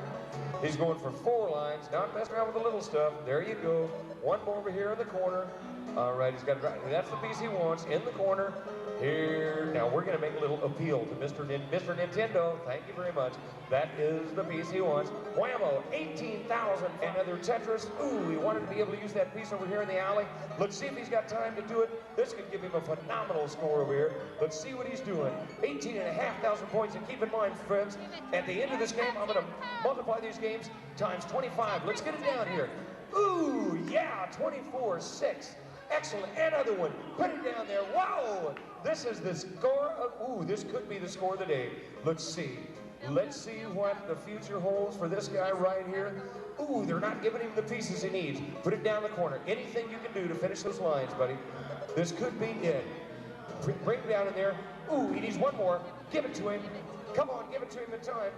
He's going for 4 lines, not messing around with the little stuff. There you go. One more over here in the corner. All right, he's got it right. That's the piece he wants in the corner. Here, now we're going to make a little appeal to Mr. Nintendo. Thank you very much. That is the piece he wants. Whammo, 18,000. Another Tetris. Ooh, he wanted to be able to use that piece over here in the alley. Let's see if he's got time to do it. This could give him a phenomenal score over here. Let's see what he's doing. 18,500 points. And keep in mind, friends, at the end of this game, I'm going to multiply these games times 25. Let's get it down here. Ooh, yeah, 24-6. Excellent. Another one. Put it down there. Wow. This is the score of, ooh, this could be the score of the day. Let's see. Let's see what the future holds for this guy right here. Ooh, they're not giving him the pieces he needs. Put it down the corner. Anything you can do to finish those lines, buddy. This could be it. Bring it down in there. Ooh, he needs one more. Give it to him. Come on, give it to him in time.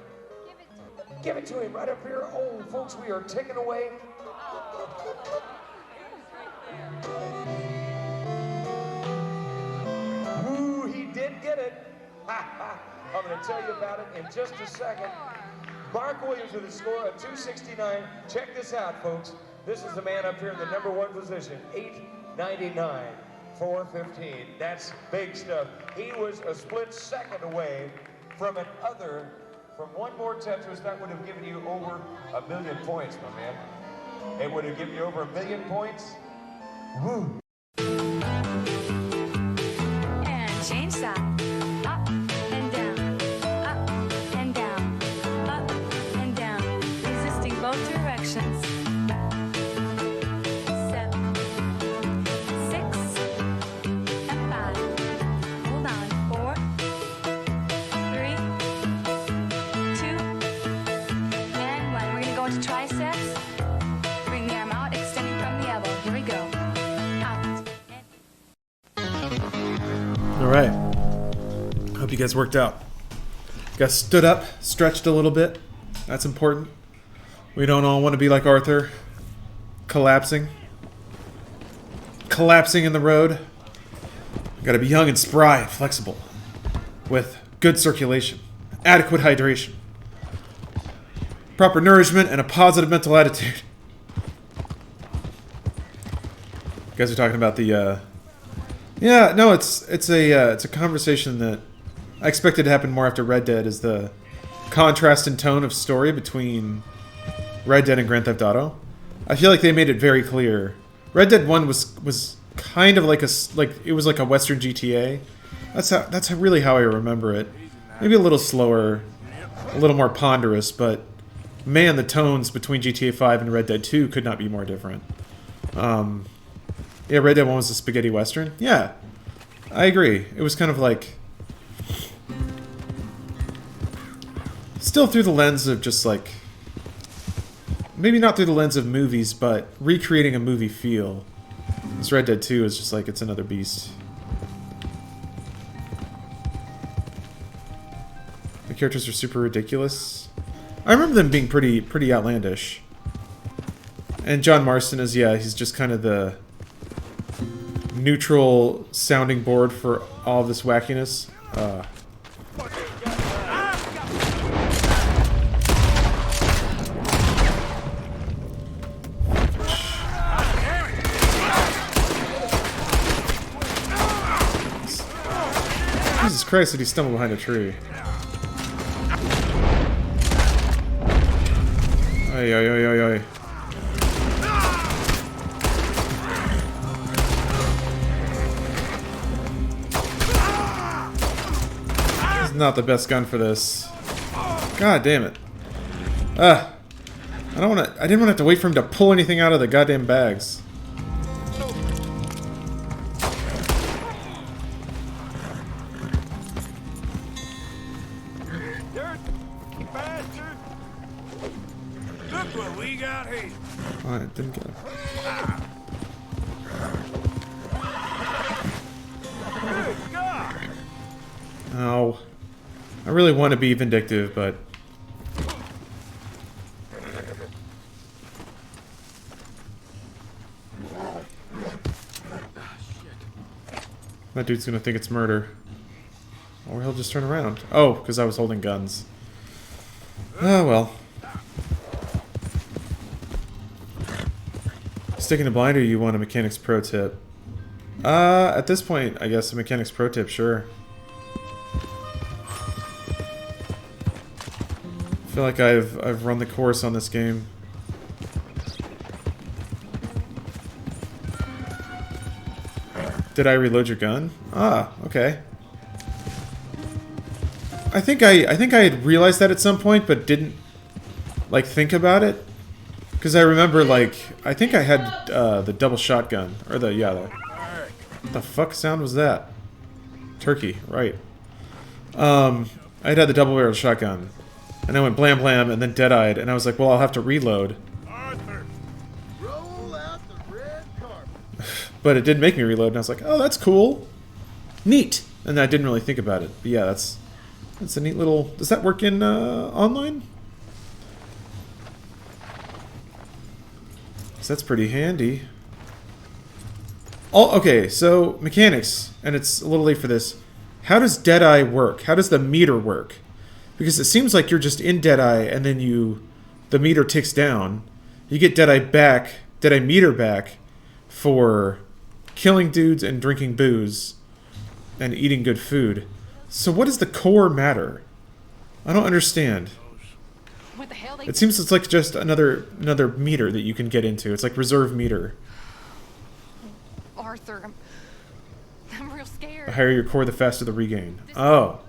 Give it to him right up here. Oh, folks, we are taking away. Ooh, he did get it. I'm going to tell you about it in just a second. Mark Williams with a score of 269. Check this out, folks. This is the man up here in the #1 position, 899, 415. That's big stuff. He was a split second away from one more Tetris. That would have given you over 1 million points, my man. It would have given you over 1 million points. Woo. And change that. Up and down. Up and down. Up and down. Resisting both directions. 7, 6, and 5. Hold on. 4, 3, 2, and 1. We're gonna go into triceps. Bring the arm out, extending from the elbow. Here we go. All right. Hope you guys worked out. Got stood up, stretched a little bit. That's important. We don't all want to be like Arthur, collapsing in the road. Got to be young and spry and flexible, with good circulation, adequate hydration, proper nourishment, and a positive mental attitude. You guys are talking about the. Yeah, no, it's a conversation that I expected to happen more after Red Dead, is the contrast in tone of story between Red Dead and Grand Theft Auto. I feel like they made it very clear. Red Dead 1 was kind of like it was like a Western GTA. That's really how I remember it. Maybe a little slower, a little more ponderous, but man, the tones between GTA 5 and Red Dead 2 could not be more different. Yeah, Red Dead 1 was a spaghetti western. Yeah, I agree. It was kind of like... still through the lens of just like... maybe not through the lens of movies, but recreating a movie feel. This Red Dead 2 is just like, it's another beast. The characters are super ridiculous. I remember them being pretty outlandish. And John Marston is, yeah, he's just kind of the neutral sounding board for all of this wackiness. Jesus Christ, did he stumble behind a tree? Ay, ay, ay, ay, ay. Not the best gun for this. God damn it. I didn't want to have to wait for him to pull anything out of the goddamn bags. Look what we got here. Oh, I didn't get him. Good God. Oh. I really want to be vindictive, but... That dude's gonna think it's murder. Or he'll just turn around. Oh, because I was holding guns. Oh, well. Sticking to blind, or you want a mechanics pro tip? At this point, I guess a mechanics pro tip, sure. I feel like I've run the course on this game. Did I reload your gun? Ah, okay. I think I had realized that at some point, but didn't like think about it. Because I remember, like, I think I had the double shotgun, or the what the fuck sound was that? Turkey, right? I had the double barrel shotgun, and I went blam blam, and then dead-eyed, and I was like, well, I'll have to reload. Arthur, roll out the red carpet. But it did make me reload, and I was like, oh, that's cool, neat. And I didn't really think about it. But yeah, that's a neat little. Does that work in online? So that's pretty handy. Oh, okay, so mechanics, and it's a little late for this. How does Deadeye work? How does the meter work? Because it seems like you're just in Deadeye, and then the meter ticks down. You get Deadeye meter back for killing dudes and drinking booze and eating good food. So what does the core matter? I don't understand. What the hell? It seems it's like just another meter that you can get into. It's like reserve meter. Arthur, I'm real scared. The higher your core, the faster the regain. Oh.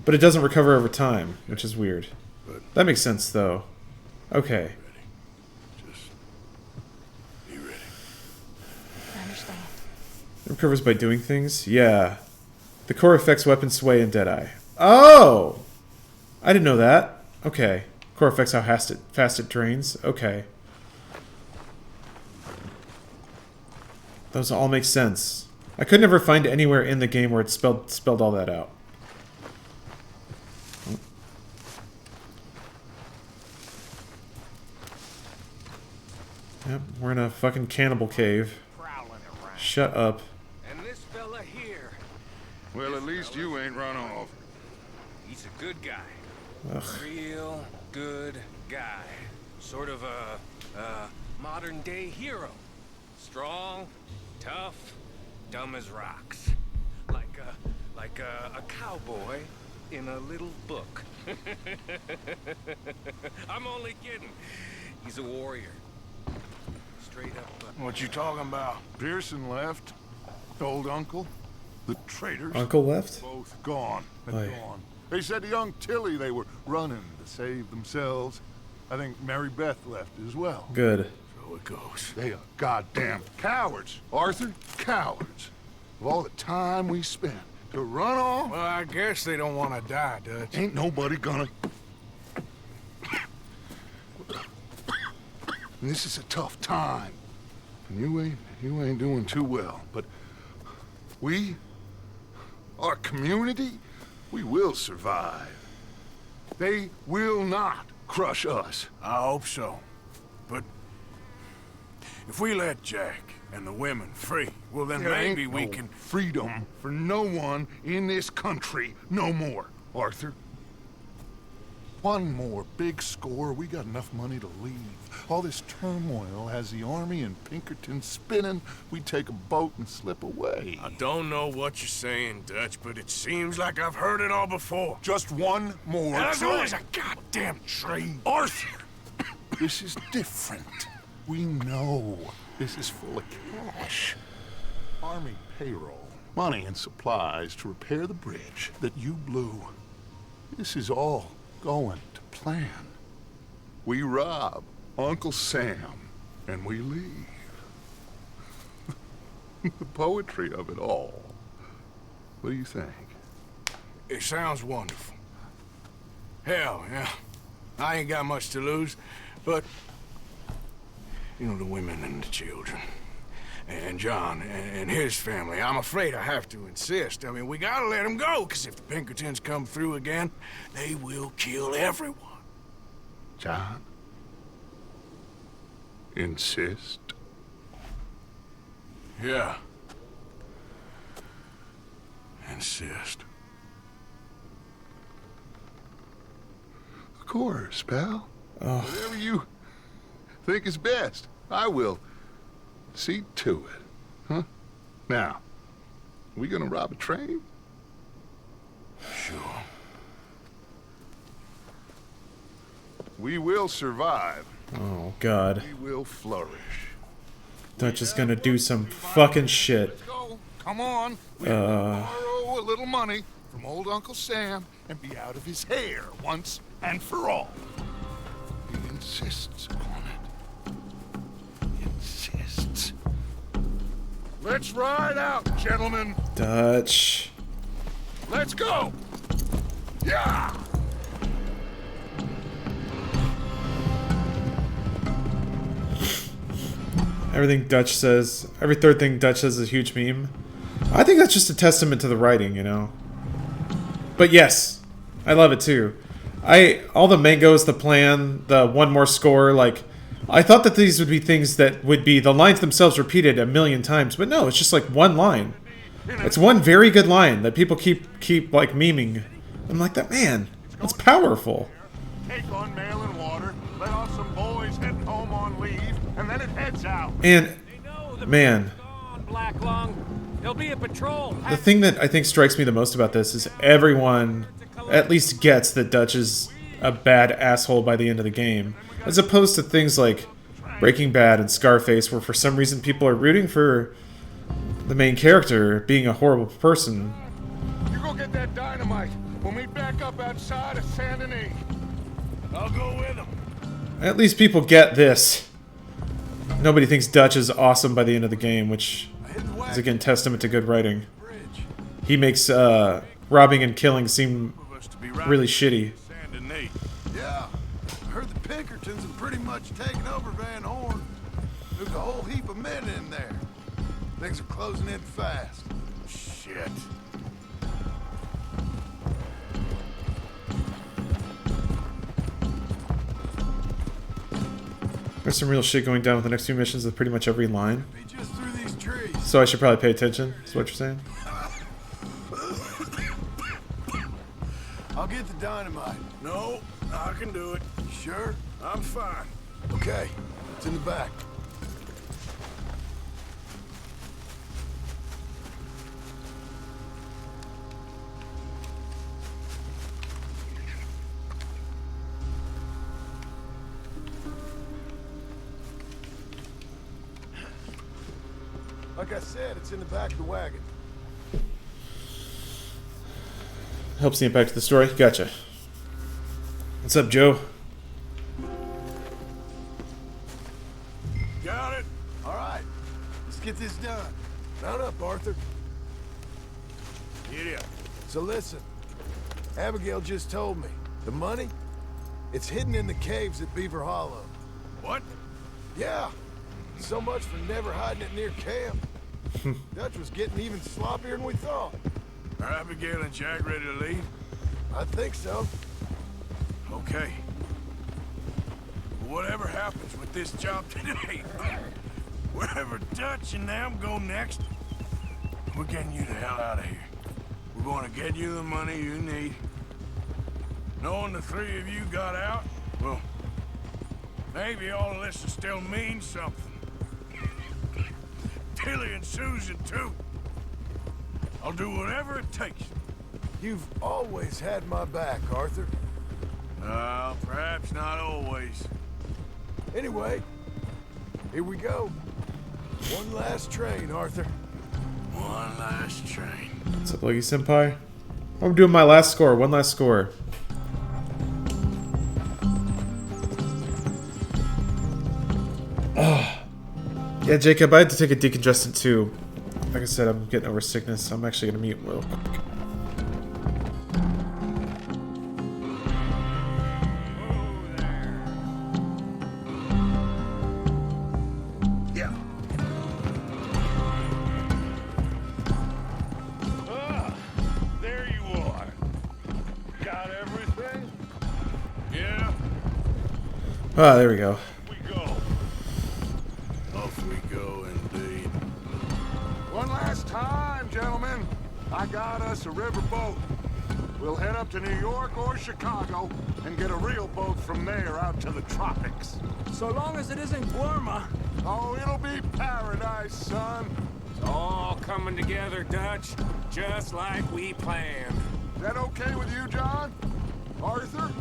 But it doesn't recover over time, which is weird. That makes sense, though. Okay. Be ready. I understand. It recovers by doing things? Yeah. The core affects weapon sway and Deadeye. Oh! I didn't know that. Okay. Core affects how fast it drains. Okay. Those all make sense. I could never find anywhere in the game where it spelled all that out. Yep, we're in a fucking cannibal cave. Shut up. And this fella here. Well, at least you ain't run off. He's a good guy. Ugh. Real good guy. Sort of a modern day hero. Strong, tough, dumb as rocks. Like a cowboy in a little book. I'm only kidding. He's a warrior. Straight up. What you talking about? Pearson left. Old uncle. The traitors. Uncle left? Both gone. Aye. Gone. They said to young Tilly they were running to save themselves. I think Mary Beth left as well. Good. So it goes. They are goddamn cowards, Arthur. Cowards. Of all the time we spent to run off. Well, I guess they don't want to die, Dutch. Ain't nobody gonna. This is a tough time. And you ain't doing too well. But we, our community, we will survive. They will not crush us. I hope so. But if we let Jack and the women free, well then There maybe ain't we no can... freedom for no one in this country no more, Arthur. One more big score, we got enough money to leave. All this turmoil has the army and Pinkerton spinning. We take a boat and slip away. I don't know what you're saying, Dutch, but it seems like I've heard it all before. Just one more And there's train. always a goddamn train. Arthur! This is different. We know this is full of cash. Army payroll, money and supplies to repair the bridge that you blew. This is all going to plan. We rob Uncle Sam and we leave. The poetry of it all. What do you think? It sounds wonderful. Hell, yeah. I ain't got much to lose, but... You know, the women and the children. And John and his family. I'm afraid I have to insist. I mean, we gotta let them go, because if the Pinkertons come through again, they will kill everyone. John? Insist? Yeah. insist. Of course, pal. Oh. Whatever you think is best, I will see to it. Huh? Now, we gonna rob a train? Sure. We will survive. Oh, God. We will flourish. Dutch is gonna do some fucking shit. Come on. We borrow a little money from old Uncle Sam and be out of his hair once and for all. He insists upon it. He insists. Let's ride out, gentlemen. Dutch. Let's go. Yeah. Everything Dutch says, every third thing Dutch says is a huge meme. I think that's just a testament to the writing, you know. But yes, I love it too. All the mangoes, the plan, the one more score, like, I thought that these would be things that would be the lines themselves repeated a million times, but no, it's just like one line. It's one very good line that people keep like memeing. I'm like, that man, that's powerful. Take on mail and water, let off some boys heading home on leave, and then it heads out. And man, Black Lung. There'll be a patrol. the thing that I think strikes me the most about this is everyone at least gets that Dutch is a bad asshole by the end of the game, as opposed to things like Breaking Bad and Scarface, where for some reason people are rooting for the main character being a horrible person. You go get that dynamite. We'll meet back up outside of Saint Denis. I'll go with him. At least people get this. Nobody thinks Dutch is awesome by the end of the game, which is again testament to good writing. He makes robbing and killing seem really shitty. Yeah, I heard the Pinkertons have pretty much taken over Van Horn. There's a whole heap of men in there. Things are closing in fast. Shit. There's some real shit going down with the next few missions with pretty much every line. Just through these trees. So I should probably pay attention, is what you're saying? I'll get the dynamite. No, I can do it. Sure? I'm fine. Okay, it's in the back. Like I said, it's in the back of the wagon. Helps the impact of the story. Gotcha. What's up, Joe? Got it. All right, let's get this done. Mount up, Arthur. Yeah. So listen, Abigail just told me the money, it's hidden in the caves at Beaver Hollow. What? Yeah. So much for never hiding it near camp. Dutch was getting even sloppier than we thought. Are Abigail and Jack ready to leave? I think so. Okay. Whatever happens with this job today, wherever Dutch and them go next, we're getting you the hell out of here. We're going to get you the money you need. Knowing the three of you got out, well, maybe all of this will still mean something. Tilly and Susan, too. I'll do whatever it takes. You've always had my back, Arthur. Perhaps not always. Anyway, here we go. One last train, Arthur. One last train. What's up, Logie Senpai? I'm doing my last score. One last score. Oh. Yeah, Jacob, I had to take a decongestant too. Like I said, I'm getting over sickness. I'm actually gonna mute real quick. Yeah. There you are. Got everything? Yeah. Ah, there we go. Off we go, indeed. One last time, gentlemen. I got us a river boat. We'll head up to New York or Chicago and get a real boat from there out to the tropics. So long as it isn't Guarma. Oh, it'll be paradise, son. It's all coming together, Dutch, just like we planned. Is that okay with you, John? Arthur?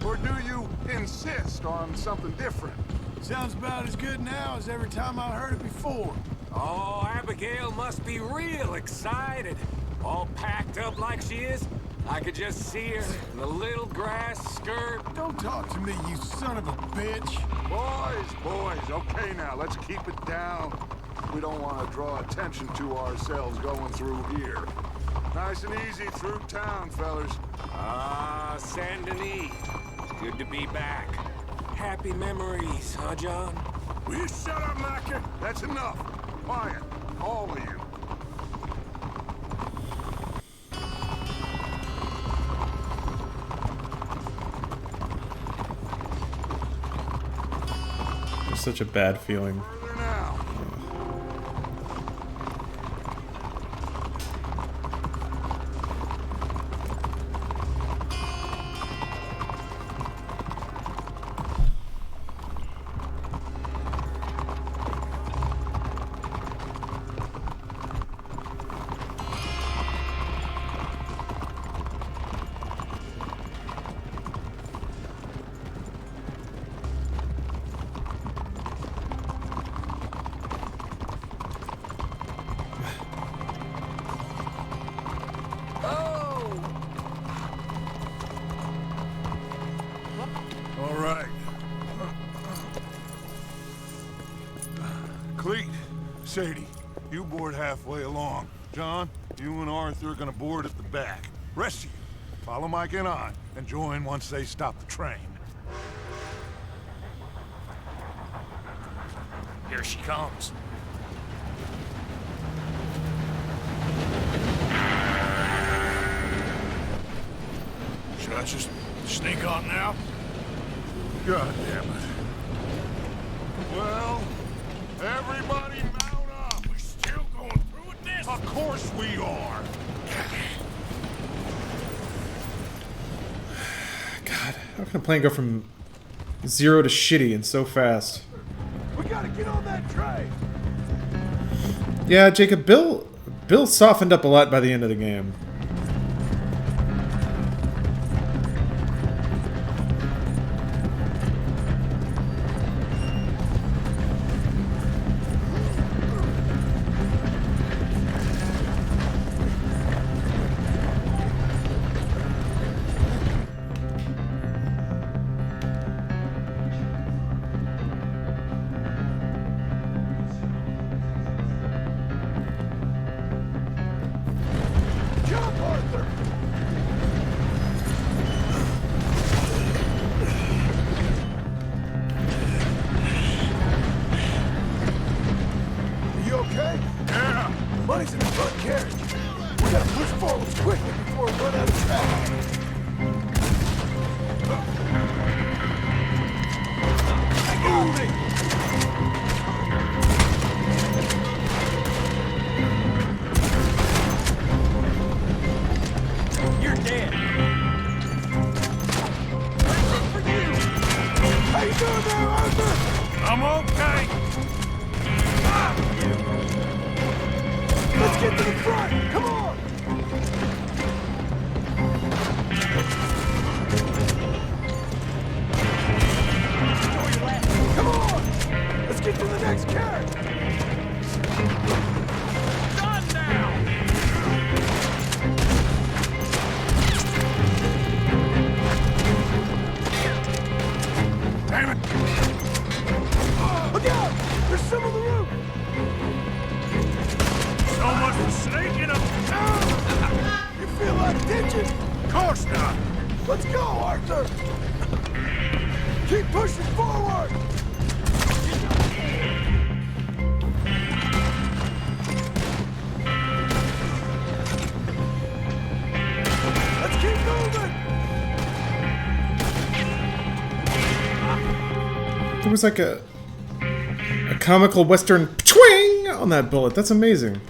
Or do you insist on something different? Sounds about as good now as every time I heard it before. Oh, Abigail must be real excited. All packed up like she is. I could just see her in the little grass skirt. Don't talk to me, you son of a bitch. Boys, okay now, let's keep it down. We don't want to draw attention to ourselves going through here. Nice and easy through town, fellas. Ah, Saint Denis. It's good to be back. Happy memories, huh, John? Will you shut up, Micah? That's enough. Quiet, all of you. It's such a bad feeling. All right. Cleet, Sadie, you board halfway along. John, you and Arthur are gonna board at the back. Rest of you, follow Micah and I, and join once they stop the train. Here she comes. Should I just sneak on now? God damn it. Well, everybody mount up. We're still going through with this? Of course we are. God, how can a plane go from 0 to shitty and so fast? We gotta get on that train. Yeah, Jacob, Bill softened up a lot by the end of the game. Jump, Arthur! Are you okay? Yeah. Money's in the front carriage. We gotta push forward quickly before we run out of track. Hang on me! You're dead. How you doing there, Arthur? I'm okay. Let's get to the front! Come on! Come on! Let's get to the next carriage! Done now. Damn it. Look out! There's some on the roof! So much for sneaking up. You feel like ditching? Of course not. Let's go, Arthur! Keep pushing forward! Let's keep moving! There was like a comical western twing on that bullet. That's amazing.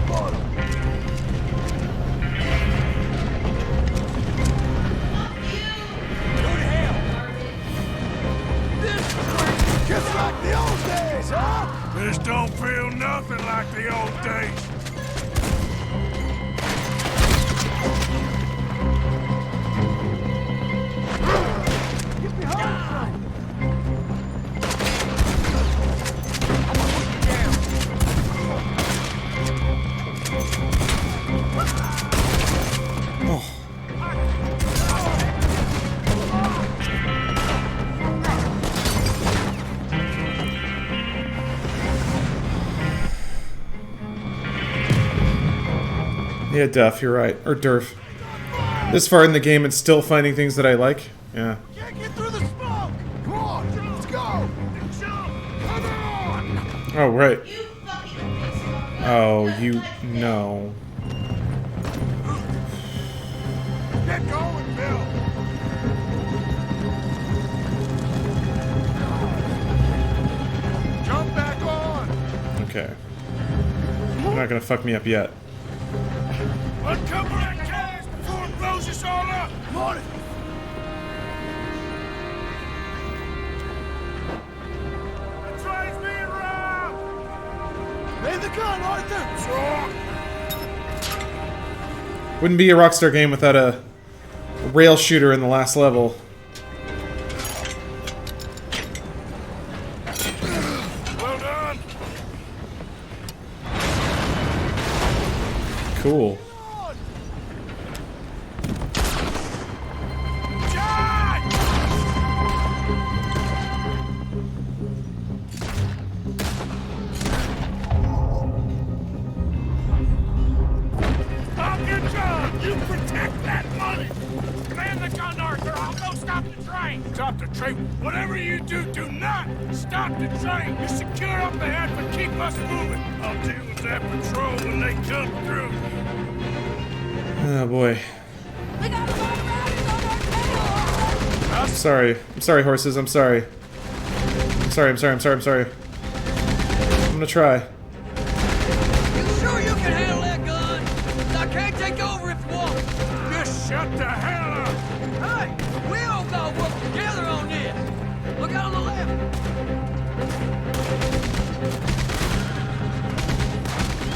up on him! Just like the old days, huh? This don't feel nothing like the old days. Get behind him! Yeah, Duff, you're right. Or Durf. This far in the game, it's still finding things that I like. Yeah. Can't get through the smoke! Come on, let's go! Come on! Oh, right. Oh, you... No. Get going, Bill! Jump back on! Okay. You're not gonna fuck me up yet. Uncover that cash before it blows us all up! Come on! The train's being robbed! Lay the gun, Arthur! Wouldn't be a Rockstar game without a rail shooter in the last level. Well done! Cool. I'll get John! You protect that money! Command the gun, Arthur! I'll go stop the train! Stop the train? Whatever you do, do not stop the train! You secure up ahead, but keep us moving! I'll deal with that patrol when they come through! Oh boy. I'm sorry. I'm sorry, horses. I'm sorry. I'm sorry, I'm sorry, I'm sorry, I'm sorry. I'm gonna try. You sure you can handle that gun? I can't take over if you want. Just shut the hell up! Hey, we all gotta work together on this. Look out on the left.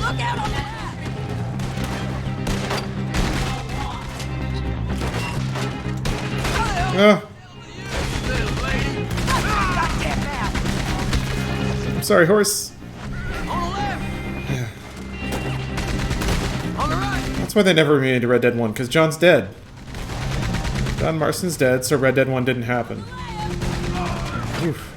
Look out on the left. I'm sorry, horse. Yeah. That's why they never made Red Dead 1, because John's dead. John Marston's dead, so Red Dead 1 didn't happen. Oof.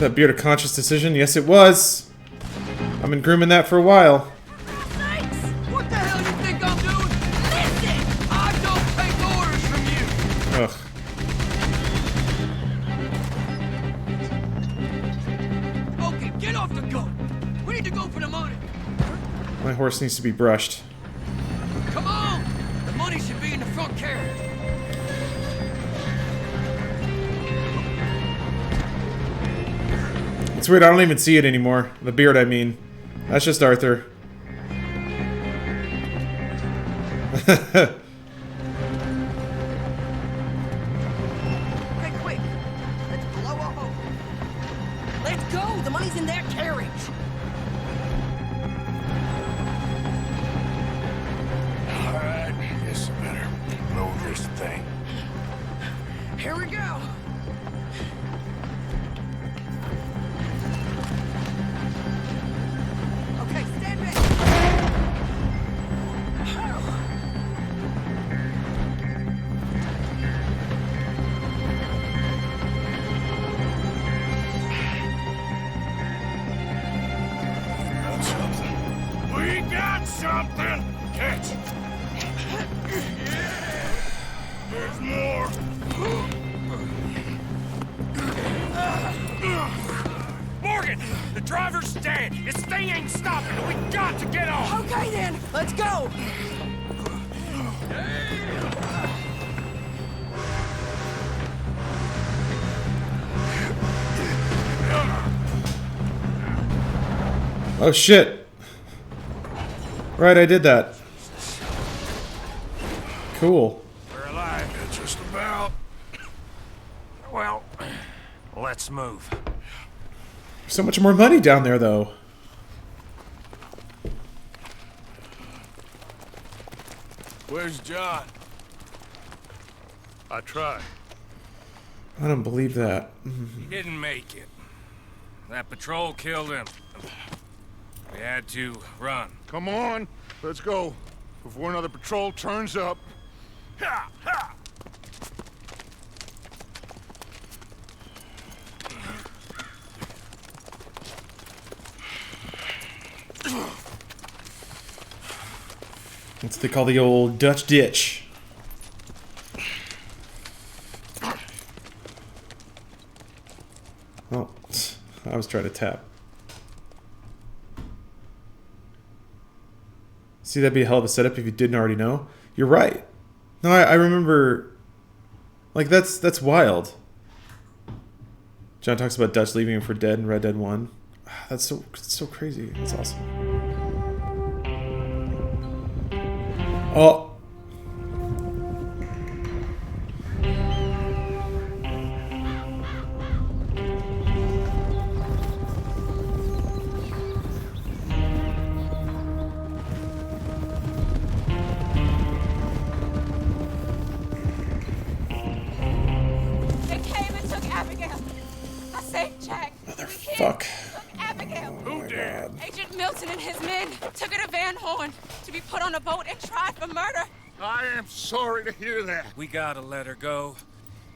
That beard a conscious decision? Yes, it was. I've been grooming that for a while. What the hell you think I'm doing? Listen! I don't take orders from you! Ugh. Okay, get off the gun! We need to go for the money! My horse needs to be brushed. Come on! The money should be in the front carriage. It's weird, I don't even see it anymore. The beard, I mean. That's just Arthur. Okay, quick! Let's blow up over. Let's go! The money's in their carriage! Alright, guess I better blow this thing. Here we go! Okay, stand back! Got something. We got something! Catch! There's more! More Morgan! The driver's dead! This thing ain't stopping! We got to get on! Okay then, let's go! Oh shit. Right, I did that. Cool. We're alive, just about. Well, let's move. So much more money down there, though. Where's John? I tried. I don't believe that. He didn't make it. That patrol killed him. We had to run. Come on, let's go. Before another patrol turns up. Ha! Ha! That's what they call the old Dutch ditch. Oh, I was trying to tap. See, that'd be a hell of a setup if you didn't already know. You're right. No, I remember. Like, that's wild. John talks about Dutch leaving him for dead in Red Dead 1. That's so crazy. That's awesome. Oh. They came and took Abigail. I saved Jack. Motherfuck. Abigail. Who did? Agent Milton and his men took her to Van Horn to be put on a boat and tried for murder. I am sorry to hear that. We gotta let her go.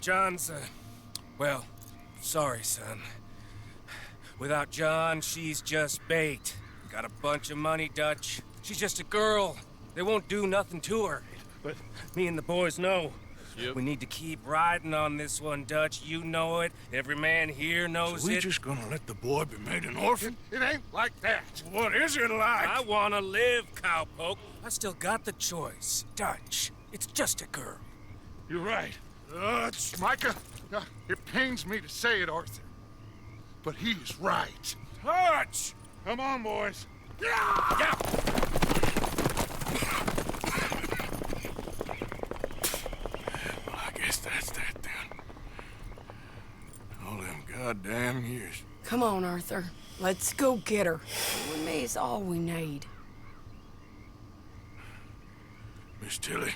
John's, well, sorry, son. Without John, she's just bait. Got a bunch of money, Dutch. She's just a girl. They won't do nothing to her. But me and the boys know. Yep. We need to keep riding on this one, Dutch. You know it. Every man here knows So we it. just gonna let the boy be made an orphan? It ain't like that. What is it like? I wanna live, cowpoke. I still got the choice. Dutch, it's just a girl. You're right. It's Micah. It pains me to say it, Arthur. But he's right. Touch! Come on, boys. Yeah! Well, I guess that's that then. All them goddamn years. Come on, Arthur. Let's go get her. With me is all we need. Miss Tilly.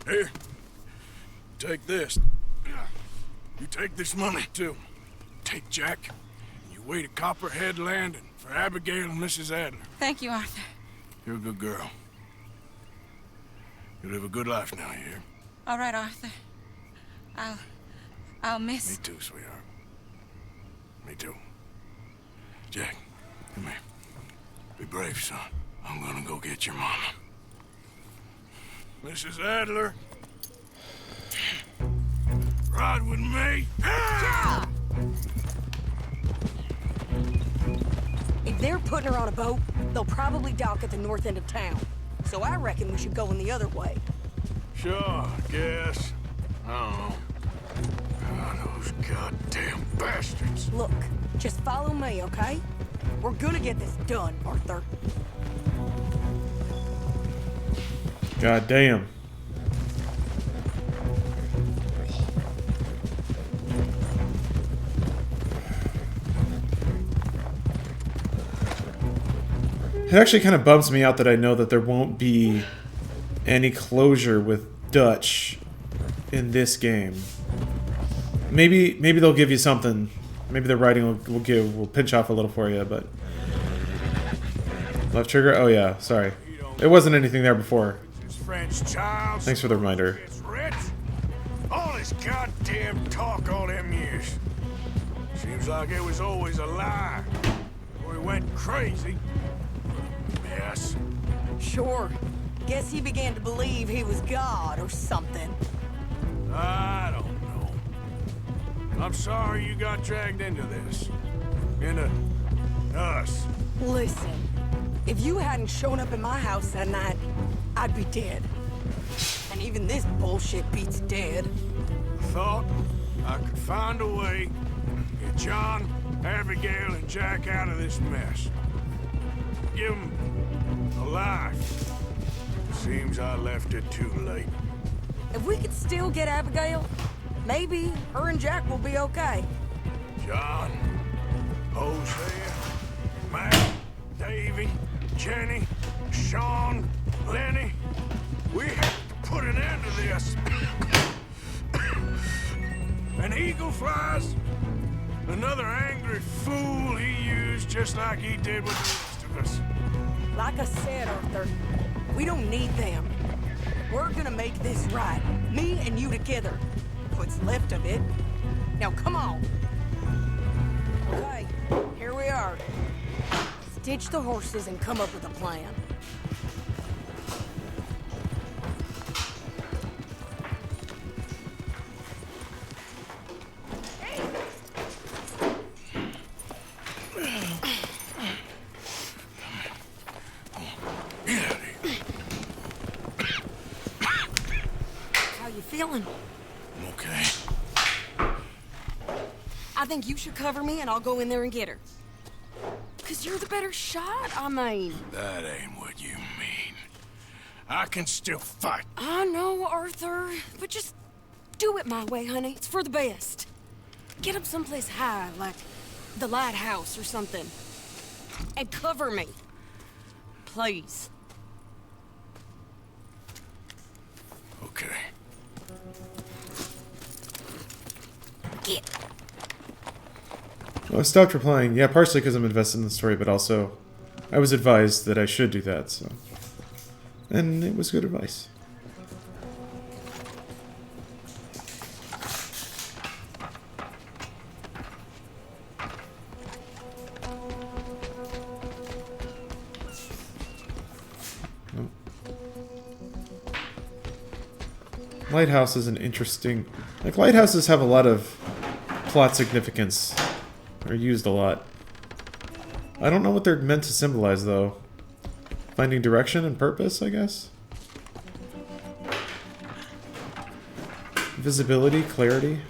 Here. Take this. You take this money, too. Take Jack. And you wait at Copperhead Landing for Abigail and Mrs. Adler. Thank you, Arthur. You're a good girl. You live a good life now, you hear? All right, Arthur. I'll miss. Me too, sweetheart. Me too. Jack, come here. Be brave, son. I'm gonna go get your mama. Mrs. Adler. Ride with me. If they're putting her on a boat, they'll probably dock at the north end of town. So I reckon we should go in the other way. Sure, I guess. I don't know. Oh, those goddamn bastards. Look, just follow me, okay? We're gonna get this done, Arthur. God damn. It actually kind of bums me out that I know that there won't be any closure with Dutch in this game. Maybe they'll give you something. Maybe the writing will pinch off a little for you, but left trigger. Oh yeah, sorry. It wasn't anything there before. French child. Thanks for the reminder. It's rich. All this goddamn talk all them years. Seems like it was always a lie. Before he went crazy. Yes. Sure. Guess he began to believe he was God or something. I don't know. I'm sorry you got dragged into this. into us. Listen, if you hadn't shown up in my house that night, I'd be dead. And even this bullshit beats dead. I thought I could find a way to get John, Abigail, and Jack out of this mess. Give them a life. Seems I left it too late. If we could still get Abigail, maybe her and Jack will be okay. John, Hosea, Matt, Davy, Jenny, Sean, Lenny. We have to put an end to this. An eagle flies. Another angry fool he used just like he did with the rest of us. Like I said, Arthur, we don't need them. We're gonna make this right. Me and you together. What's left of it. Now come on. Okay, here we are. Stitch the horses and come up with a plan. How you feeling? I'm okay. I think you should cover me and I'll go in there and get her. 'Cause you're the better shot, I mean. That ain't what you mean. I can still fight. I know, Arthur, but just do it my way, honey. It's for the best. Get up someplace high, like the lighthouse or something. And cover me. Please. Okay. Get. Well, I stopped replying. Yeah, partially because I'm invested in the story, but also I was advised that I should do that, so. And it was good advice. Oh. Lighthouse is an interesting... Like, lighthouses have a lot of plot significance. They're used a lot. I don't know what they're meant to symbolize, though. Finding direction and purpose, I guess? Visibility, clarity.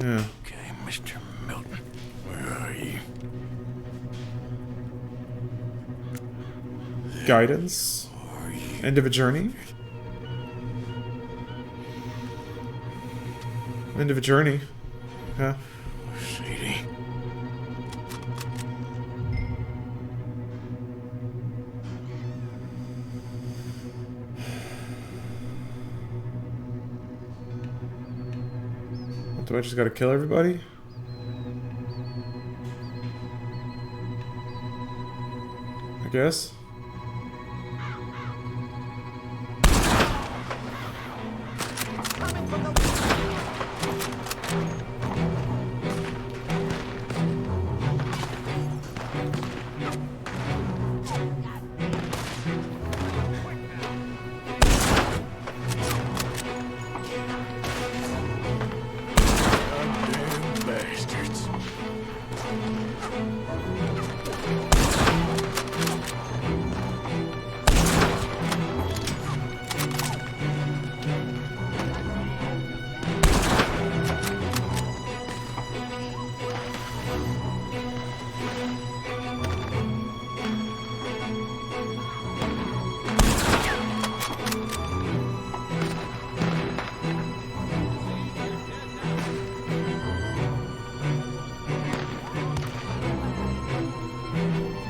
Yeah. Okay, Mr. Milton, where are you? Guidance. End of a journey. End of a journey. Yeah. Sadie. Do I just gotta kill everybody? I guess.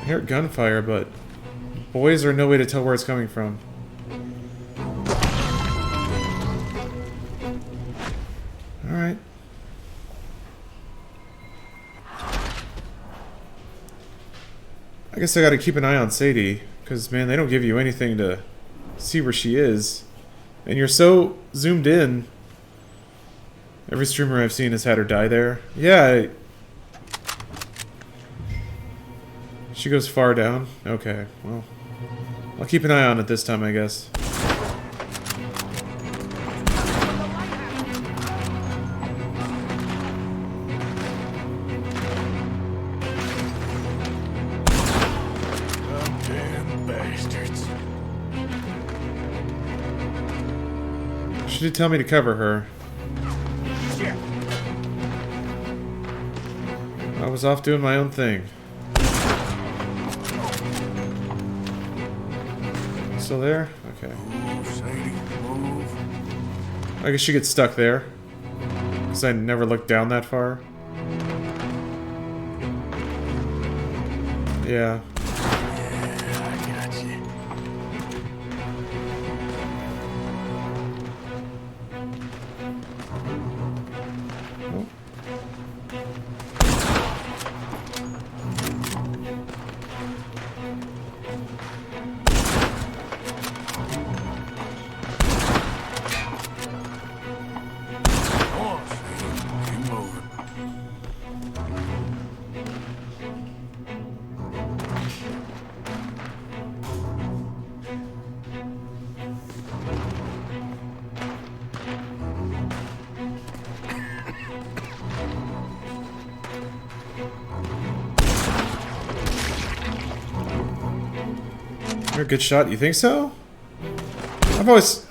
I hear gunfire, but boys are no way to tell where it's coming from. Alright. I guess I gotta keep an eye on Sadie, because, man, they don't give you anything to see where she is. And you're so zoomed in. Every streamer I've seen has had her die there. Yeah, she goes far down? Okay, well. I'll keep an eye on it this time, I guess. She did tell me to cover her. Shit. I was off doing my own thing. Still there? Okay. Move, Sadie, move. I guess she gets stuck there. Because I never looked down that far. Yeah. You're a good shot, you think so? I've always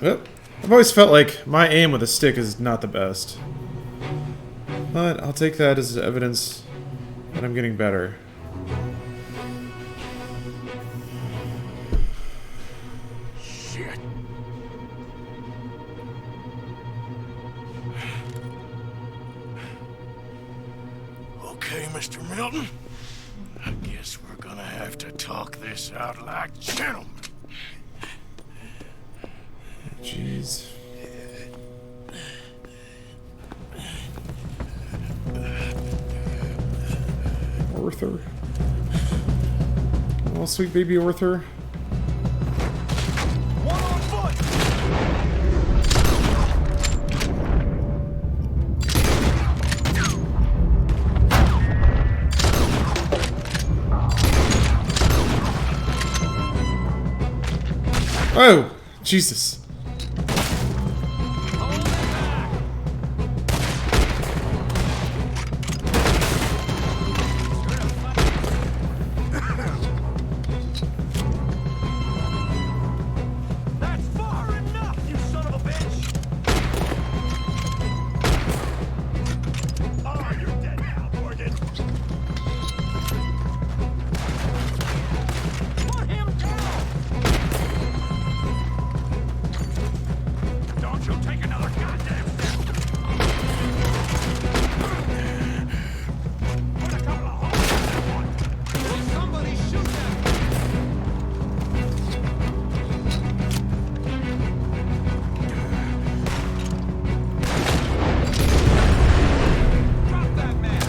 felt like my aim with a stick is not the best. But I'll take that as evidence that I'm getting better. Shit. Okay, Mr. Milton. I guess we're gonna have to talk this out like gentlemen. Jeez. Arthur. Oh, sweet baby Arthur. One on foot! Oh, Jesus. That's far enough, you son of a bitch! Oh, you're dead now, Morgan. Put him down! Don't you take another goddamn step! Put a couple of holes in that one! Will somebody shoot them? Drop that man!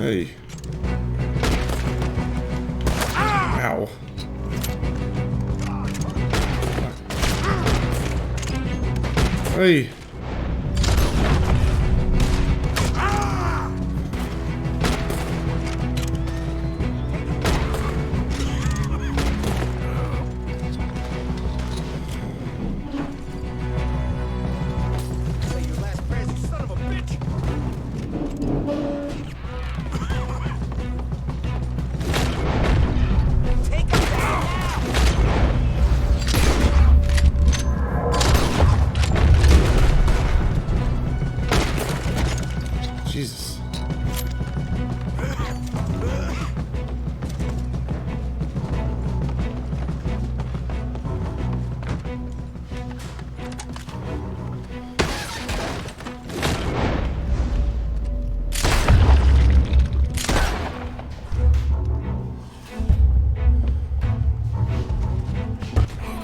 Hey. Ow. Hey. Say your last prayers, you son of a bitch! Take him down Jesus.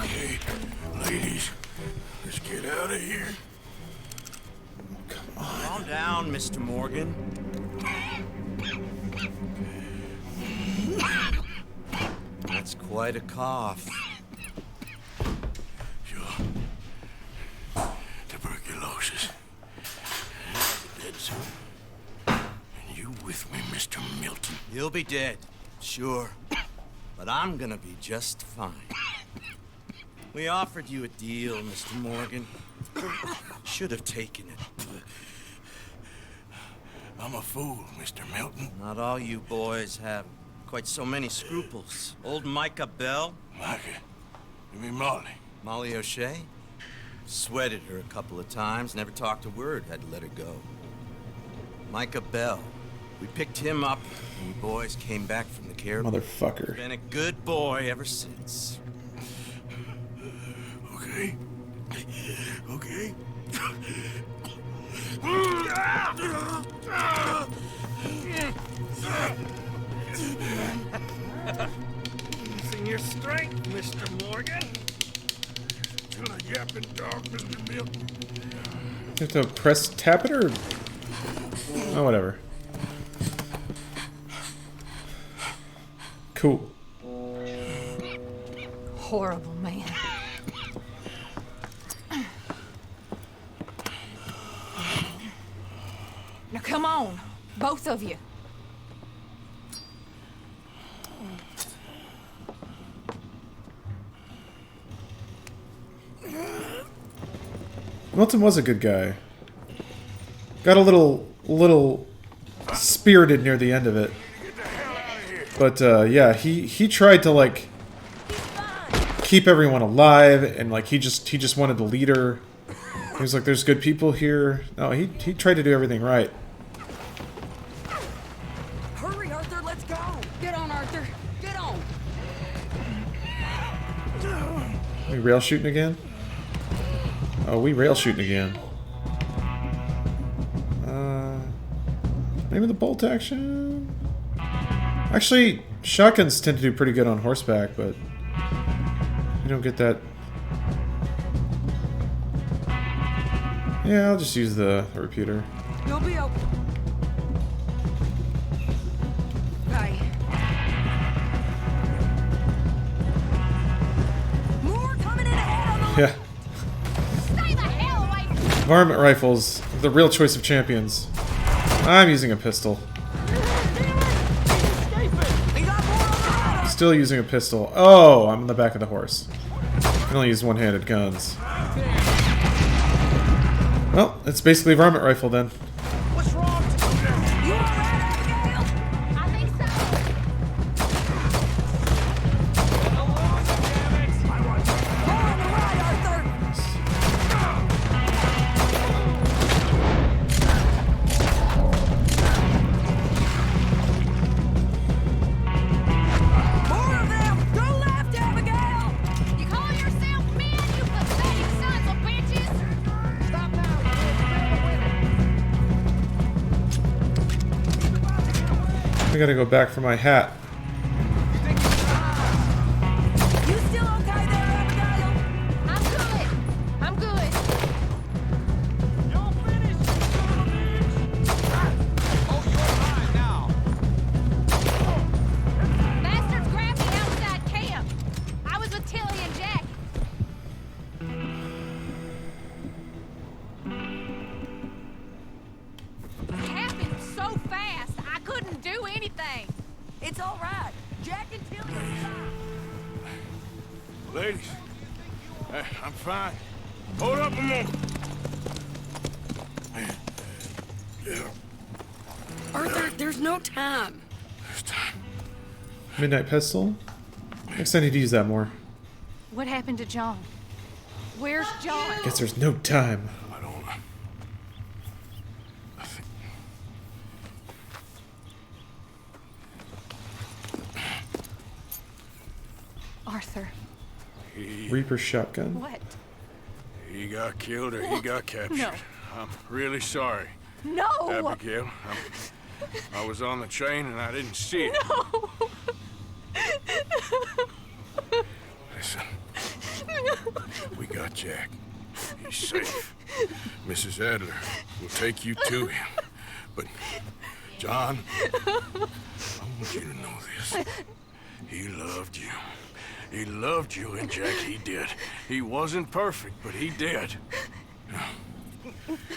Okay, ladies, let's get out of here. Calm down, Mr. Morgan. That's quite a cough. Sure. Tuberculosis. Dead soon. And you with me, Mr. Milton? You'll be dead, sure. But I'm gonna be just fine. We offered you a deal, Mr. Morgan. Should have taken it. I'm a fool, Mr. Milton. Not all you boys have quite so many scruples. Old Micah Bell. Micah? You mean Molly? Molly O'Shea? Sweated her a couple of times, never talked a word, had to let her go. Micah Bell. We picked him up when you boys came back from the care. Motherfucker. Been a good boy ever since. Okay. Okay. Using your strength, Mr. Morgan. Still a yapping dog, Mr. Milton. You have to press tap it or... Oh, whatever. Cool. Horrible man. Now come on, both of you. Milton was a good guy. Got a little spirited near the end of it. But yeah, he tried to like keep everyone alive, and like he just wanted the leader. He was like, "There's good people here." No, he tried to do everything right. Hurry, Arthur, let's go. Get on, Arthur. Get on. We rail shooting again? Oh, we rail shooting again. Maybe the bolt action? Actually, shotguns tend to do pretty good on horseback, but you don't get that. Yeah, I'll just use the repeater. You'll be open. Hey. More coming in ahead on the Yeah. Stay the hell away. Varmint rifles, the real choice of champions. I'm using a pistol. Still using a pistol. Oh, I'm in the back of the horse. I can only use one-handed guns. Well, it's basically a varmint rifle then. What's wrong? You all right, Abigail? I think more of them! Go left, Abigail! You call yourself men, you pathetic sons of bitches! Stop now! I gotta go back for my hat. You still okay there, Abigail? I'm good. I'm good. You're finished, you son of a bitch! Oh, you're mine now. Bastards grabbed me outside camp. I was with Tilly and Jack. It happened so fast, I couldn't do anything. It's all right. Jack and Tilly are fine. Ladies, I'm fine. Hold up a moment. Arthur, there's no time. Midnight pistol? Next I need to use that more. What happened to John? Where's John? Guess there's no time. I don't know. Arthur. Reaper shotgun. What? He got killed or he got captured. No. I'm really sorry. No! Abigail, I was on the train and I didn't see it. No! Listen, we got Jack. He's safe. Mrs. Adler will take you to him. But, John, I want you to know this. He loved you. He loved you, and Jack, he did. He wasn't perfect, but he did. Now,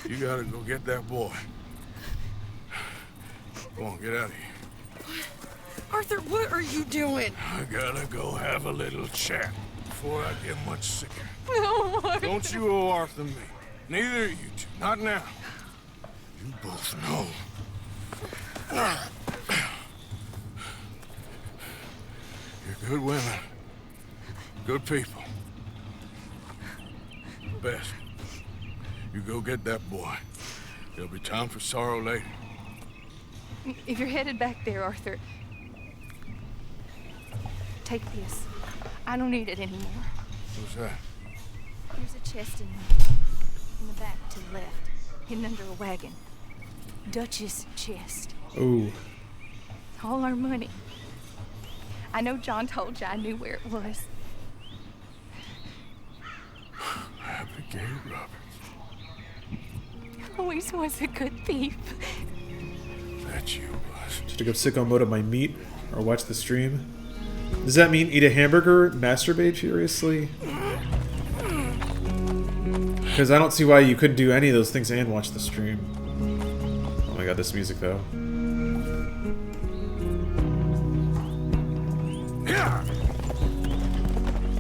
you gotta go get that boy. Go on, get out of here. Arthur, what are you doing? I gotta go have a little chat before I get much sicker. No, Arthur. Don't you owe Arthur me. Neither of you two. Not now. You both know You're good women. Good people. Bess, you go get that boy. There'll be time for sorrow later. If you're headed back there, Arthur, take this. I don't need it anymore. What's that? There's a chest in the back to the left, hidden under a wagon. Dutch's chest. Ooh. All our money. I know John told you I knew where it was. Abigail Roberts. Always was a good thief. That you was. Should I go sicko mode on my meat or watch the stream? Does that mean eat a hamburger, masturbate furiously? Because I don't see why you couldn't do any of those things and watch the stream. Oh my god, this music though.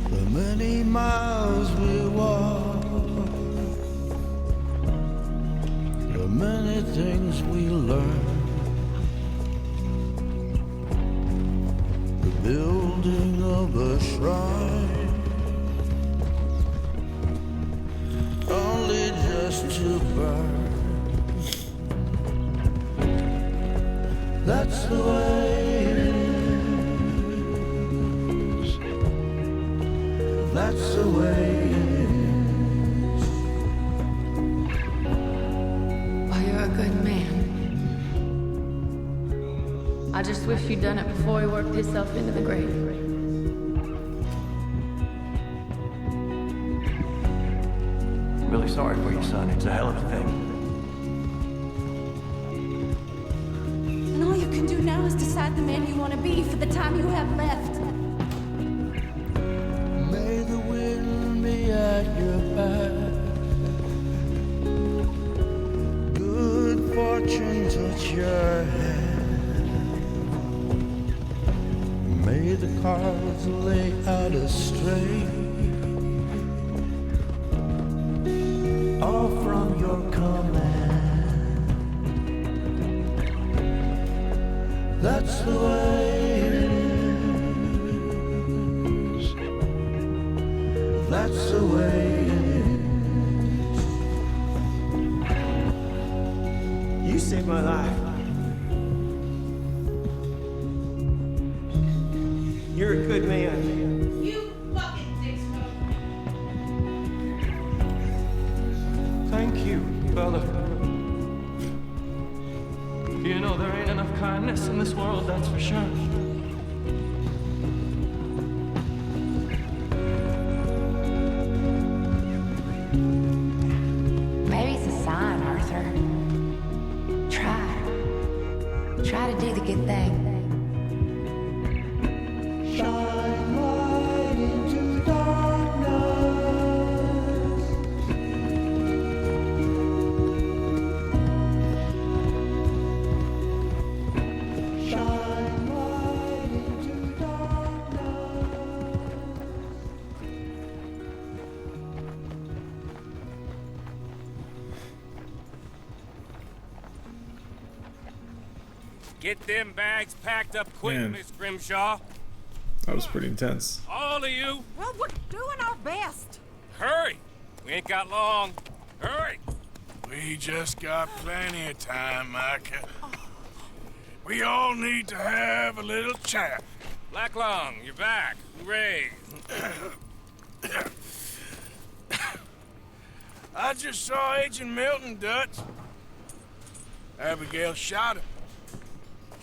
The many miles we walk, the many things we learn, the building of a shrine, only just to burn. That's the way it is. That's the way it is. Oh, you're a good man. I just wish you'd done it before he worked himself into the grave. I'm really sorry for your son. It's a hell of a thing. And all you can do now is decide the man you want to be for the time you have left. May the wind be at your back. Good fortune touch your hand. May the cards lay out astray. All from your command. That's the way it is. That's the way it is. You saved my life. You're a good man. You fucking dick smoke. Thank you, Bella. You know, there ain't enough kindness in this world, that's for sure. Maybe it's a sign, Arthur. Try to do the good thing. Shine light into darkness. Shine light into darkness. Get them bags packed up quick, Man. Miss Grimshaw. That was pretty intense. All of you, Well, we're doing our best. hurry. We ain't got long. Hurry. We just got plenty of time, Micah. We all need to have a little chat. Black Lung, you're back. Hooray. I just saw Agent Milton, Dutch. Abigail shot him.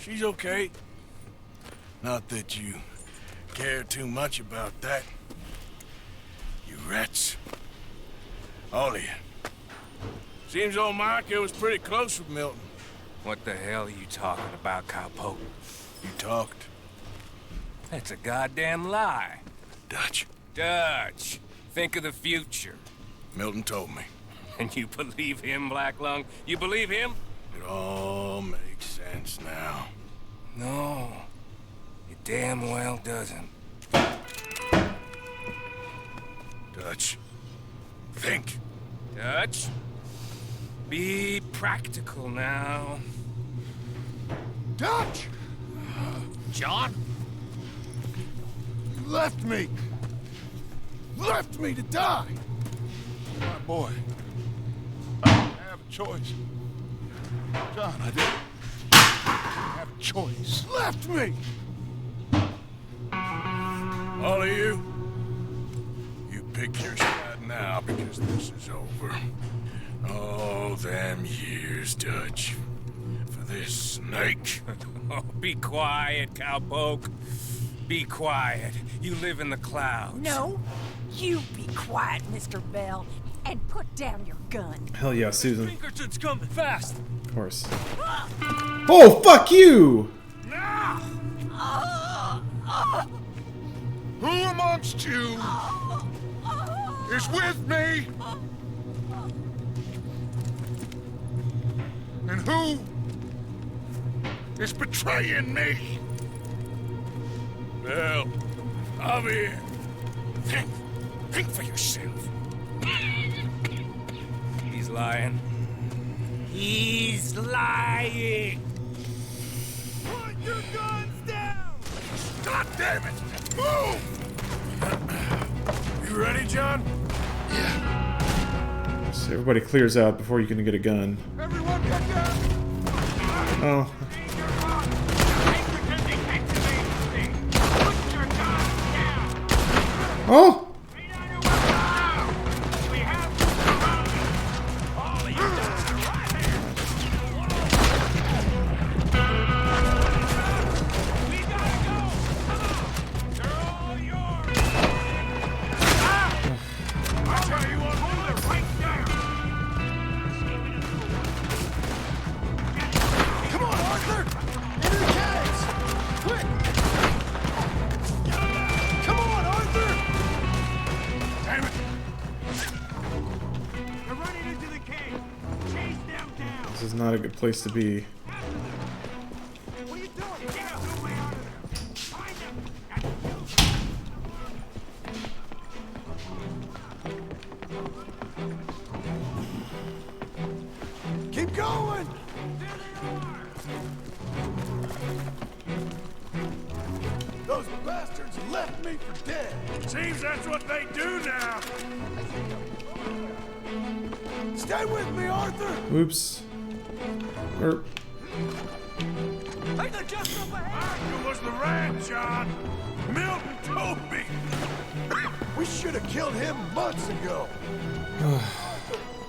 She's okay. Not that you care too much about that. You rats. All of you. Seems old Micah was pretty close with Milton. What the hell are you talking about, cowpoke? You talked. That's a goddamn lie. Dutch. Dutch, think of the future. Milton told me. And you believe him, Black Lung? You believe him? It all makes sense now. No, it damn well doesn't. Dutch. Think. Dutch, be practical now. Dutch! John? You left me. Left me to die. My boy. I didn't have a choice. John, I didn't have a choice. Left me! All of you, you pick your side now because this is over. Oh, them years, Dutch. For this snake. Oh, be quiet, cowpoke. Be quiet. You live in the clouds. No, you be quiet, Mr. Bell, and put down your gun. Hell yeah, Susan. Pinkerton's coming fast. Of course. Oh, fuck you! Who amongst you is with me? And who is betraying me? Well, I'm here. Think for yourself. He's lying. He's lying. Put your guns down! God damn it! Move! You ready, John? So everybody clears out before you can get a gun. Everyone get down! Oh. Oh! This is not a good place to be. Keep going! Those bastards left me for dead. Seems that's what they do now. Stay with me, Arthur! Oops. Or Hey, they're just up ahead! It was the rat, John. Milton told me. We should have killed him months ago.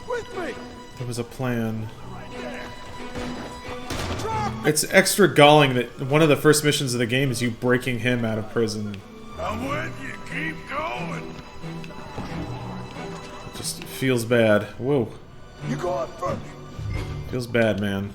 With me! there was a plan. It's extra galling that one of the first missions of the game is you breaking him out of prison. I'm with you. Keep going. It just feels bad. Whoa. You go up first. Feels bad, man.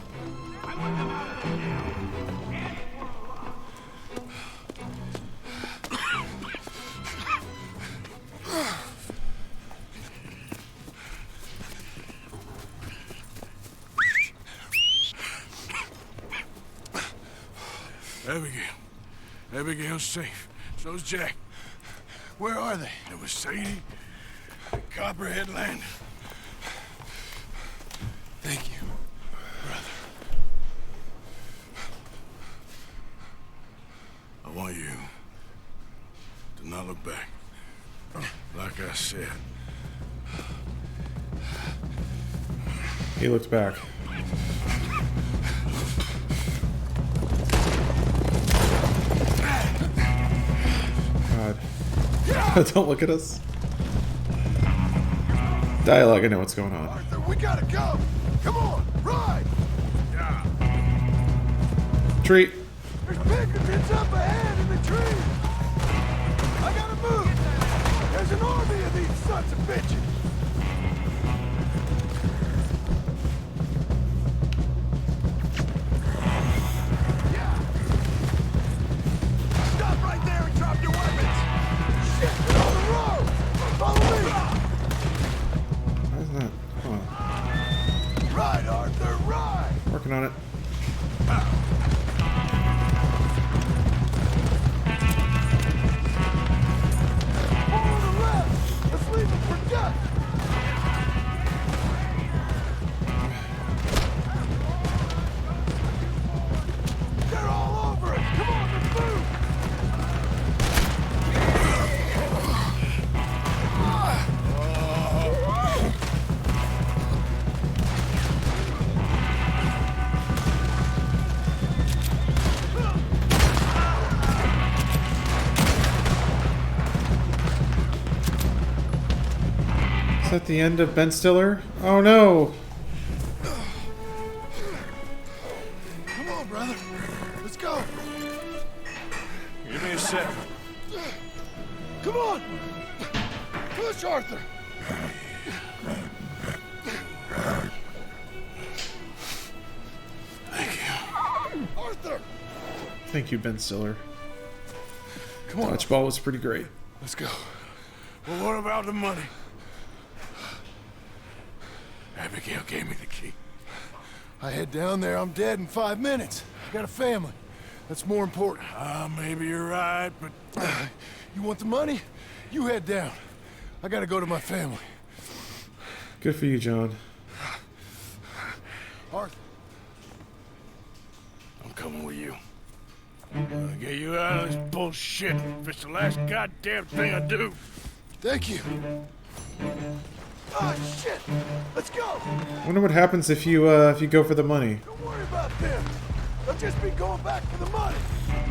Abigail's safe. So's Jack. Where are they? It was Sadie. Copperhead Landing. Thank you, brother. I want you to not look back. Like I said. He looked back. God. Don't look at us. Dialogue, I know what's going on. Arthur, we gotta go! Come on, ride! Treat. There's Pinkertons up ahead in the trees! I gotta move! There's an army of these sons of bitches! Stop right there and drop your weapons! Shit, they're on the road! Follow me! Why is that? Come on. Ride, Arthur, ride! Working on it. Follow the left! Let's leave them for death! Is that the end of Ben Stiller? Oh no! Come on, brother. Let's go. Give me a sec. Come on. Push, Arthur. Thank you. Arthur. Thank you, Ben Stiller. Come on. Dodgeball was pretty great. Let's go. Well, what about the money? Abigail gave me the key. I head down there, I'm dead in 5 minutes. I got a family. That's more important. Maybe you're right, but... You want the money? You head down. I gotta go to my family. Good for you, John. Arthur. I'm coming with you. I'm gonna get you out of this bullshit if it's the last goddamn thing I do. Thank you. Oh, shit! Let's go! Wonder what happens if you go for the money. Don't worry about them. They'll just be going back for the money.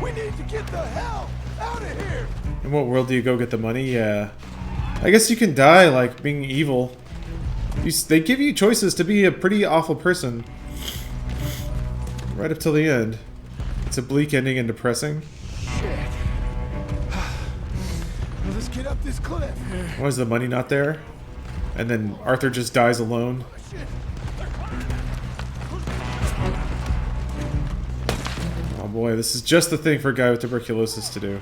We need to get the hell out of here! In what world do you go get the money? Yeah. I guess you can die, like, being evil. They give you choices to be a pretty awful person. Right up till the end. It's a bleak ending and depressing. Shit. Well, let's get up this cliff. Why is the money not there? And then Arthur just dies alone. Oh boy, this is just the thing for a guy with tuberculosis to do.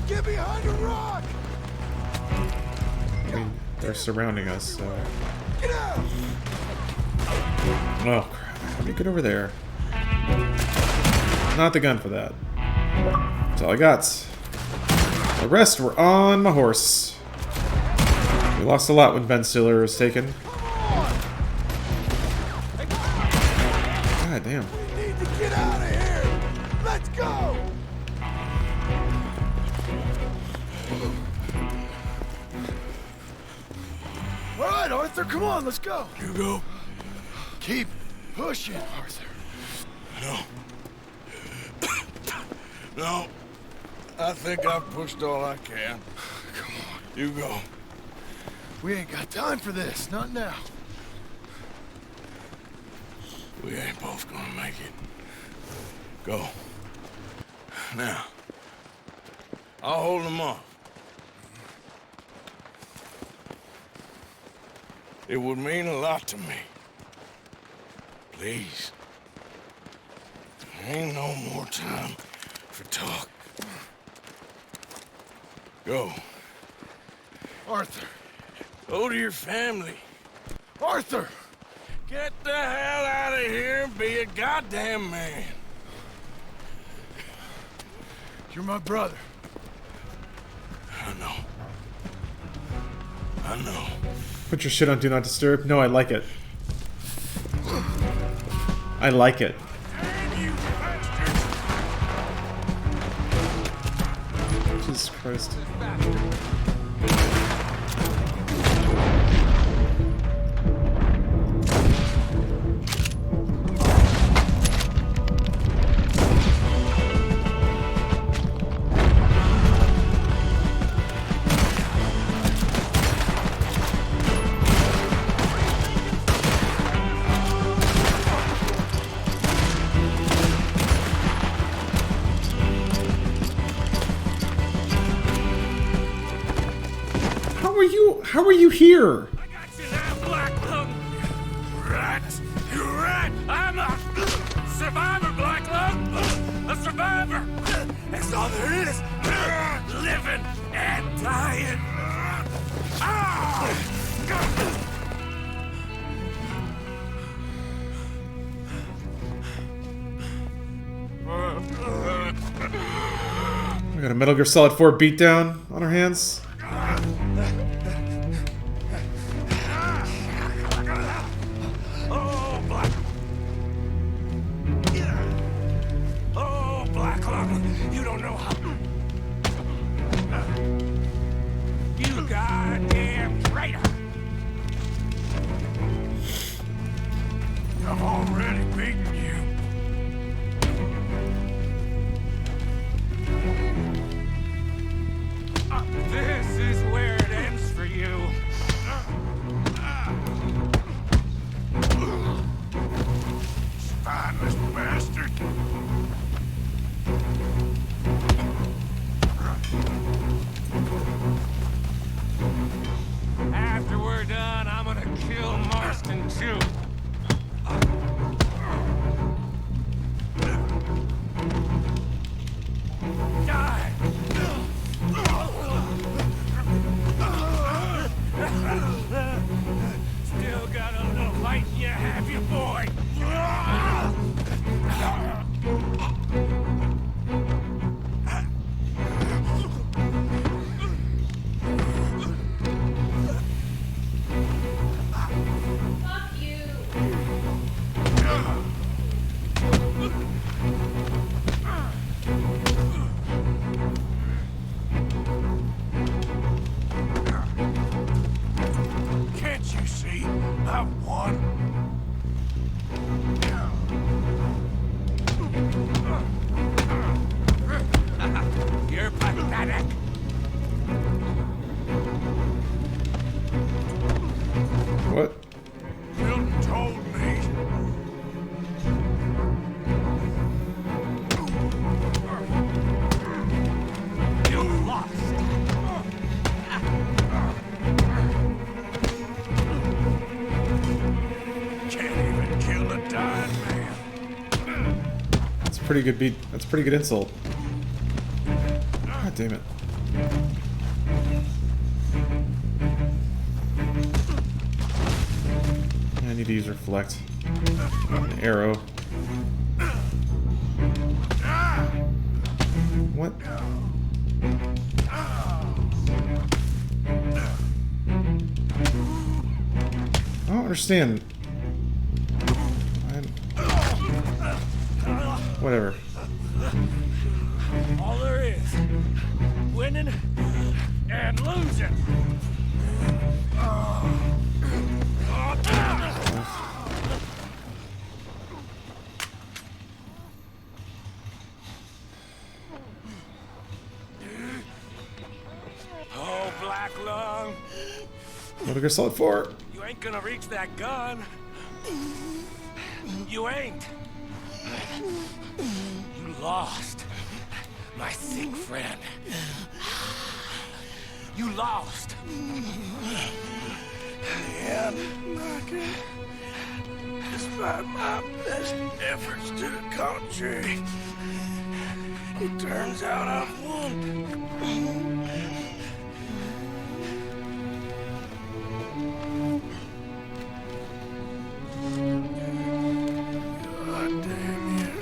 Get behind a rock! I mean, they're surrounding us, so... Get out! Oh crap, how do you get over there? Not the gun for that. That's all I got. The rest were on my horse. We lost a lot when Ben Stiller was taken. God damn. We need to get out of here! Let's go! All right, Arthur, come on, let's go. You go. Keep pushing, Arthur. No. No. I think I've pushed all I can. Come on. You go. We ain't got time for this, not now. We ain't both gonna make it. Go. Now. I'll hold them off. It would mean a lot to me. Please. There ain't no more time for talk. Go. Arthur. Go to your family. Arthur! Get the hell out of here and be a goddamn man. You're my brother. I know. I know. Put your shit on Do Not Disturb? No, I like it. I like it. Jesus Christ. How are you here? I got you now, Black Lung. Rat. You rat. I'm a survivor, Black Lung. A survivor. That's all there is. Living and dying. We got a Metal Gear Solid 4 beatdown on our hands. Black Lung, you don't know how. You goddamn traitor! I've already beaten you. This you. Die! Still got a little fight in you, have you, boy? Fuck you. Can't you see? I've won. You're pathetic. What? Milton told me. You lost. Can't even kill a dying man. That's a pretty good beat. That's a pretty good insult. God damn it. I need to use reflect. An arrow. What? I don't understand. Whatever. All there is. Winning and losing. Oh, Black Lung. Metal Gear Solid 4. You ain't gonna reach that gun. You ain't. You lost, my sick friend. You lost. Yeah, Micah. Despite my best efforts to the contrary, it turns out I've won. God damn you.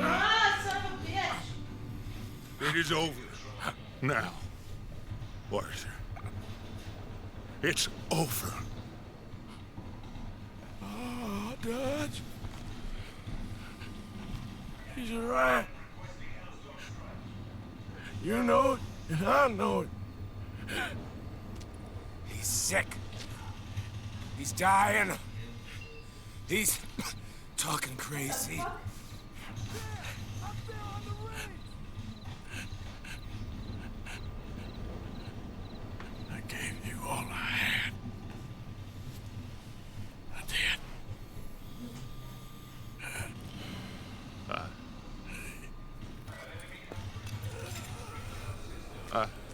Ah, son of a bitch. It is over. Now. Arthur. It's over. Oh, Dutch. He's right. You know it, and I know it. He's sick. He's dying. He's talking crazy. I gave you all I had. I did.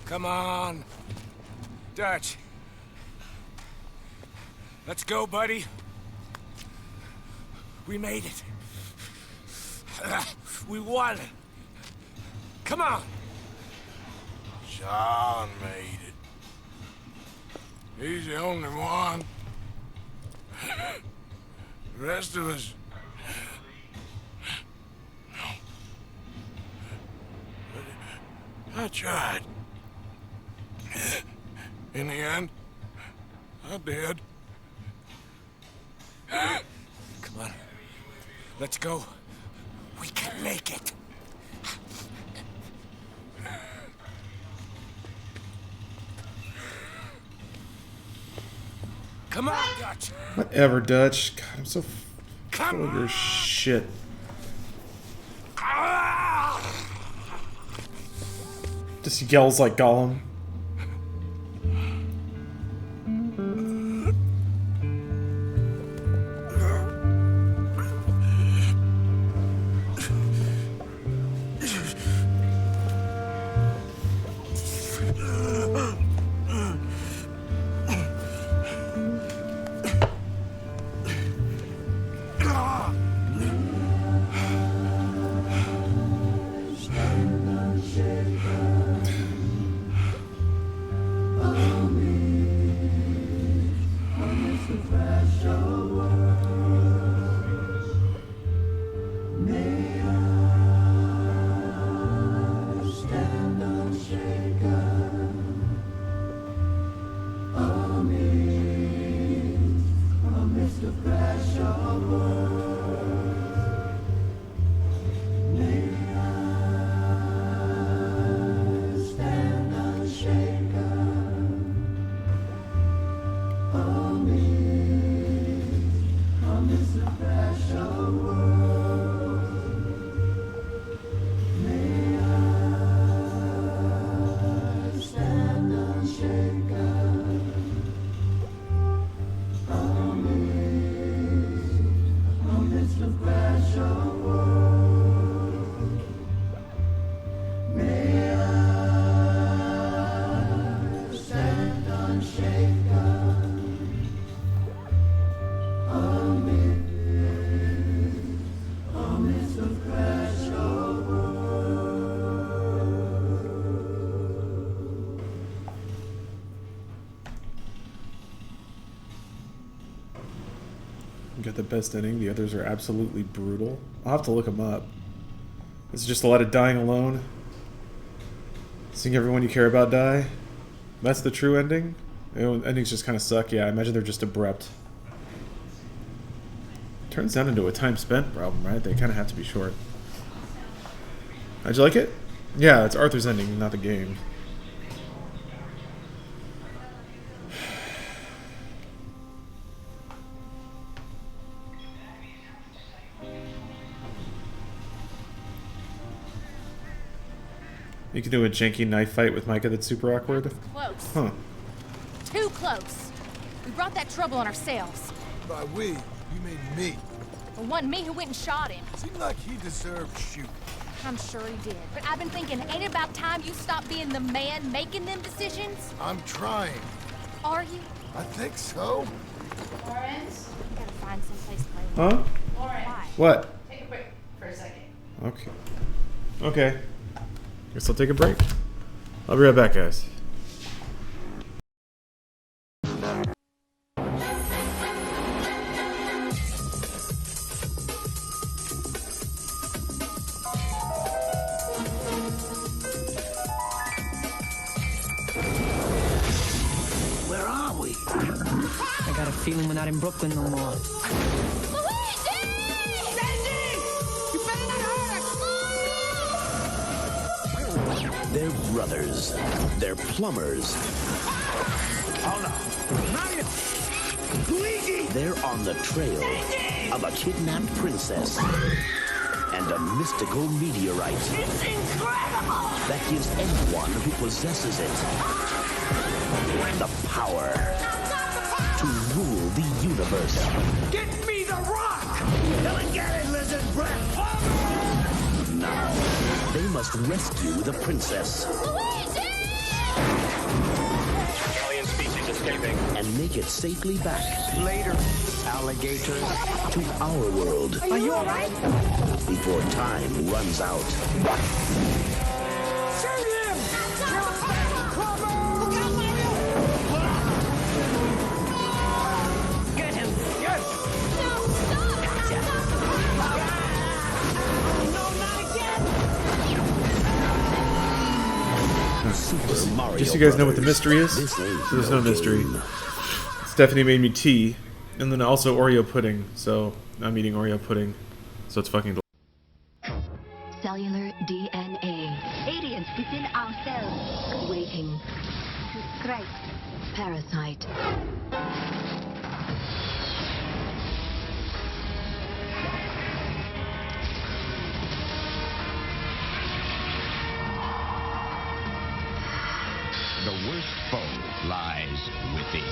Come on. Dutch. Let's go, buddy. We made it. We won. Come on. John made it. He's the only one. The rest of us... No. But I tried. In the end, I did. Come on. Let's go. We can make it. Come on, Dutch. Whatever, Dutch. God, I'm so Come full of your shit. Just yells like Gollum. Got the best ending. The others are absolutely brutal. I'll have to look them up. It's just a lot of dying alone. Seeing everyone you care about die. That's the true ending? Endings just kind of suck. Yeah, I imagine they're just abrupt. Turns down into a time spent problem, right? They kind of have to be short. How'd you like it? Yeah, it's Arthur's ending, not the game. You can do a janky knife fight with Micah that's super awkward. Close. Huh. Too close. We brought that trouble on ourselves. By we, you mean me. It wasn't me who went and shot him. Seemed like he deserved shooting. I'm sure he did. But I've been thinking, ain't it about time you stop being the man making them decisions? I'm trying. Are you? I think so. Lawrence? We gotta find someplace to play. Huh? Lawrence. Why? What? Take a break for a second. Okay. Okay. Guess I'll take a break. I'll be right back, guys. Where are we? I got a feeling we're not in Brooklyn no more. They're brothers. They're plumbers. Oh no. Mario! Luigi! They're on the trail of a kidnapped princess and a mystical meteorite. It's incredible! That gives anyone who possesses it the power to rule the universe. Get me the rock! Come and get it, lizard breath! Now, they must rescue the princess. Alien species escaping. And make it safely back. Later, alligator. To our world. Are you alright? Before time runs out. Shoot him! Look out, Mario! Get him! Yes! No, stop! Gotcha! No, not again! Super Mario Just so you guys know what the mystery is. This ain't There's no mystery. Stephanie made me tea, and then also Oreo pudding. So I'm eating Oreo pudding. So it's fucking Cellular DNA. Aliens within ourselves. Waiting to strike. Parasite. The worst foe lies within.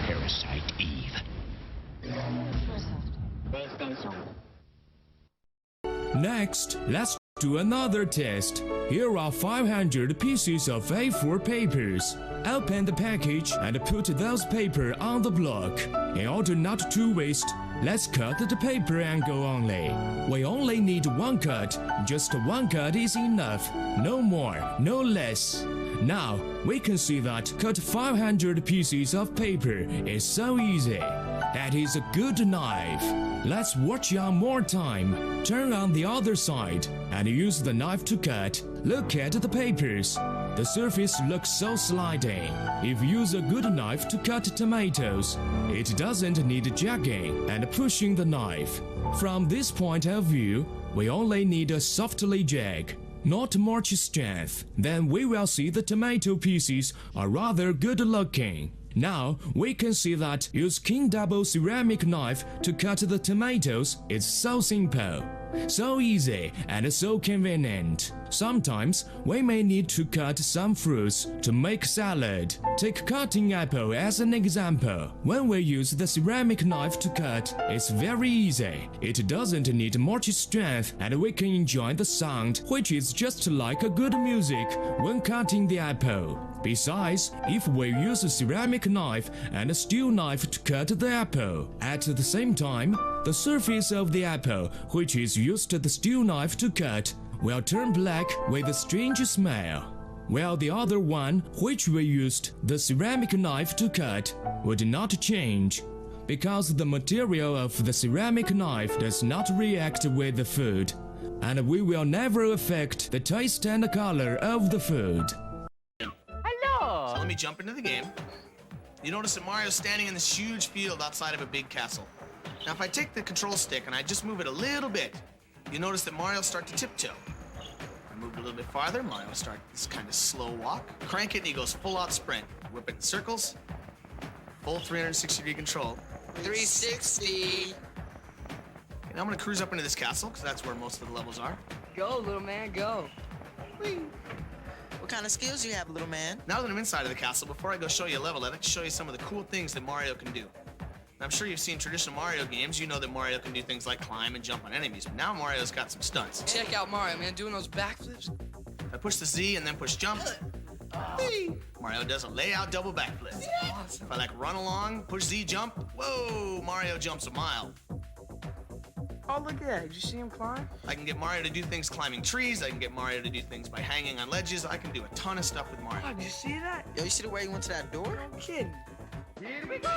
Parasite Eve. Next, let's do another test. Here are 500 pieces of A4 papers. Open the package and put those papers on the block. In order not to waste, let's cut the paper angle only. We only need one cut. Just one cut is enough. No more, no less. Now, we can see that cut 500 pieces of paper is so easy. That is a good knife. Let's watch one more time. Turn on the other side and use the knife to cut. Look at the papers. The surface looks so sliding. If you use a good knife to cut tomatoes, it doesn't need jagging and pushing the knife. From this point of view, we only need a softly jag, not much strength. Then we will see the tomato pieces are rather good looking. Now we can see that use king double ceramic knife to cut the tomatoes is so simple, so easy and so convenient. Sometimes we may need to cut some fruits to make salad. Take cutting apple as an example. When we use the ceramic knife to cut, it's very easy. It doesn't need much strength and we can enjoy the sound, which is just like a good music when cutting the apple. Besides, if we use a ceramic knife and a steel knife to cut the apple, at the same time, the surface of the apple, which is used the steel knife to cut, will turn black with a strange smell, while the other one, which we used the ceramic knife to cut, would not change, because the material of the ceramic knife does not react with the food, and we will never affect the taste and color of the food. So let me jump into the game. You notice that Mario's standing in this huge field outside of a big castle. Now if I take the control stick and I just move it a little bit, you notice that Mario will start to tiptoe. I move it a little bit farther, Mario will start this kind of slow walk. Crank it and he goes full out sprint. Whip it in circles. Full 360-degree control. 360. And I'm gonna cruise up into this castle, because that's where most of the levels are. Go, little man, go. Whee. What kind of skills do you have, little man? Now that I'm inside of the castle, before I go show you a level, I'd like to show you some of the cool things that Mario can do. Now, I'm sure you've seen traditional Mario games. You know that Mario can do things like climb and jump on enemies, but now Mario's got some stunts. Check out Mario, man, doing those backflips. If I push the Z and then push jump, Mario does a layout double backflip. If I like run along, push Z, jump, whoa, Mario jumps a mile. Oh, look at that. Did you see him climb? I can get Mario to do things climbing trees. I can get Mario to do things by hanging on ledges. I can do a ton of stuff with Mario. Oh, did you see that? Yo, you see the way he went to that door? No kidding. Here we go!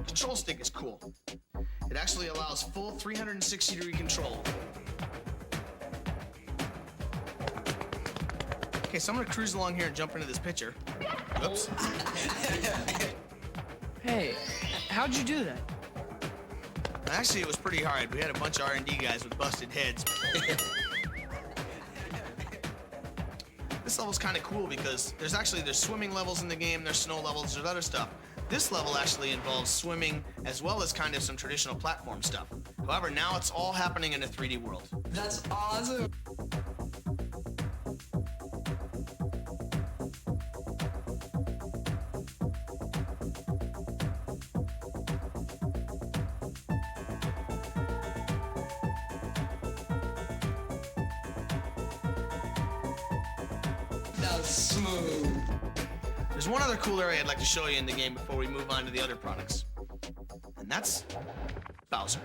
Control stick is cool. It actually allows full 360-degree control. Okay, so I'm gonna cruise along here and jump into this picture. Oops. Hey, how'd you do that? Actually, it was pretty hard. We had a bunch of R&D guys with busted heads. This level's kind of cool because there's swimming levels in the game, there's snow levels, there's other stuff. This level actually involves swimming as well as kind of some traditional platform stuff. However, now it's all happening in a 3D world. That's awesome. That's smooth. There's one other cool area I'd like to show you in the game before we move on to the other products. And that's Bowser.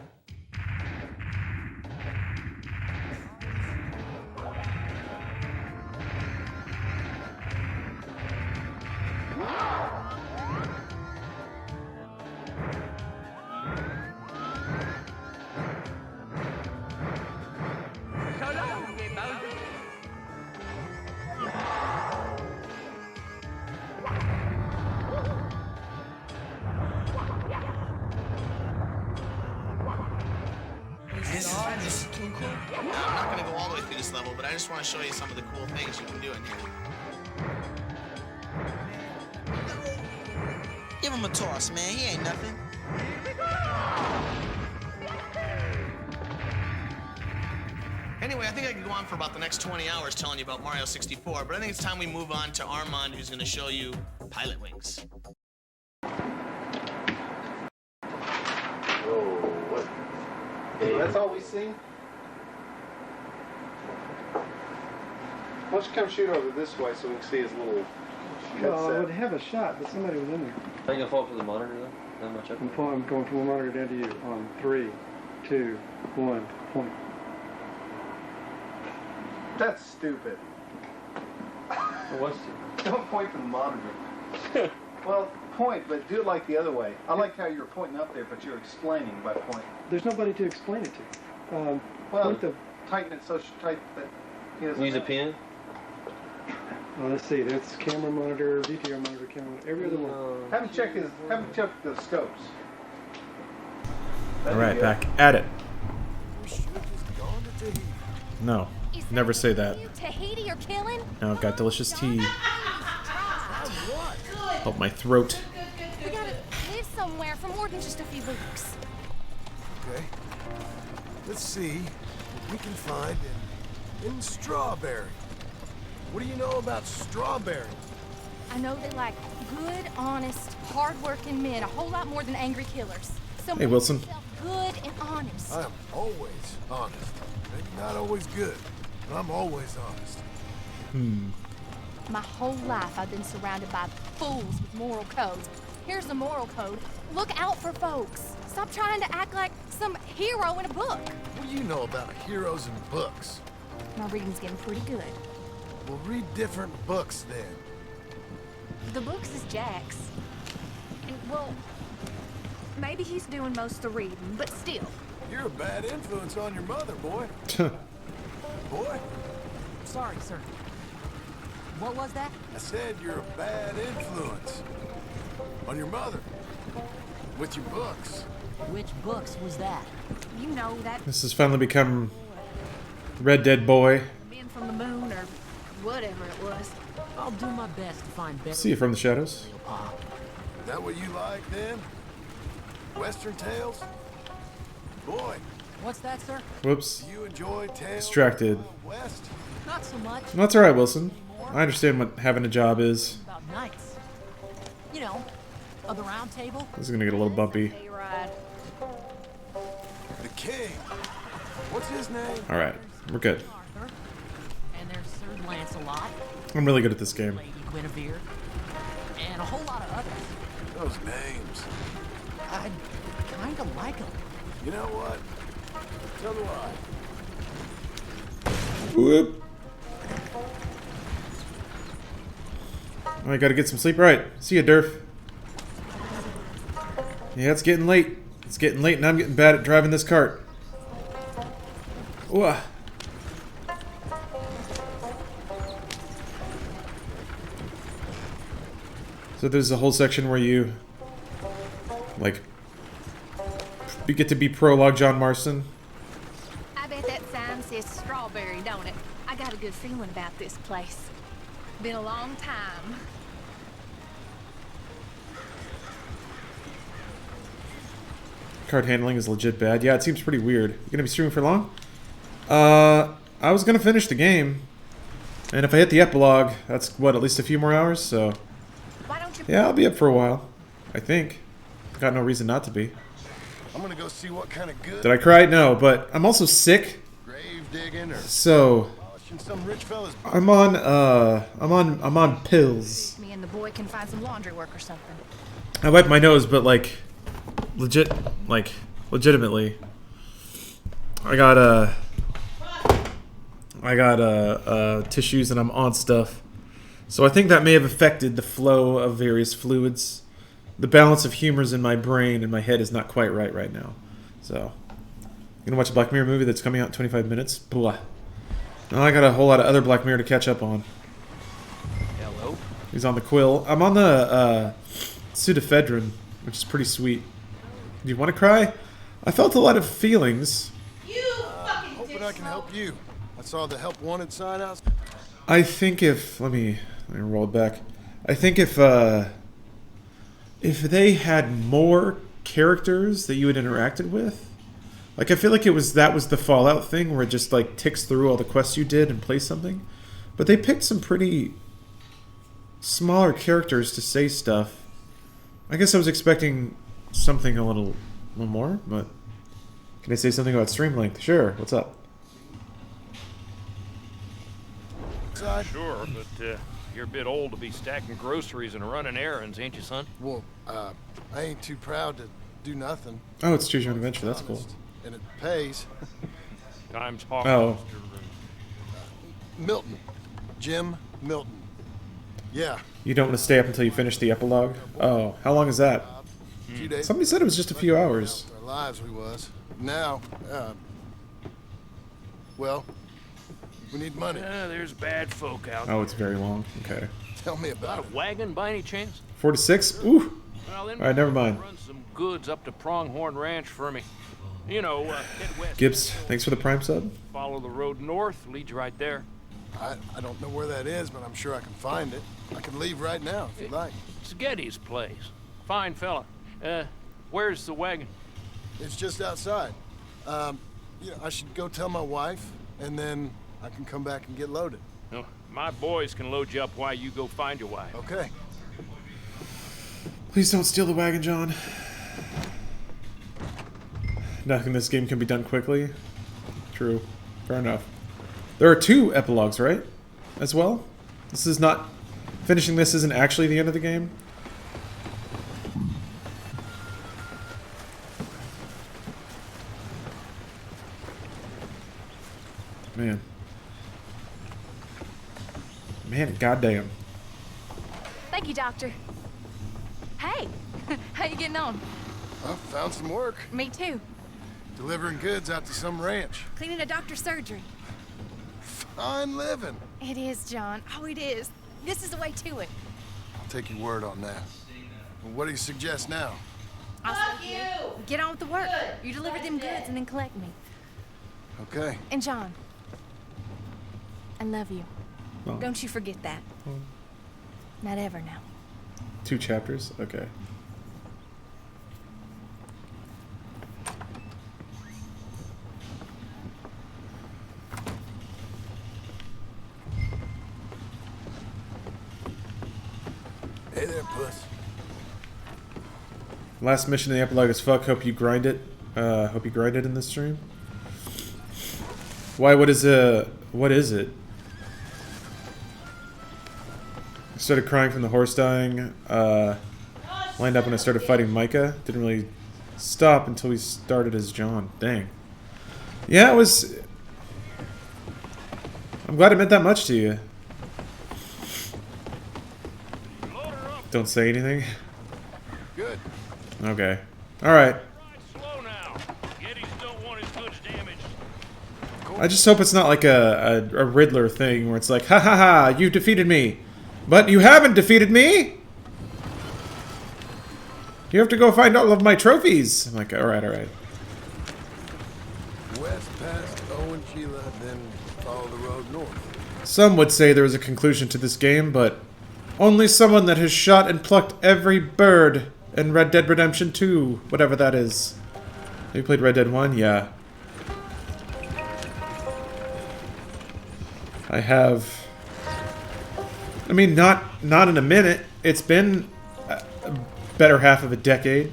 I'm not going to go all the way through this level, but I just want to show you some of the cool things you can do in here. Give him a toss, man. He ain't nothing. Anyway, I think I could go on for about the next 20 hours telling you about Mario 64, but I think it's time we move on to Armand, who's going to show you Pilot Wings. That's all we see? Why don't you come shoot over this way so we can see his little headset? Well, I would have a shot, but somebody was in there. Are you going to fall for the monitor, though? That much up? I'm going from the monitor down to you on 3, 2, 1, point. That's stupid. What's stupid? Don't point to the monitor. Well, point, but do it like the other way. I like how you're pointing up there, but you're explaining by pointing. There's nobody to explain it to. Well, tighten it so tight that he doesn't use a pen? Well, let's see. That's camera monitor, VTR monitor, camera, every other one. Have him check the scopes. That'd All right, be back at it. We should have just gone to Tahiti. No, never say that. Tahiti or killing? Now I've got delicious tea. Help my throat. We gotta live somewhere for more than just a few weeks. Okay. Let's see what we can find in In Strawberry. What do you know about Strawberry? I know they like good, honest, hard-working men a whole lot more than angry killers. So Hey, Wilson. make yourself good and honest. I am always honest. Maybe not always good, but I'm always honest. My whole life I've been surrounded by fools with moral codes. Here's the moral code. Look out for folks. Stop trying to act like some hero in a book. What do you know about heroes and books? My reading's getting pretty good. Well, read different books then. The books is Jack's. And, well, maybe he's doing most of the reading, but still. You're a bad influence on your mother, boy. Boy? Sorry, sir. What was that? I said you're a bad influence on your mother. With your books. Which books was that? You know that This has finally become Red Dead Boy. being from the moon or whatever it was. I'll do my best to find better. See you from the shadows. Is that what you like then? Western tales? Boy. What's that, sir? Whoops. Do you enjoy tales? Distracted. West? Not so much. That's alright, Wilson. I understand what having a job is. About nights. You know, of the round table. This is gonna get a little bumpy. The king. What's his name? Alright, we're good. Arthur. And there's Sir Lancelot. I'm really good at this game. Lady Guinevere. And a whole lot of others. Those names. I kind of like them. You know what? So do I. Whoop. I gotta get some sleep. Right. See ya, Durf. Yeah, it's getting late. It's getting late and I'm getting bad at driving this cart. Ooh. So there's a whole section where you, like, you get to be prologue John Marston. I bet that sign says strawberry, don't it? I got a good feeling about this place. Been a long time. Card handling is legit bad. Yeah, it seems pretty weird. You gonna be streaming for long? I was gonna finish the game, and if I hit the epilogue, that's what, at least a few more hours. So, yeah, I'll be up for a while. I think. Got no reason not to be. I'm gonna go see what kind of good. Did I cry? No, but I'm also sick. Grave digging or So, polishing some rich fella's. I'm on pills. Me and the boy can find some laundry work or something. I wiped my nose, but legitimately, I got tissues and I'm on stuff. So I think that may have affected the flow of various fluids. The balance of humors in my brain and my head is not quite right now. So, I'm gonna watch a Black Mirror movie that's coming out in 25 minutes. Blah. Now I got a whole lot of other Black Mirror to catch up on. Hello. He's on the quill. I'm on the pseudoephedrine, which is pretty sweet. Do you want to cry? I felt a lot of feelings. Hoping I can help you. I saw the help wanted sign out. I think if let me roll it back. I think if they had more characters that you had interacted with, like I feel like that was the Fallout thing where it just like ticks through all the quests you did and plays something, but they picked some pretty smaller characters to say stuff. I guess I was expecting something a little more, but can I say something about stream length? Sure. What's up? Sure, but you're a bit old to be stacking groceries and running errands, ain't you, son? Well, I ain't too proud to do nothing. Oh, it's Choose Your Own Adventure. That's cool. And it pays. Time's hard. Oh. Milton. Jim Milton. Yeah. You don't want to stay up until you finish the epilogue? Oh, how long is that? A few days. Somebody said it was just a few hours. Our lives we was. Now, well, we need money. There's bad folk out Oh, it's very long. Okay. Tell me about Got a wagon by any chance? 4 to 6? Ooh. Well, then Alright, never mind. Run some goods up to Pronghorn Ranch for me. You know, head west. Gibbs, thanks for the Prime sub. Follow the road north, leads you right there. I don't know where that is, but I'm sure I can find it. I can leave right now if you like. It's Getty's place. Fine fella. Where's the wagon? It's just outside. You know, I should go tell my wife, and then I can come back and get loaded. No, my boys can load you up while you go find your wife. Okay. Please don't steal the wagon, John. Nothing in this game can be done quickly. True. Fair enough. There are 2 epilogues, right? As well? This is not... Finishing this isn't actually the end of the game? Man. Man, goddamn. Thank you, Doctor. Hey, how you getting on? I found some work. Me too. Delivering goods out to some ranch. Cleaning a doctor's surgery. Fine living. It is, John. Oh, it is. This is the way to it. I'll take your word on that. Well, what do you suggest now? I'll you. Get on with the work. You deliver them goods and then collect me. Okay. And John, I love you. Oh. Don't you forget that. Oh. Not ever now. 2 chapters? Okay. Hey there, puss. Last mission in the epilogue is fuck. Hope you grind it. Hope you grind it in this stream. Why? What is it? I started crying from the horse dying. Lined up when I started fighting Micah. Didn't really stop until we started as John. Dang. Yeah, it was... I'm glad it meant that much to you. Don't say anything. Good. Okay. Alright. I just hope it's not like a Riddler thing where it's like, ha ha ha, you've defeated me. But you haven't defeated me! You have to go find all of my trophies. I'm like, alright, alright. West past Owen Sheila, then follow the road north. Some would say there was a conclusion to this game, but only someone that has shot and plucked every bird in Red Dead Redemption 2, whatever that is. Have you played Red Dead 1? Yeah. I have... I mean, not in a minute. It's been a better half of a decade.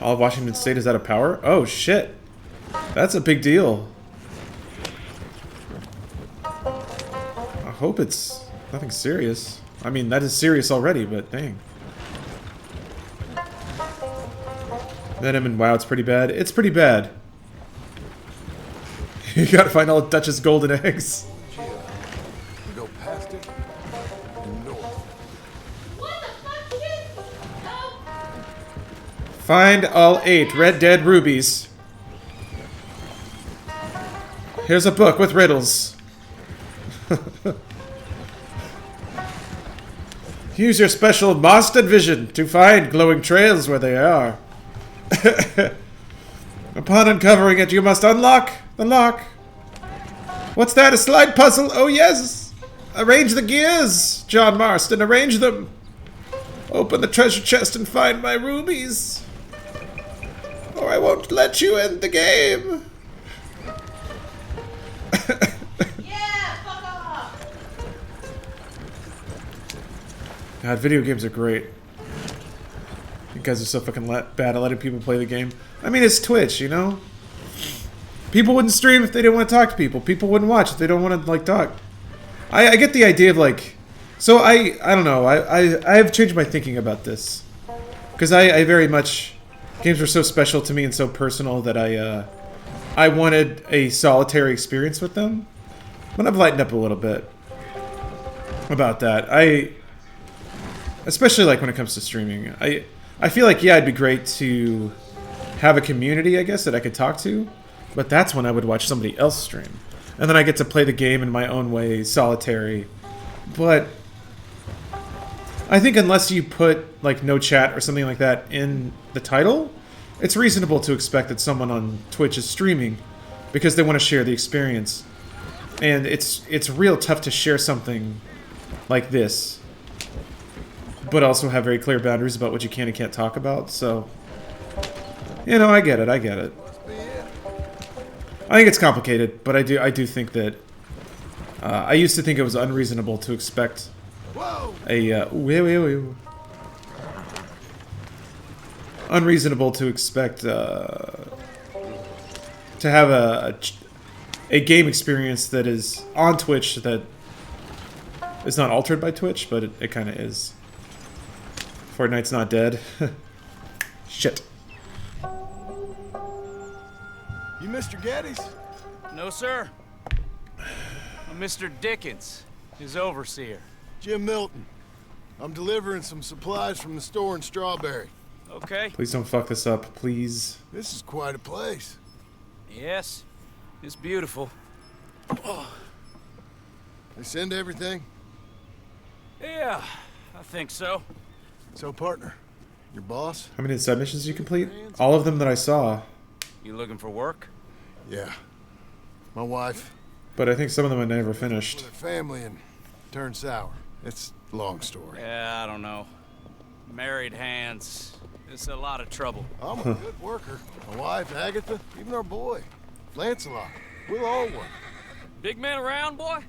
All of Washington State is out of power? Oh, shit. That's a big deal. I hope it's nothing serious. I mean, that is serious already, but dang. Venom and WoW, it's pretty bad. It's pretty bad. You gotta find all of Dutch's golden eggs. We go past it and north. What the fuck, kid? No. Find all 8 Red Dead rubies. Here's a book with riddles. Use your special master vision to find glowing trails where they are. Upon uncovering it, you must unlock the lock. What's that? A slide puzzle? Oh yes! Arrange the gears, John Marston. Arrange them. Open the treasure chest and find my rubies. Or I won't let you end the game. Yeah, fuck off. God, video games are great. You guys are so fucking bad at letting people play the game. I mean, it's Twitch, you know? People wouldn't stream if they didn't want to talk to people. People wouldn't watch if they don't want to, like, talk. I get the idea of, like... So, I don't know. I have changed my thinking about this. Because I very much... Games were so special to me and so personal that I wanted a solitary experience with them. But I've lightened up a little bit about that. Especially, like, when it comes to streaming. I feel like, yeah, it'd be great to have a community, I guess, that I could talk to. But that's when I would watch somebody else stream. And then I get to play the game in my own way, solitary. But I think unless you put, like, no chat or something like that in the title, it's reasonable to expect that someone on Twitch is streaming because they want to share the experience. And it's real tough to share something like this, but also have very clear boundaries about what you can and can't talk about. So, you know, I get it. I get it. Must be it. I think it's complicated, but I do think that I used to think it was unreasonable to expect unreasonable to expect to have a game experience that is on Twitch that is not altered by Twitch, but it kind of is. Fortnite's not dead. Shit. You Mr. Geddes? No, sir. I'm Mr. Dickens, his overseer. Jim Milton. I'm delivering some supplies from the store in Strawberry. Okay. Please don't fuck this up, please. This is quite a place. Yes, it's beautiful. They send everything? Yeah, I think so. So, partner, your boss? How many side missions did you complete? All of them that I saw. You looking for work? Yeah. My wife. But I think some of them I never finished. With her family and turned sour. It's a long story. Yeah, I don't know. Married hands. It's a lot of trouble. I'm a good worker. My wife, Agatha, even our boy, Lancelot. We'll all work. Big man around, boy?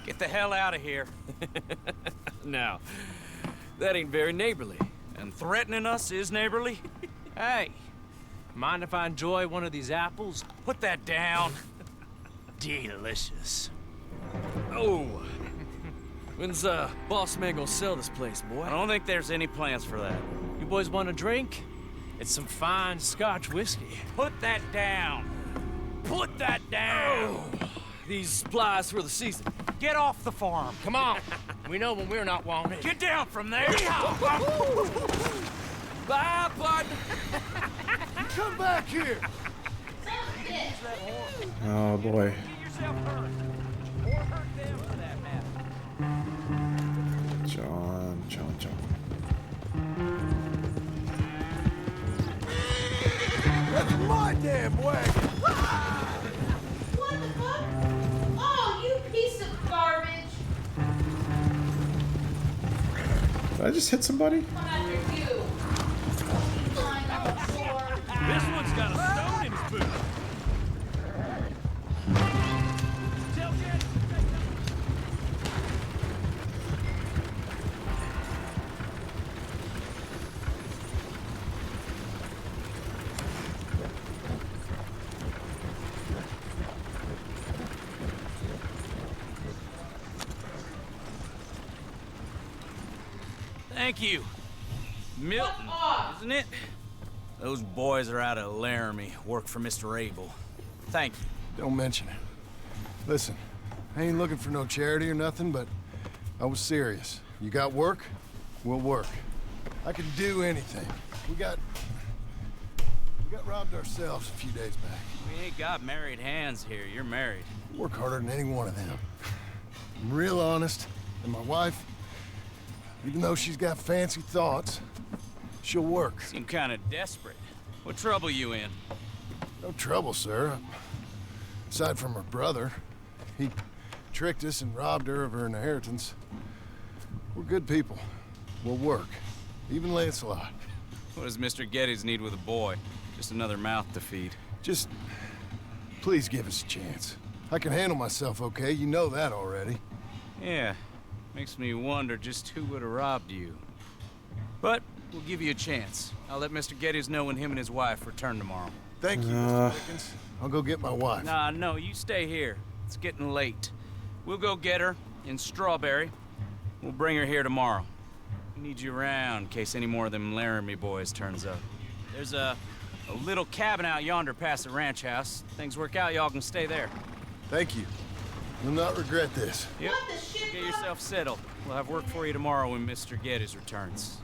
Get the hell out of here. No, that ain't very neighborly. And threatening us is neighborly? Hey, mind if I enjoy one of these apples? Put that down. Delicious. Oh. When's boss man gonna sell this place, boy? I don't think there's any plans for that. You boys want a drink? It's some fine Scotch whiskey. Put that down. Put that down. Oh. These supplies for the season. Get off the farm. Come on. We know when we're not wanted. Get down from there. Bye, bud. Come back here. Oh boy. John. That's my damn wagon. What the fuck? Oh, you piece of garbage. Did I just hit somebody? Come after you. Lying on the floor. This one's got a stone in his boot. Thank you. Milton, isn't it? Those boys are out of Laramie, work for Mr. Abel. Thank you. Don't mention it. Listen, I ain't looking for no charity or nothing, but I was serious. You got work? We'll work. I can do anything. We got robbed ourselves a few days back. We ain't got married hands here. You're married. Work harder than any one of them. I'm real honest, and my wife, even though she's got fancy thoughts, she'll work. Seem kind of desperate. What trouble you in? No trouble, sir. Aside from her brother. He tricked us and robbed her of her inheritance. We're good people. We'll work. Even Lancelot. What does Mr. Geddes need with a boy? Just another mouth to feed. Just... please give us a chance. I can handle myself okay, you know that already. Yeah. Makes me wonder just who would have robbed you. But we'll give you a chance. I'll let Mr. Geddes know when him and his wife return tomorrow. Thank you, Mr. Dickens. I'll go get my wife. Nah, no, you stay here. It's getting late. We'll go get her in Strawberry. We'll bring her here tomorrow. We need you around in case any more of them Laramie boys turns up. There's a little cabin out yonder past the ranch house. Things work out, y'all can stay there. Thank you. You'll not regret this. Yep. Get yourself settled. We'll have work for you tomorrow when Mr. Geddes returns.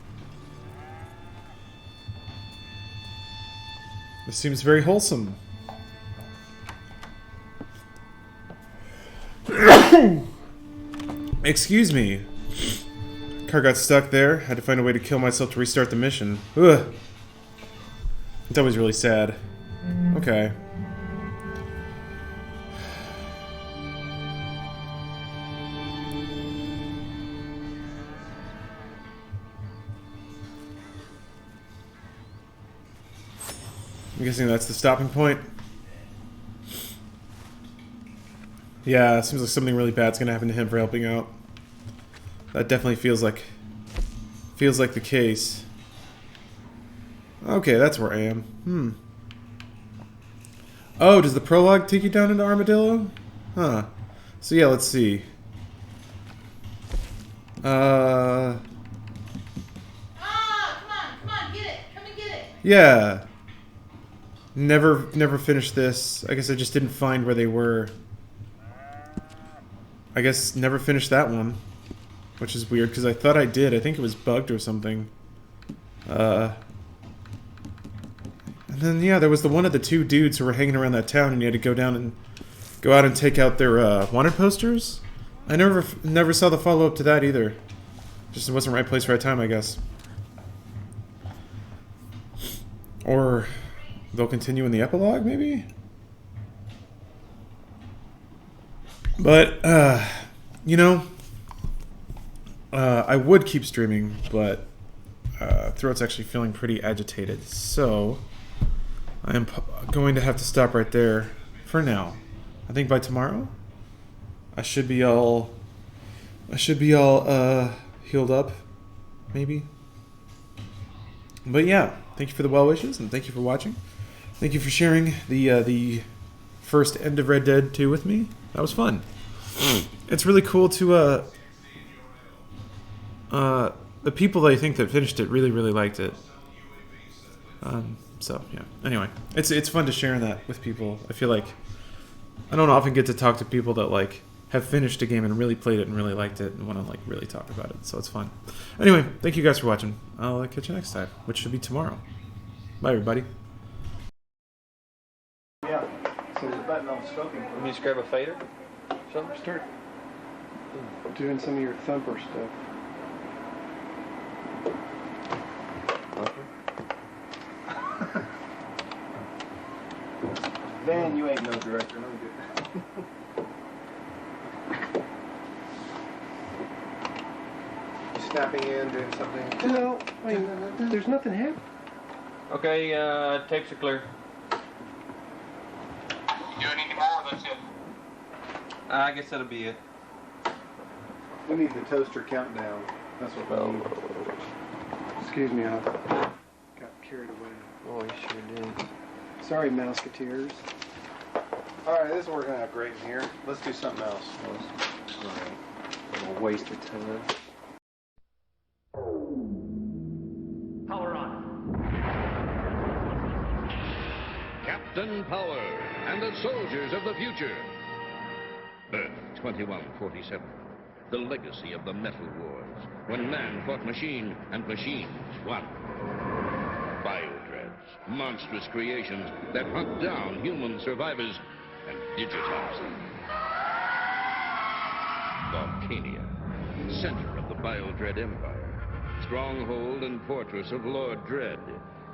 This seems very wholesome. Excuse me. Car got stuck there. Had to find a way to kill myself to restart the mission. Ugh. That was really sad. Okay. I'm guessing that's the stopping point. Yeah, it seems like something really bad's gonna happen to him for helping out. That definitely feels like the case. Okay, that's where I am. Oh, does the prologue take you down into Armadillo? Huh. So yeah, let's see. Come on, get it. Come and get it. Yeah. Never finished this. I guess I just didn't find where they were. I guess never finished that one, which is weird because I thought I did. I think it was bugged or something. And then yeah, there was the one of the two dudes who were hanging around that town, and you had to go out and take out their wanted posters. I never saw the follow up to that either. Just wasn't right place, right time, I guess. Or they'll continue in the epilogue, maybe. But you know, I would keep streaming, but throat's actually feeling pretty agitated, so I am going to have to stop right there for now. I think by tomorrow, I should be all healed up, maybe. But yeah, thank you for the well wishes, and thank you for watching. Thank you for sharing the first end of Red Dead 2 with me. That was fun. It's really cool to the people I think that finished it really liked it. So yeah. Anyway, it's fun to share that with people. I feel like I don't often get to talk to people that like have finished a game and really played it and really liked it and want to like really talk about it. So it's fun. Anyway, thank you guys for watching. I'll catch you next time, which should be tomorrow. Bye everybody. Yeah. So there's a button on scoping. Let me just grab a fader. Start doing some of your thumper stuff. Then you ain't no director, no good. You snapping in, doing something? No, I mean, there's nothing happening. Okay, tapes are clear. You doing any more? That's it. I guess that'll be it. We need the toaster countdown. That's what we need. Excuse me, I got carried away. Oh, you sure did. Sorry, Mouseketeers. Alright, this is working out great in here. Let's do something else. Alright. A little waste of time. Power on. Captain Power and the soldiers of the future. Earth 2147. The legacy of the Metal Wars, when man fought machine and machines won. Biodreads, monstrous creations that hunt down human survivors and digitize them. Volcania, center of the Biodread Empire, stronghold and fortress of Lord Dread,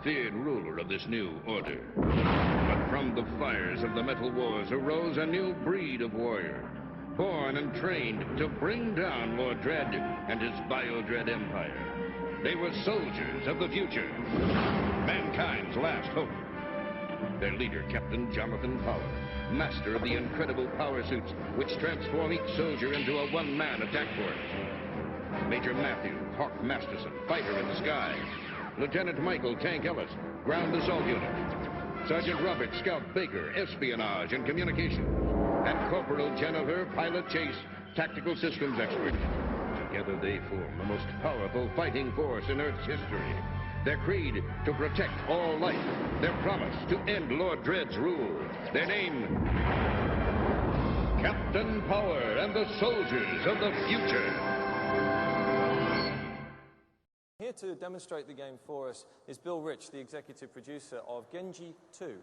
feared ruler of this new order. But from the fires of the Metal Wars arose a new breed of warrior, born and trained to bring down Lord Dread and his Biodread Empire. They were soldiers of the future, mankind's last hope. Their leader, Captain Jonathan Power, master of the incredible power suits which transform each soldier into a one-man attack force. Major Matthew Hawk Masterson, fighter in the sky. Lieutenant Michael Tank Ellis, ground assault unit. Sergeant Robert Scout Baker, espionage and communications. And Corporal Jennifer, pilot chase, tactical systems expert. Together they form the most powerful fighting force in Earth's history. Their creed, to protect all life. Their promise, to end Lord Dread's rule. Their name, Captain Power and the soldiers of the future. Here to demonstrate the game for us is Bill Rich, the executive producer of Genji 2.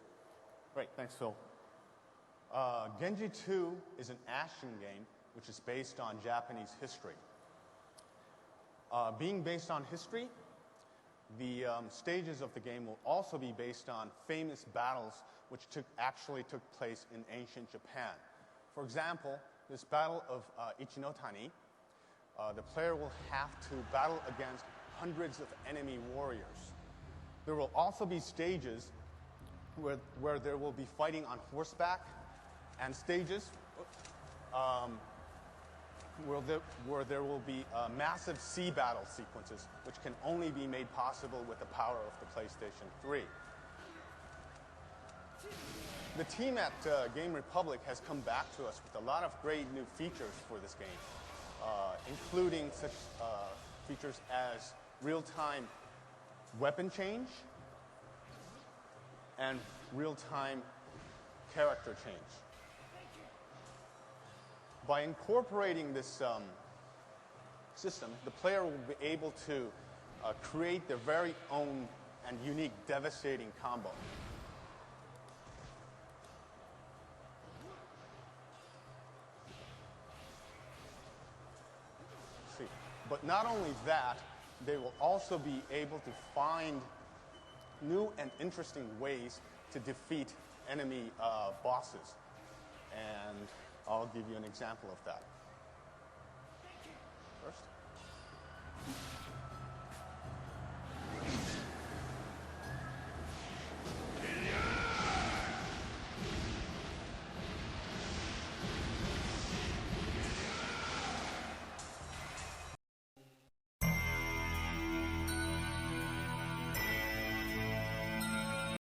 Great, thanks, Phil. Genji 2 is an action game which is based on Japanese history. Being based on history, the stages of the game will also be based on famous battles which actually took place in ancient Japan. For example, this battle of Ichinotani, the player will have to battle against hundreds of enemy warriors. There will also be stages where there will be fighting on horseback, and stages where there will be massive sea battle sequences, which can only be made possible with the power of the PlayStation 3. The team at Game Republic has come back to us with a lot of great new features for this game, including such features as real-time weapon change and real-time character change. By incorporating this system, the player will be able to create their very own and unique devastating combo. But not only that, they will also be able to find new and interesting ways to defeat enemy bosses. And I'll give you an example of that.